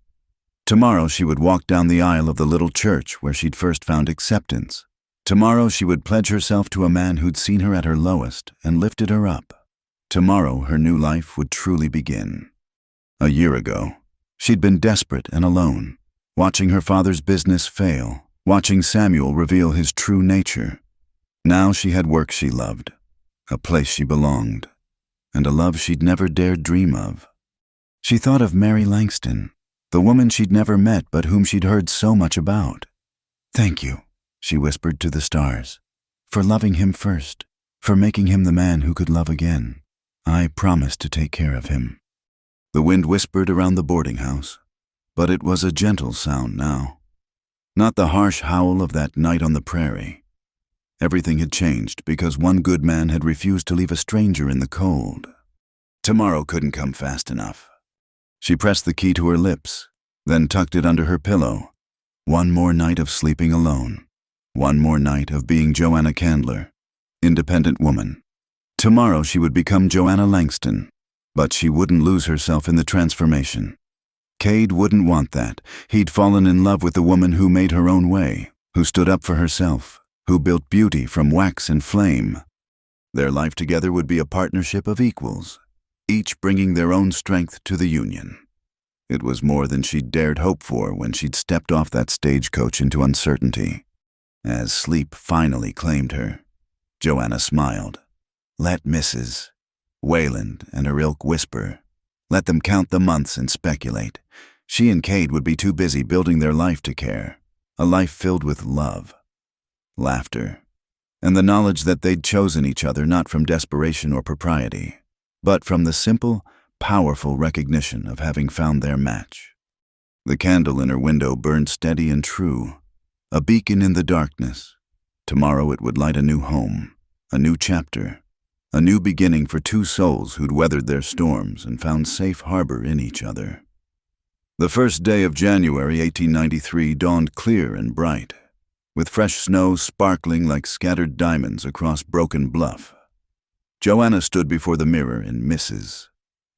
Tomorrow she would walk down the aisle of the little church where she'd first found acceptance. Tomorrow she would pledge herself to a man who'd seen her at her lowest and lifted her up. Tomorrow her new life would truly begin. A year ago, she'd been desperate and alone, watching her father's business fail, watching Samuel reveal his true nature. Now she had work she loved, a place she belonged, and a love she'd never dared dream of. She thought of Mary Langston, the woman she'd never met but whom she'd heard so much about. "Thank you," she whispered to the stars, "for loving him first, for making him the man who could love again. I promise to take care of him." The wind whispered around the boarding house, but it was a gentle sound now. Not the harsh howl of that night on the prairie. Everything had changed because one good man had refused to leave a stranger in the cold. Tomorrow couldn't come fast enough. She pressed the key to her lips, then tucked it under her pillow. One more night of sleeping alone. One more night of being Joanna Candler, independent woman. Tomorrow she would become Joanna Langston, but she wouldn't lose herself in the transformation. Cade wouldn't want that. He'd fallen in love with the woman who made her own way, who stood up for herself, who built beauty from wax and flame. Their life together would be a partnership of equals, each bringing their own strength to the union. It was more than she'd dared hope for when she'd stepped off that stagecoach into uncertainty. As sleep finally claimed her, Joanna smiled. Let Mrs. Wayland and her ilk whisper. Let them count the months and speculate. She and Cade would be too busy building their life to care, a life filled with love, laughter, and the knowledge that they'd chosen each other not from desperation or propriety, but from the simple, powerful recognition of having found their match. The candle in her window burned steady and true, a beacon in the darkness. Tomorrow it would light a new home, a new chapter, a new beginning for two souls who'd weathered their storms and found safe harbor in each other. The first day of January 1893 dawned clear and bright, with fresh snow sparkling like scattered diamonds across Broken Bluff. Joanna stood before the mirror in Mrs.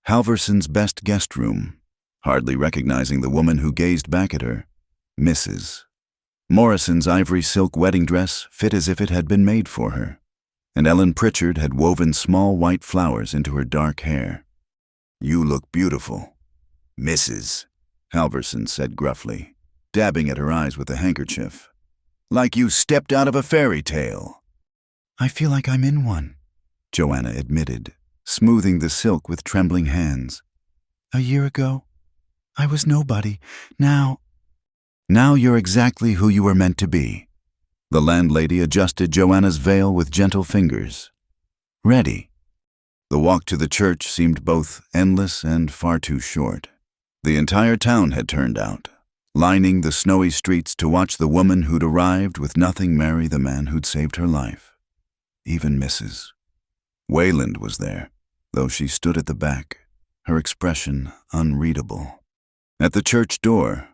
Halverson's best guest room, hardly recognizing the woman who gazed back at her. Mrs. Morrison's ivory silk wedding dress fit as if it had been made for her, and Ellen Pritchard had woven small white flowers into her dark hair. "You look beautiful, Mrs. Halverson said gruffly, dabbing at her eyes with a handkerchief. "Like you stepped out of a fairy tale." "I feel like I'm in one," Joanna admitted, smoothing the silk with trembling hands. "A year ago, I was nobody. Now you're exactly who you were meant to be." The landlady adjusted Joanna's veil with gentle fingers. "Ready." The walk to the church seemed both endless and far too short. The entire town had turned out, lining the snowy streets to watch the woman who'd arrived with nothing marry the man who'd saved her life. Even Mrs. Wayland was there, though she stood at the back, her expression unreadable. At the church door,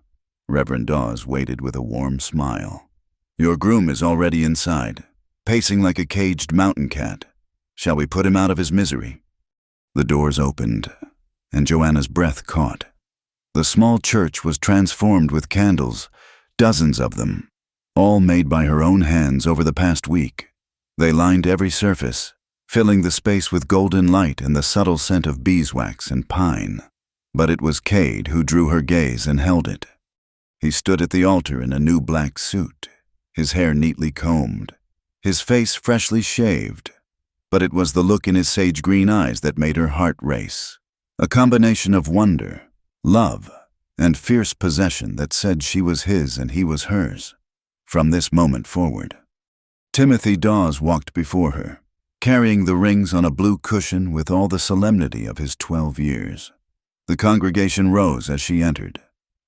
Reverend Dawes waited with a warm smile. "Your groom is already inside, pacing like a caged mountain cat. Shall we put him out of his misery?" The doors opened, and Joanna's breath caught. The small church was transformed with candles, dozens of them, all made by her own hands over the past week. They lined every surface, filling the space with golden light and the subtle scent of beeswax and pine. But it was Cade who drew her gaze and held it. He stood at the altar in a new black suit, his hair neatly combed, his face freshly shaved. But it was the look in his sage-green eyes that made her heart race, a combination of wonder, love, and fierce possession that said she was his and he was hers, from this moment forward. Timothy Dawes walked before her, carrying the rings on a blue cushion with all the solemnity of his 12 years. The congregation rose as she entered,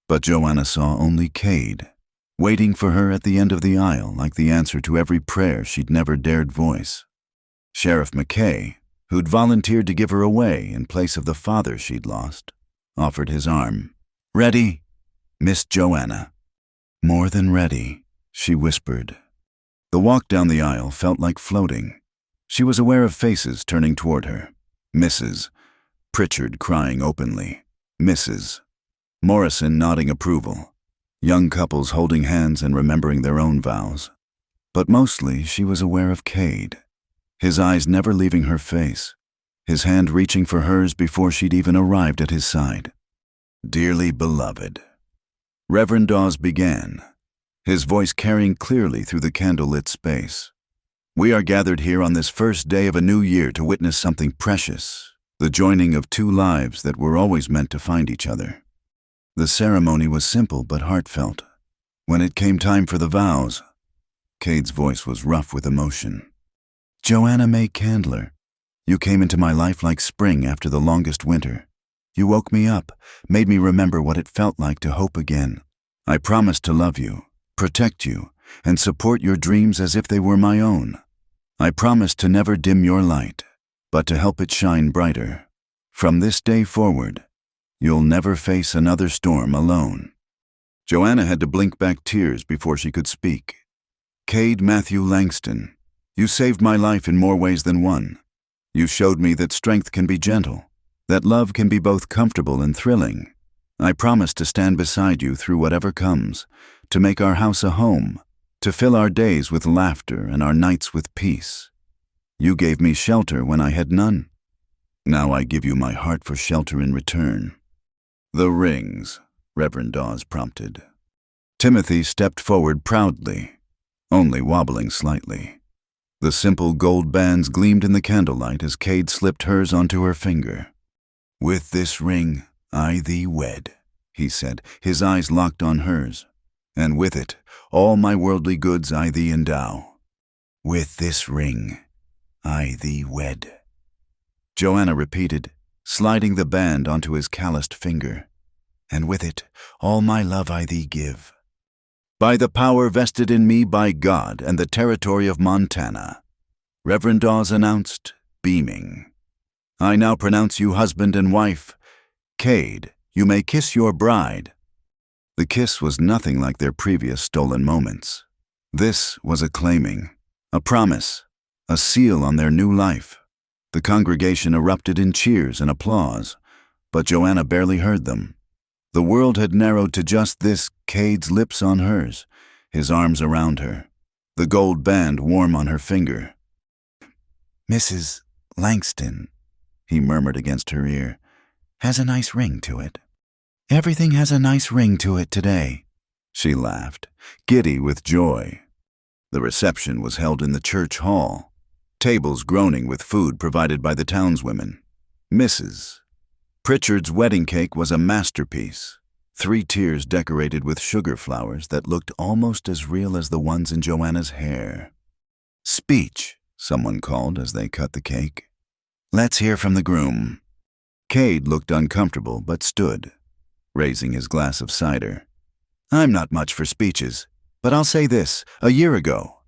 but Joanna saw only Cade, waiting for her at the end of the aisle like the answer to every prayer she'd never dared voice. Sheriff McKay, who'd volunteered to give her away in place of the father she'd lost, offered his arm. "Ready, Miss Joanna?" "More than ready," she whispered. The walk down the aisle felt like floating. She was aware of faces turning toward her. Mrs. Pritchard crying openly. Mrs. Morrison nodding approval. Young couples holding hands and remembering their own vows. But mostly she was aware of Cade, his eyes never leaving her face, his hand reaching for hers before she'd even arrived at his side. "Dearly beloved," Reverend Dawes began, his voice carrying clearly through the candlelit space. "We are gathered here on this first day of a new year to witness something precious, the joining of two lives that were always meant to find each other." The ceremony was simple but heartfelt. When it came time for the vows, Cade's voice was rough with emotion. "Joanna May Candler, you came into my life like spring after the longest winter. You woke me up, made me remember what it felt like to hope again. I promised to love you, protect you, and support your dreams as if they were my own. I promised to never dim your light, but to help it shine brighter. From this day forward, you'll never face another storm alone." Joanna had to blink back tears before she could speak. "Cade Matthew Langston, you saved my life in more ways than one. You showed me that strength can be gentle, that love can be both comfortable and thrilling. I promise to stand beside you through whatever comes, to make our house a home, to fill our days with laughter and our nights with peace. You gave me shelter when I had none. Now I give you my heart for shelter in return." "The rings," Reverend Dawes prompted. Timothy stepped forward proudly, only wobbling slightly. The simple gold bands gleamed in the candlelight as Cade slipped hers onto her finger. "With this ring I thee wed," he said, his eyes locked on hers. "And with it all my worldly goods I thee endow. With this ring I thee wed." Joanna repeated, sliding the band onto his calloused finger. "And with it all my love I thee give. By the power vested in me by God and the territory of Montana," Reverend Dawes announced, beaming. "I now pronounce you husband and wife. Cade, you may kiss your bride." The kiss was nothing like their previous stolen moments. This was a claiming, a promise, a seal on their new life. The congregation erupted in cheers and applause, but Joanna barely heard them. The world had narrowed to just this, Cade's lips on hers, his arms around her, the gold band warm on her finger. "Mrs. Langston," he murmured against her ear, "has a nice ring to it. Everything has a nice ring to it today." She laughed, giddy with joy. The reception was held in the church hall, tables groaning with food provided by the townswomen. Mrs. Pritchard's wedding cake was a masterpiece, 3 tiers decorated with sugar flowers that looked almost as real as the ones in Joanna's hair. "Speech," someone called as they cut the cake. "Let's hear from the groom." Cade looked uncomfortable but stood, raising his glass of cider. "I'm not much for speeches, but I'll say this. A year ago,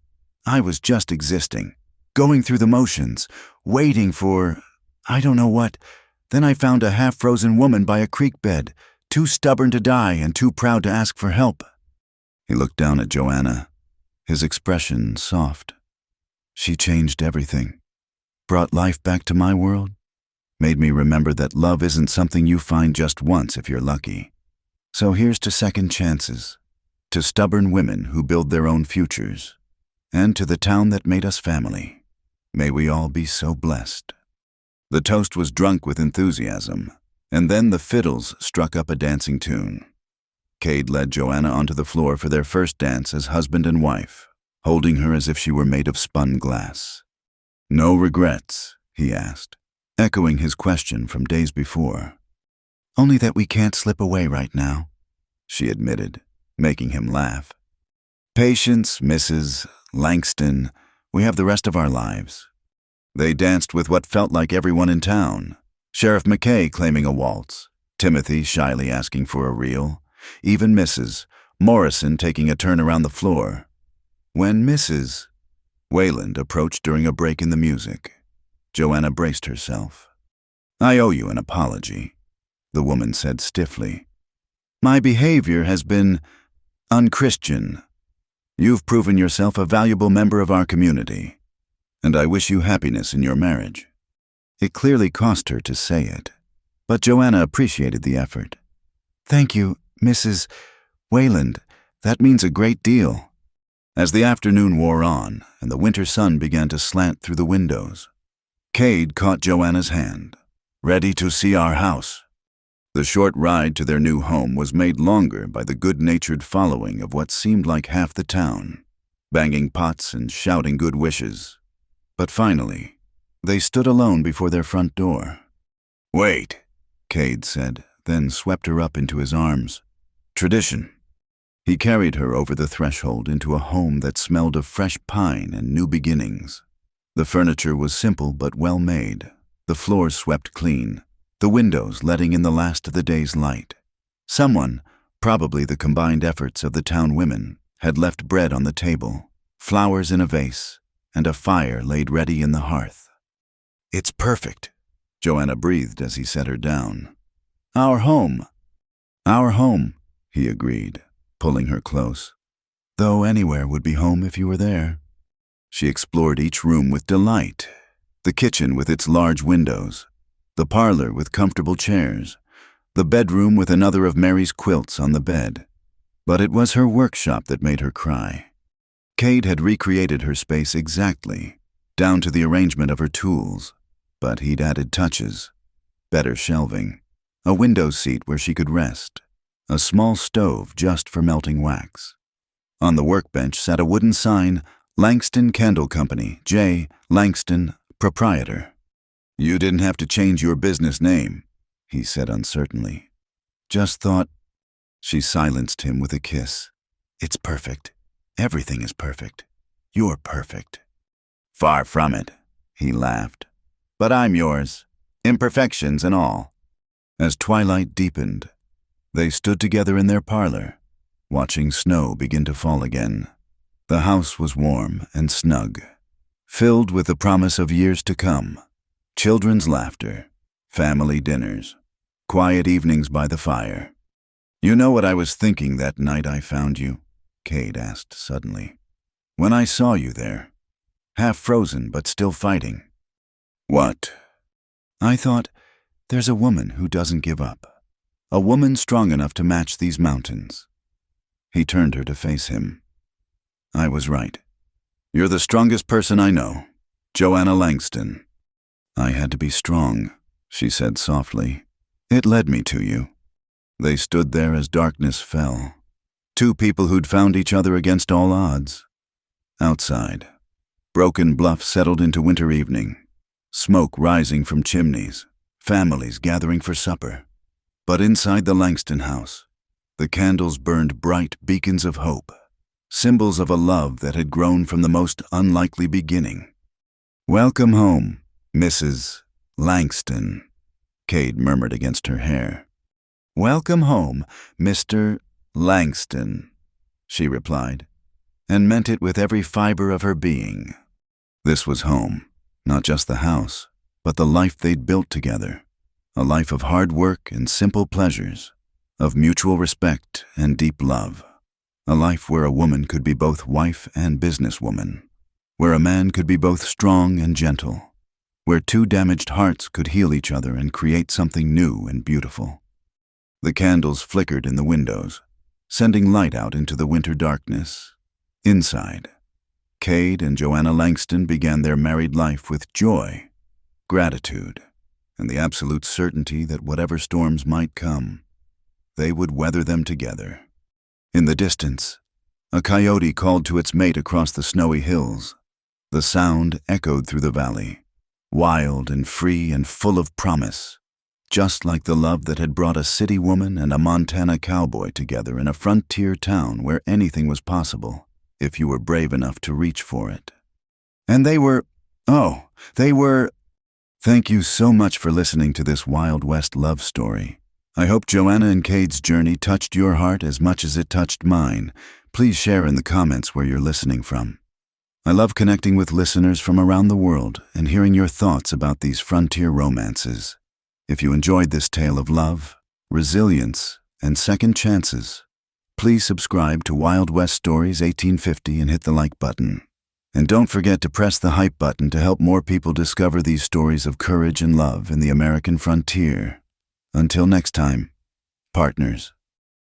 I was just existing, going through the motions, waiting for, I don't know what. Then I found a half-frozen woman by a creek bed, too stubborn to die and too proud to ask for help." He looked down at Joanna, his expression soft. "She changed everything, brought life back to my world, made me remember that love isn't something you find just once if you're lucky. So here's to second chances, to stubborn women who build their own futures, and to the town that made us family. May we all be so blessed." The toast was drunk with enthusiasm, and then the fiddles struck up a dancing tune. Cade led Joanna onto the floor for their first dance as husband and wife, holding her as if she were made of spun glass. "No regrets?" he asked, echoing his question from days before. "Only that we can't slip away right now," she admitted, making him laugh. "Patience, Mrs. Langston. We have the rest of our lives." They danced with what felt like everyone in town. Sheriff McKay claiming a waltz, Timothy shyly asking for a reel, even Mrs. Morrison taking a turn around the floor. When Mrs. Wayland approached during a break in the music, Joanna braced herself. "I owe you an apology," the woman said stiffly. "My behavior has been unchristian. You've proven yourself a valuable member of our community, and I wish you happiness in your marriage." It clearly cost her to say it, but Joanna appreciated the effort. "Thank you, Mrs. Wayland. That means a great deal." As the afternoon wore on and the winter sun began to slant through the windows, Cade caught Joanna's hand. "Ready to see our house?" The short ride to their new home was made longer by the good-natured following of what seemed like half the town, banging pots and shouting good wishes. But finally, they stood alone before their front door. "Wait," Cade said, then swept her up into his arms. "Tradition." He carried her over the threshold into a home that smelled of fresh pine and new beginnings. The furniture was simple but well made, the floors swept clean, the windows letting in the last of the day's light. Someone, probably the combined efforts of the town women, had left bread on the table, flowers in a vase, and a fire laid ready in the hearth. "It's perfect," Joanna breathed as he set her down. Our home," he agreed, pulling her close. "Though anywhere would be home if you were there." She explored each room with delight, the kitchen with its large windows, the parlor with comfortable chairs, the bedroom with another of Mary's quilts on the bed. But it was her workshop that made her cry. Cade had recreated her space exactly, down to the arrangement of her tools, but he'd added touches. Better shelving, a window seat where she could rest, a small stove just for melting wax. On the workbench sat a wooden sign, "Langston Candle Company, J. Langston, Proprietor." "You didn't have to change your business name," he said uncertainly. "Just thought—" She silenced him with a kiss. "It's perfect. Everything is perfect. You're perfect." "Far from it," he laughed. "But I'm yours, imperfections and all." As twilight deepened, they stood together in their parlor, watching snow begin to fall again. The house was warm and snug, filled with the promise of years to come. Children's laughter, family dinners, quiet evenings by the fire. "You know what I was thinking that night I found you?" Cade asked suddenly. "When I saw you there, half frozen but still fighting." "What?" "I thought, there's a woman who doesn't give up. A woman strong enough to match these mountains." He turned her to face him. "I was right. You're the strongest person I know, Joanna Langston." "I had to be strong," she said softly. "It led me to you." They stood there as darkness fell. Two people who'd found each other against all odds. Outside, Broken Bluff settled into winter evening. Smoke rising from chimneys, families gathering for supper. But inside the Langston house, The candles burned bright beacons of hope, symbols of a love that had grown from the most unlikely beginning. "Welcome home, Mrs. Langston," Cade murmured against her hair. "Welcome home, Mr. Langston," she replied, and meant it with every fiber of her being. This was home, not just the house, but the life they'd built together, a life of hard work and simple pleasures, of mutual respect and deep love, a life where a woman could be both wife and businesswoman, where a man could be both strong and gentle, where two damaged hearts could heal each other and create something new and beautiful. The candles flickered in the windows, sending light out into the winter darkness. Inside, Cade and Joanna Langston began their married life with joy, gratitude, and the absolute certainty that whatever storms might come, they would weather them together. In the distance, a coyote called to its mate across the snowy hills. The sound echoed through the valley, wild and free and full of promise, just like the love that had brought a city woman and a Montana cowboy together in a frontier town where anything was possible if you were brave enough to reach for it. And they were... Thank you so much for listening to this Wild West love story. I hope Joanna and Cade's journey touched your heart as much as it touched mine. Please share in the comments where you're listening from. I love connecting with listeners from around the world and hearing your thoughts about these frontier romances. If you enjoyed this tale of love, resilience, and second chances, please subscribe to Wild West Stories 1850 and hit the like button. And don't forget to press the hype button to help more people discover these stories of courage and love in the American frontier. Until next time, partners.